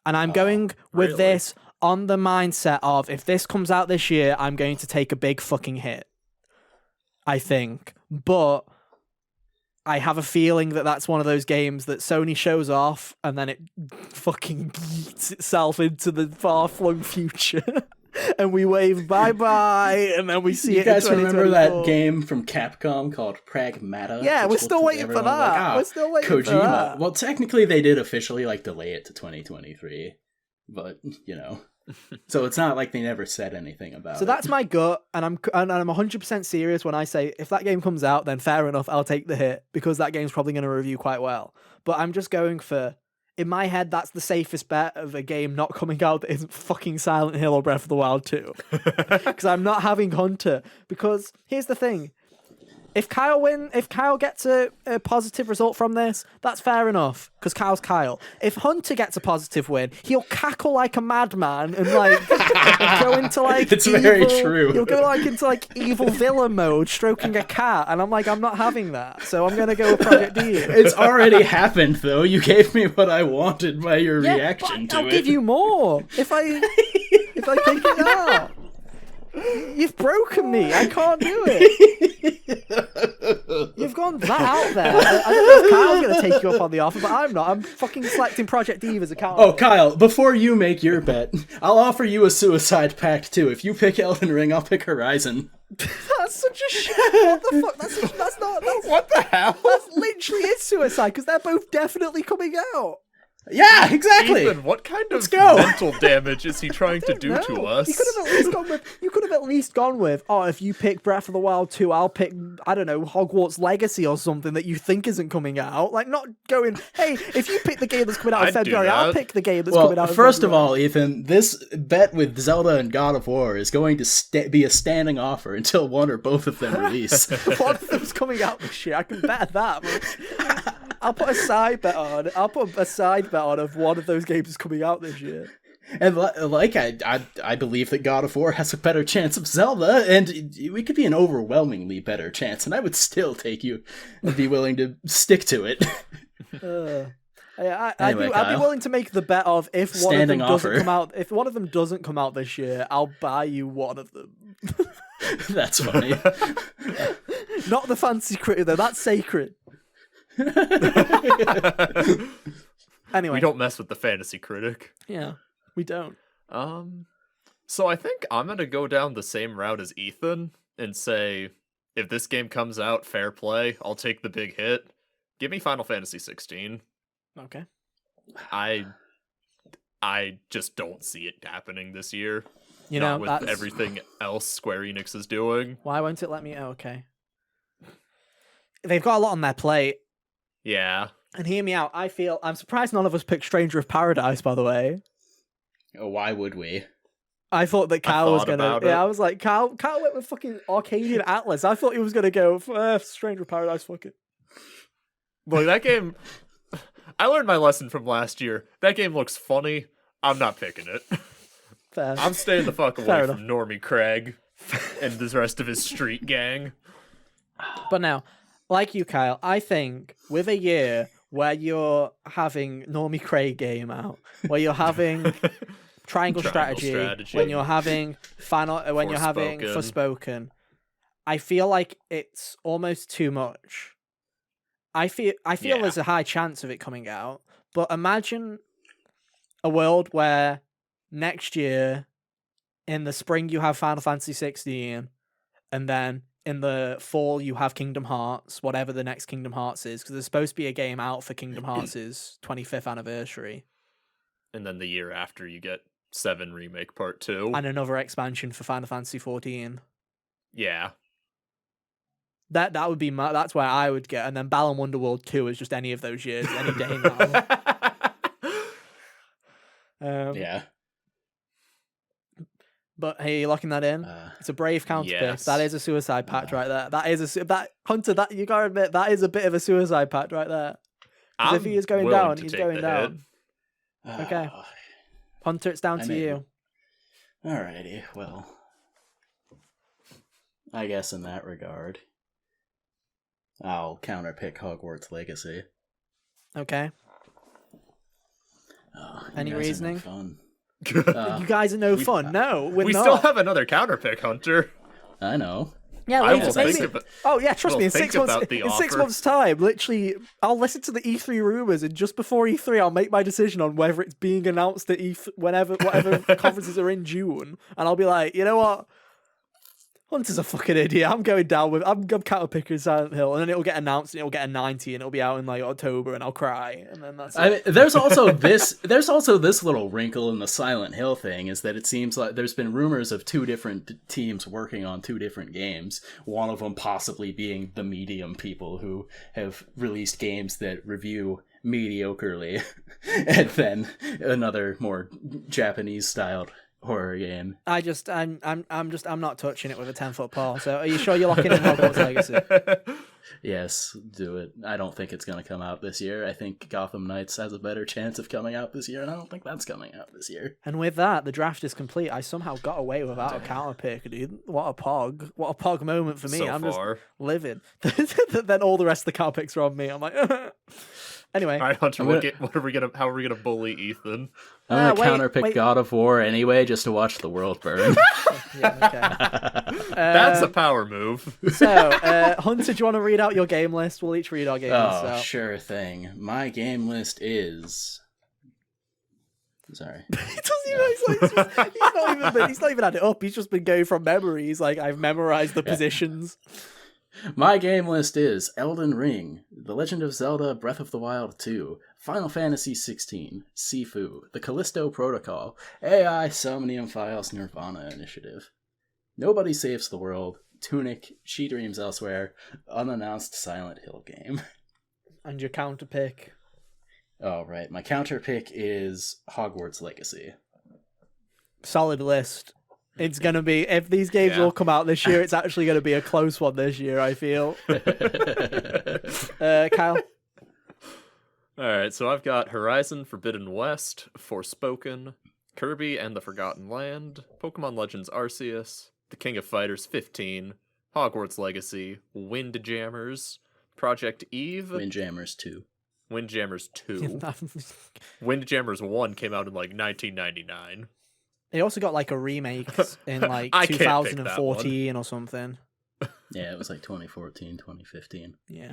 [SPEAKER 1] And I'm going with
[SPEAKER 3] really?
[SPEAKER 1] this on the mindset of if this comes out this year, I'm going to take a big fucking hit. I think. But I have a feeling that that's one of those games that Sony shows off and then it fucking yeets itself into the far-flung future. And we wave bye-bye, and then we see
[SPEAKER 2] You
[SPEAKER 1] it in
[SPEAKER 2] guys remember that
[SPEAKER 1] 2024.
[SPEAKER 2] game from Capcom called Pragmata?
[SPEAKER 1] Yeah,
[SPEAKER 2] which
[SPEAKER 1] we're still
[SPEAKER 2] looked-
[SPEAKER 1] waiting for
[SPEAKER 2] everyone was
[SPEAKER 1] that.
[SPEAKER 2] like, "Ah,
[SPEAKER 1] We're still waiting for
[SPEAKER 2] Kojima.
[SPEAKER 1] that.
[SPEAKER 2] Well, technically they did officially delay it to 2023, but so it's not like they never said anything about it.
[SPEAKER 1] So that's my gut, and I'm 100% serious when I say if that game comes out, then fair enough, I'll take the hit because that game's probably going to review quite well. But I'm just going for, in my head, that's the safest bet of a game not coming out that isn't fucking Silent Hill or Breath of the Wild 2. Because I'm not having Hunter. Because here's the thing. If Kyle gets a positive result from this, that's fair enough, because Kyle's Kyle. If Hunter gets a positive win, he'll cackle like a madman and go into
[SPEAKER 2] It's very true.
[SPEAKER 1] He'll go into evil villain mode, stroking a cat, and I'm not having that. So I'm gonna go with Project D.
[SPEAKER 2] It's already happened, though. You gave me what I wanted by your
[SPEAKER 1] Yeah,
[SPEAKER 2] reaction
[SPEAKER 1] but
[SPEAKER 2] to
[SPEAKER 1] I'll
[SPEAKER 2] it.
[SPEAKER 1] give you more if I pick it out. You've broken me. I can't do it. You've gone that out there. I don't know if Kyle's going to take you up on the offer, but I'm not. I'm fucking selecting Project Eve as a counter.
[SPEAKER 2] Oh, Kyle, before you make your bet, I'll offer you a suicide pact too. If you pick Elden Ring, I'll pick Horizon.
[SPEAKER 1] That's such a shit. What the fuck? That's not.
[SPEAKER 3] What the hell?
[SPEAKER 1] That's literally is suicide because they're both definitely coming out.
[SPEAKER 2] Yeah, exactly.
[SPEAKER 3] Ethan, what kind
[SPEAKER 2] Let's
[SPEAKER 3] of
[SPEAKER 2] go.
[SPEAKER 3] mental damage is he trying to do
[SPEAKER 1] No.
[SPEAKER 3] to us?
[SPEAKER 1] You could have at least gone with, oh, if you pick Breath of the Wild 2, I'll pick, I don't know, Hogwarts Legacy or something that you think isn't coming out. Like, not going, hey, if you pick the game that's coming out in
[SPEAKER 3] I'd do
[SPEAKER 1] February, I'll
[SPEAKER 3] that.
[SPEAKER 1] pick the game that's coming out in
[SPEAKER 2] First of
[SPEAKER 1] February.
[SPEAKER 2] all, Ethan, this bet with Zelda and God of War is going to be a standing offer until one or both of them release.
[SPEAKER 1] One of them's coming out this year. I can bet that. But I'll put a side bet on. Of one of those games is coming out this year.
[SPEAKER 2] And I believe that God of War has a better chance of Zelda, and we could be an overwhelmingly better chance, and I would still take you and be willing to stick to it.
[SPEAKER 1] I'd be
[SPEAKER 2] Kyle.
[SPEAKER 1] willing to make the bet of if one of them
[SPEAKER 2] Standing
[SPEAKER 1] doesn't
[SPEAKER 2] offer.
[SPEAKER 1] come out. If one of them doesn't come out this year, I'll buy you one of them.
[SPEAKER 2] That's funny.
[SPEAKER 1] Not the fancy critter though. That's sacred. Anyway,
[SPEAKER 3] We don't mess with the fantasy critic.
[SPEAKER 1] Yeah, we don't.
[SPEAKER 3] So I think I'm gonna go down the same route as Ethan and say, if this game comes out, fair play. I'll take the big hit. Give me Final Fantasy 16.
[SPEAKER 1] Okay.
[SPEAKER 3] I just don't see it happening this year.
[SPEAKER 1] You
[SPEAKER 3] Not
[SPEAKER 1] know,
[SPEAKER 3] with
[SPEAKER 1] that's
[SPEAKER 3] everything else Square Enix is doing.
[SPEAKER 1] why won't it let me? Oh, okay. They've got a lot on their plate.
[SPEAKER 3] Yeah.
[SPEAKER 1] And hear me out. I'm surprised none of us picked Stranger of Paradise. By the way,
[SPEAKER 2] Why would we?
[SPEAKER 1] I thought that Kyle was
[SPEAKER 3] thought
[SPEAKER 1] gonna.
[SPEAKER 3] about it.
[SPEAKER 1] Yeah, I was like, Kyle went with fucking Arcadian Atlas. I thought he was gonna go Stranger of Paradise. Fuck it.
[SPEAKER 3] Look, that game. I learned my lesson from last year. That game looks funny. I'm not picking it.
[SPEAKER 1] Fair.
[SPEAKER 3] I'm staying the fuck
[SPEAKER 1] Fair
[SPEAKER 3] away from Normie Craig and the rest of his street gang.
[SPEAKER 1] But now, like you, Kyle, I think with a year where you're having Normie Craig game out, where you're having Triangle Strategy, when you're having when you're having Forspoken, I feel like it's almost too much. I feel
[SPEAKER 3] Yeah.
[SPEAKER 1] there's a high chance of it coming out, but imagine a world where next year in the spring you have Final Fantasy 16, and then in the fall you have Kingdom Hearts, whatever the next Kingdom Hearts is, because there's supposed to be a game out for Kingdom Hearts' 25th anniversary,
[SPEAKER 3] And then the year after you get 7 Remake Part 2.
[SPEAKER 1] and another expansion for Final Fantasy 14.
[SPEAKER 3] Yeah.
[SPEAKER 1] That would be that's where I would get, and then Balan Wonderworld 2 is just any of those years, any day now.
[SPEAKER 2] Yeah.
[SPEAKER 1] But hey, you're locking that in. It's a brave counter pick.
[SPEAKER 3] Yes.
[SPEAKER 1] That is a suicide pact right there. That is that Hunter. That you gotta admit, that is a bit of a suicide pact right there. 'Cause if he is going
[SPEAKER 3] willing
[SPEAKER 1] down,
[SPEAKER 3] to
[SPEAKER 1] he's
[SPEAKER 3] take
[SPEAKER 1] going
[SPEAKER 3] the
[SPEAKER 1] down.
[SPEAKER 3] hit.
[SPEAKER 1] Okay. Hunter, it's down
[SPEAKER 2] I
[SPEAKER 1] to
[SPEAKER 2] mean-
[SPEAKER 1] you.
[SPEAKER 2] Alrighty, well, I guess in that regard, I'll counterpick Hogwarts Legacy.
[SPEAKER 1] Okay.
[SPEAKER 2] Oh, you
[SPEAKER 1] Any
[SPEAKER 2] guys are no
[SPEAKER 1] reasoning?
[SPEAKER 2] fun.
[SPEAKER 1] You guys are no fun. No, we're
[SPEAKER 3] We
[SPEAKER 1] not.
[SPEAKER 3] still have another counterpick, Hunter.
[SPEAKER 2] I know.
[SPEAKER 1] Yeah,
[SPEAKER 3] I
[SPEAKER 1] later,
[SPEAKER 3] will
[SPEAKER 1] maybe.
[SPEAKER 3] think about.
[SPEAKER 1] Oh yeah, trust
[SPEAKER 3] we'll
[SPEAKER 1] me. In
[SPEAKER 3] think
[SPEAKER 1] 6 months,
[SPEAKER 3] about the
[SPEAKER 1] in 6
[SPEAKER 3] offer.
[SPEAKER 1] months' time, literally, I'll listen to the E3 rumors, and just before E3, I'll make my decision on whether it's being announced at E3, whatever conferences are in June, and I'll be like, you know what, Hunter's a fucking idiot. I'm going down with. I'm counterpicking Silent Hill, and then it'll get announced, and it'll get a 90, and it'll be out in like October, and I'll cry, and then that's it.
[SPEAKER 2] I mean, there's also this little wrinkle in the Silent Hill thing, is that it seems like there's been rumors of 2 different teams working on 2 different games, one of them possibly being the Medium people who have released games that review mediocrely, and then another more Japanese styled horror game.
[SPEAKER 1] I'm not touching it with a 10-foot pole. So are you sure you're locking in Hogwarts Legacy?
[SPEAKER 2] Yes, do it. I don't think it's going to come out this year. I think Gotham Knights has a better chance of coming out this year, and I don't think that's coming out this year.
[SPEAKER 1] And with that, the draft is complete. I somehow got away without a counter pick, dude. What a pog. What a pog moment for me.
[SPEAKER 3] So
[SPEAKER 1] I'm
[SPEAKER 3] far.
[SPEAKER 1] just living. Then all the rest of the counter picks are on me. I'm like, Anyway,
[SPEAKER 3] All right, Hunter.
[SPEAKER 2] I'm gonna-
[SPEAKER 3] How are we gonna bully Ethan?
[SPEAKER 2] I'm gonna
[SPEAKER 1] wait,
[SPEAKER 2] counterpick
[SPEAKER 1] wait.
[SPEAKER 2] God of War anyway, just to watch the world burn.
[SPEAKER 1] yeah, okay.
[SPEAKER 3] That's a power move.
[SPEAKER 1] So, Hunter, do you want to read out your game list? We'll each read our game list
[SPEAKER 2] Oh,
[SPEAKER 1] out.
[SPEAKER 2] sure thing. My game list is. Sorry.
[SPEAKER 1] He doesn't even. He's not even had it up. He's just been going from memory. He's like, I've memorized the positions.
[SPEAKER 2] My game list is Elden Ring, The Legend of Zelda Breath of the Wild 2, Final Fantasy 16, Sifu, The Callisto Protocol, AI Somnium Files Nirvana Initiative, Nobody Saves the World, Tunic, She Dreams Elsewhere, Unannounced Silent Hill Game.
[SPEAKER 1] And your counter pick.
[SPEAKER 2] Oh, right. My counter pick is Hogwarts Legacy.
[SPEAKER 1] Solid list. It's going to be, if these games all come out this year, it's actually going to be a close one this year, I feel. Kyle?
[SPEAKER 3] Alright, so I've got Horizon Forbidden West, Forspoken, Kirby and the Forgotten Land, Pokemon Legends Arceus, The King of Fighters 15, Hogwarts Legacy, Windjammers, Project Eve,
[SPEAKER 2] Windjammers 2.
[SPEAKER 3] Windjammers 2. Windjammers 1 came out in like 1999.
[SPEAKER 1] They also got like a remake in like
[SPEAKER 3] I can't pick that
[SPEAKER 1] 2014 or something.
[SPEAKER 2] Yeah, it was like 2014, 2015.
[SPEAKER 1] Yeah.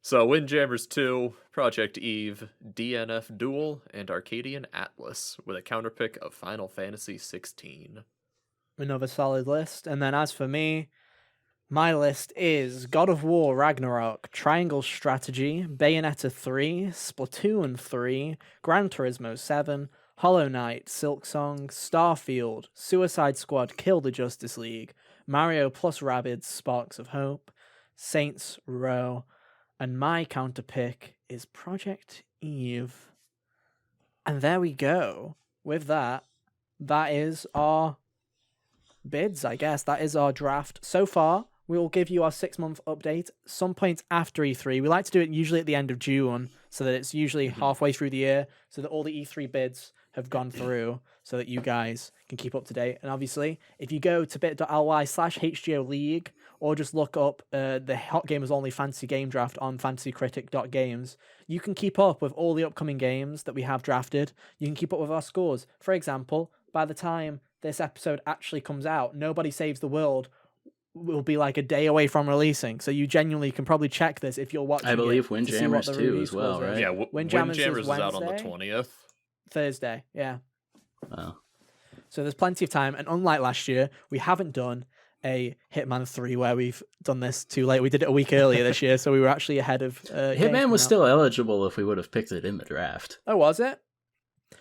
[SPEAKER 3] So Windjammers 2, Project Eve, DNF Duel, and Arcadian Atlas, with a counterpick of Final Fantasy 16.
[SPEAKER 1] Another solid list. And then as for me, my list is God of War Ragnarok, Triangle Strategy, Bayonetta 3, Splatoon 3, Gran Turismo 7, Hollow Knight, Silksong, Starfield, Suicide Squad, Kill the Justice League, Mario plus Rabbids, Sparks of Hope, Saints Row, and my counter pick is Project Eve. And there we go. With that, that is our bids, I guess. That is our draft. So far, we will give you our 6-month update some point after E3. We like to do it usually at the end of June, so that it's usually halfway through the year, so that all the E3 bids have gone through, so that you guys can keep up to date. And obviously, if you go to bit.ly/HGO League, or just look up the Hot Gamers Only Fantasy Game Draft on fantasycritic.games, you can keep up with all the upcoming games that we have drafted. You can keep up with our scores. For example, by the time this episode actually comes out, Nobody Saves the World will be like a day away from releasing, so you genuinely can probably check this if you're watching.
[SPEAKER 2] I believe
[SPEAKER 1] it to see
[SPEAKER 2] Windjammers
[SPEAKER 1] what the
[SPEAKER 2] 2
[SPEAKER 1] review
[SPEAKER 2] as well,
[SPEAKER 1] scores are.
[SPEAKER 2] right?
[SPEAKER 3] Yeah,
[SPEAKER 1] Windjammers
[SPEAKER 3] is out on the
[SPEAKER 1] Wednesday?
[SPEAKER 3] 20th.
[SPEAKER 1] Thursday, yeah.
[SPEAKER 2] Wow.
[SPEAKER 1] So there's plenty of time, and unlike last year, we haven't done a Hitman 3 where we've done this too late. We did it a week earlier this year, so we were actually ahead of
[SPEAKER 2] Hitman was still eligible if we would have picked it in the draft.
[SPEAKER 1] Oh, was it?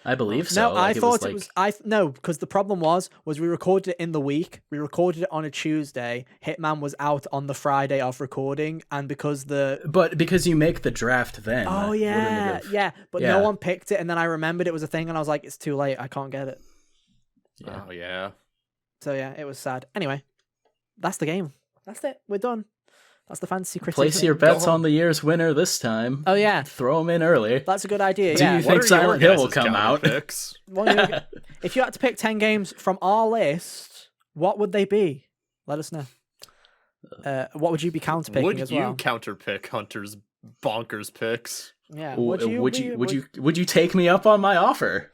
[SPEAKER 2] I believe so.
[SPEAKER 1] No,
[SPEAKER 2] Like,
[SPEAKER 1] I thought
[SPEAKER 2] it
[SPEAKER 1] it was. No, because the problem was we recorded it in the week. We recorded it on a Tuesday. Hitman was out on the Friday of recording, and because
[SPEAKER 2] But because you make the draft then.
[SPEAKER 1] oh
[SPEAKER 2] wouldn't it
[SPEAKER 1] yeah,
[SPEAKER 2] have-
[SPEAKER 1] yeah, but
[SPEAKER 2] Yeah.
[SPEAKER 1] no one picked it, and then I remembered it was a thing, and I was like, it's too late. I can't get it.
[SPEAKER 2] Yeah.
[SPEAKER 3] Oh, yeah.
[SPEAKER 1] So yeah, it was sad. Anyway, that's the game. That's it. We're done. That's the Fantasy Critic.
[SPEAKER 2] Place your bets on the year's winner this time.
[SPEAKER 1] Oh yeah,
[SPEAKER 2] Throw them in early.
[SPEAKER 1] that's a good idea.
[SPEAKER 2] Do
[SPEAKER 1] Yeah.
[SPEAKER 2] you think Silent Hill will come out?
[SPEAKER 3] Picks?
[SPEAKER 1] If you had to pick 10 games from our list, what would they be? Let us know. What would you be counterpicking
[SPEAKER 3] Would
[SPEAKER 1] as
[SPEAKER 3] you
[SPEAKER 1] well?
[SPEAKER 3] counterpick Hunter's bonkers picks?
[SPEAKER 1] Yeah.
[SPEAKER 2] Would you take me up on my offer?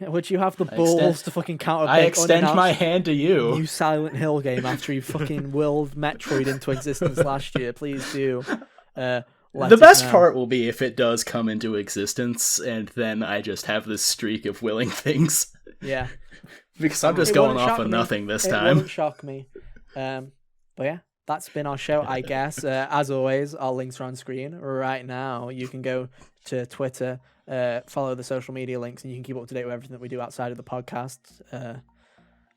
[SPEAKER 1] Would you have the
[SPEAKER 2] I
[SPEAKER 1] balls
[SPEAKER 2] extend-
[SPEAKER 1] to fucking counterpick?
[SPEAKER 2] I extend my
[SPEAKER 1] unannounced
[SPEAKER 2] hand to you.
[SPEAKER 1] new Silent Hill game after you fucking willed Metroid into existence last year? Please do. Let
[SPEAKER 2] The
[SPEAKER 1] us
[SPEAKER 2] best
[SPEAKER 1] know.
[SPEAKER 2] part will be if it does come into existence, and then I just have this streak of willing things.
[SPEAKER 1] Yeah.
[SPEAKER 2] Because I'm just
[SPEAKER 1] It
[SPEAKER 2] going
[SPEAKER 1] wouldn't
[SPEAKER 2] off
[SPEAKER 1] shock
[SPEAKER 2] on
[SPEAKER 1] me.
[SPEAKER 2] nothing this
[SPEAKER 1] It
[SPEAKER 2] time.
[SPEAKER 1] wouldn't shock me. But yeah, that's been our show, I guess. As always, our links are on screen right now. You can go to Twitter, follow the social media links, and you can keep up to date with everything that we do outside of the podcast.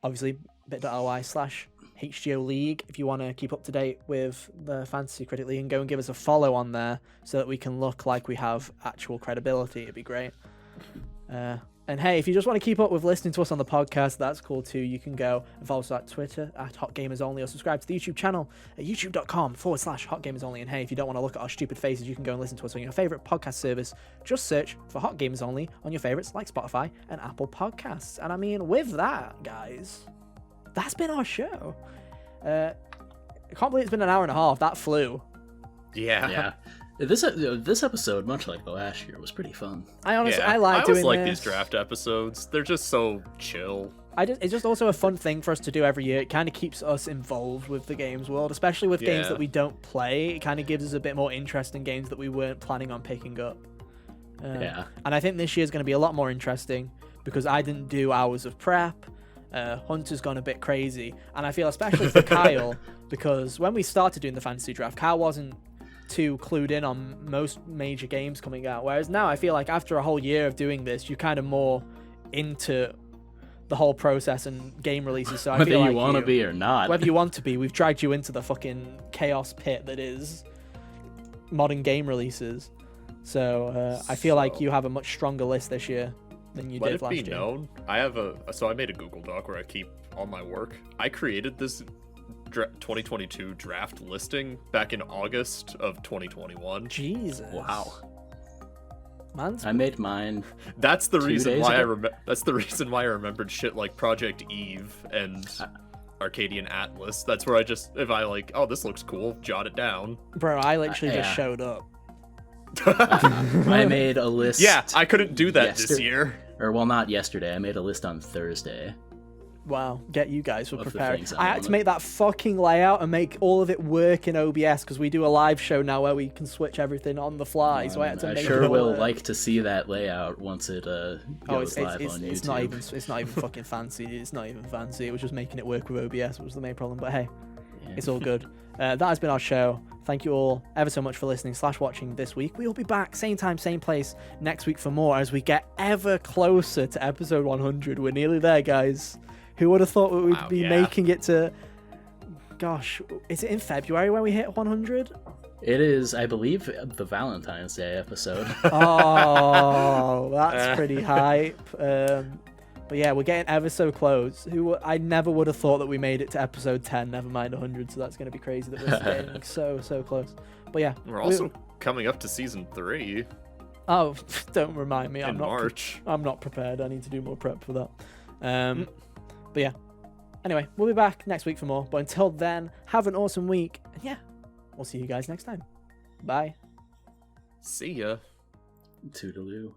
[SPEAKER 1] Obviously, bit.ly/HGO League if you want to keep up to date with the Fantasy Critic League, and go and give us a follow on there so that we can look like we have actual credibility. It'd be great. And hey, if you just want to keep up with listening to us on the podcast, that's cool too. You can go and follow us at Twitter at Hot Gamers Only, or subscribe to the YouTube channel at youtube.com/Hot Gamers Only. And hey, if you don't want to look at our stupid faces, you can go and listen to us on your favorite podcast service. Just search for Hot Gamers Only on your favorites like Spotify and Apple Podcasts. And I mean, with that, guys, that's been our show. I can't believe it's been an hour and a half. That flew.
[SPEAKER 3] Yeah.
[SPEAKER 2] Yeah. This episode, much like the last year, was pretty fun.
[SPEAKER 1] I honestly,
[SPEAKER 3] Yeah,
[SPEAKER 1] I like
[SPEAKER 3] I always
[SPEAKER 1] doing
[SPEAKER 3] like
[SPEAKER 1] this.
[SPEAKER 3] these draft episodes. They're just so chill.
[SPEAKER 1] It's just also a fun thing for us to do every year. It kind of keeps us involved with the games world, especially with games
[SPEAKER 3] Yeah.
[SPEAKER 1] that we don't play. It kind of gives us a bit more interest in games that we weren't planning on picking up.
[SPEAKER 2] Yeah.
[SPEAKER 1] And I think this year's going to be a lot more interesting because I didn't do hours of prep. Hunter's gone a bit crazy. And I feel especially for Kyle, because when we started doing the fantasy draft, Kyle wasn't too clued in on most major games coming out. Whereas now I feel like after a whole year of doing this, you're kind of more into the whole process and game releases. So I
[SPEAKER 2] Whether
[SPEAKER 1] feel
[SPEAKER 2] you
[SPEAKER 1] like
[SPEAKER 2] want to be or not.
[SPEAKER 1] whether you want to be, we've dragged you into the fucking chaos pit that is modern game releases. So I feel like you have a much stronger list this year than you
[SPEAKER 3] Let
[SPEAKER 1] did
[SPEAKER 3] it
[SPEAKER 1] last
[SPEAKER 3] be
[SPEAKER 1] year.
[SPEAKER 3] known, I made a Google Doc where I keep all my work. I created this 2022 draft listing back in August of 2021.
[SPEAKER 1] Jesus.
[SPEAKER 2] Wow.
[SPEAKER 1] Man's
[SPEAKER 2] I made mine.
[SPEAKER 3] That's the
[SPEAKER 2] 2
[SPEAKER 3] reason
[SPEAKER 2] days
[SPEAKER 3] why
[SPEAKER 2] ago?
[SPEAKER 3] That's the reason why I remembered shit like Project Eve and Arcadian Atlas. That's where if I like, oh, this looks cool, jot it down.
[SPEAKER 1] bro, I literally just
[SPEAKER 2] yeah.
[SPEAKER 1] showed up.
[SPEAKER 2] I made a list.
[SPEAKER 3] Yeah, I couldn't do that this
[SPEAKER 2] Yesterday.
[SPEAKER 3] year.
[SPEAKER 2] Or, well, not yesterday. I made a list on Thursday.
[SPEAKER 1] Wow, get you guys for
[SPEAKER 2] Of the
[SPEAKER 1] preparing.
[SPEAKER 2] things
[SPEAKER 1] I
[SPEAKER 2] I
[SPEAKER 1] had to
[SPEAKER 2] wanted.
[SPEAKER 1] make that fucking layout and make all of it work in OBS because we do a live show now where we can switch everything on the fly. So I had to
[SPEAKER 2] I
[SPEAKER 1] make
[SPEAKER 2] sure
[SPEAKER 1] it
[SPEAKER 2] will
[SPEAKER 1] work.
[SPEAKER 2] like to see that layout once it
[SPEAKER 1] Oh,
[SPEAKER 2] goes live on YouTube.
[SPEAKER 1] it's not even fucking fancy. It's not even fancy. It was just making it work with OBS was the main problem. But hey,
[SPEAKER 2] Yeah.
[SPEAKER 1] it's all good. That has been our show. Thank you all ever so much for listening / watching this week. We will be back same time, same place next week for more as we get ever closer to episode 100. We're nearly there, guys. Who would have thought we would
[SPEAKER 3] Wow,
[SPEAKER 1] be
[SPEAKER 3] yeah.
[SPEAKER 1] making it to... Gosh, is it in February when we hit 100?
[SPEAKER 2] It is, I believe, the Valentine's Day episode.
[SPEAKER 1] Oh, that's pretty hype. But yeah, we're getting ever so close. I never would have thought that we made it to episode 10, never mind 100, so that's going to be crazy that we're getting so close. But yeah.
[SPEAKER 3] We're also coming up to season 3
[SPEAKER 1] Oh, don't remind me.
[SPEAKER 3] in March.
[SPEAKER 1] I'm not prepared. I need to do more prep for that. But yeah. Anyway, we'll be back next week for more. But until then, have an awesome week. And yeah, we'll see you guys next time. Bye.
[SPEAKER 3] See ya.
[SPEAKER 2] Toodaloo.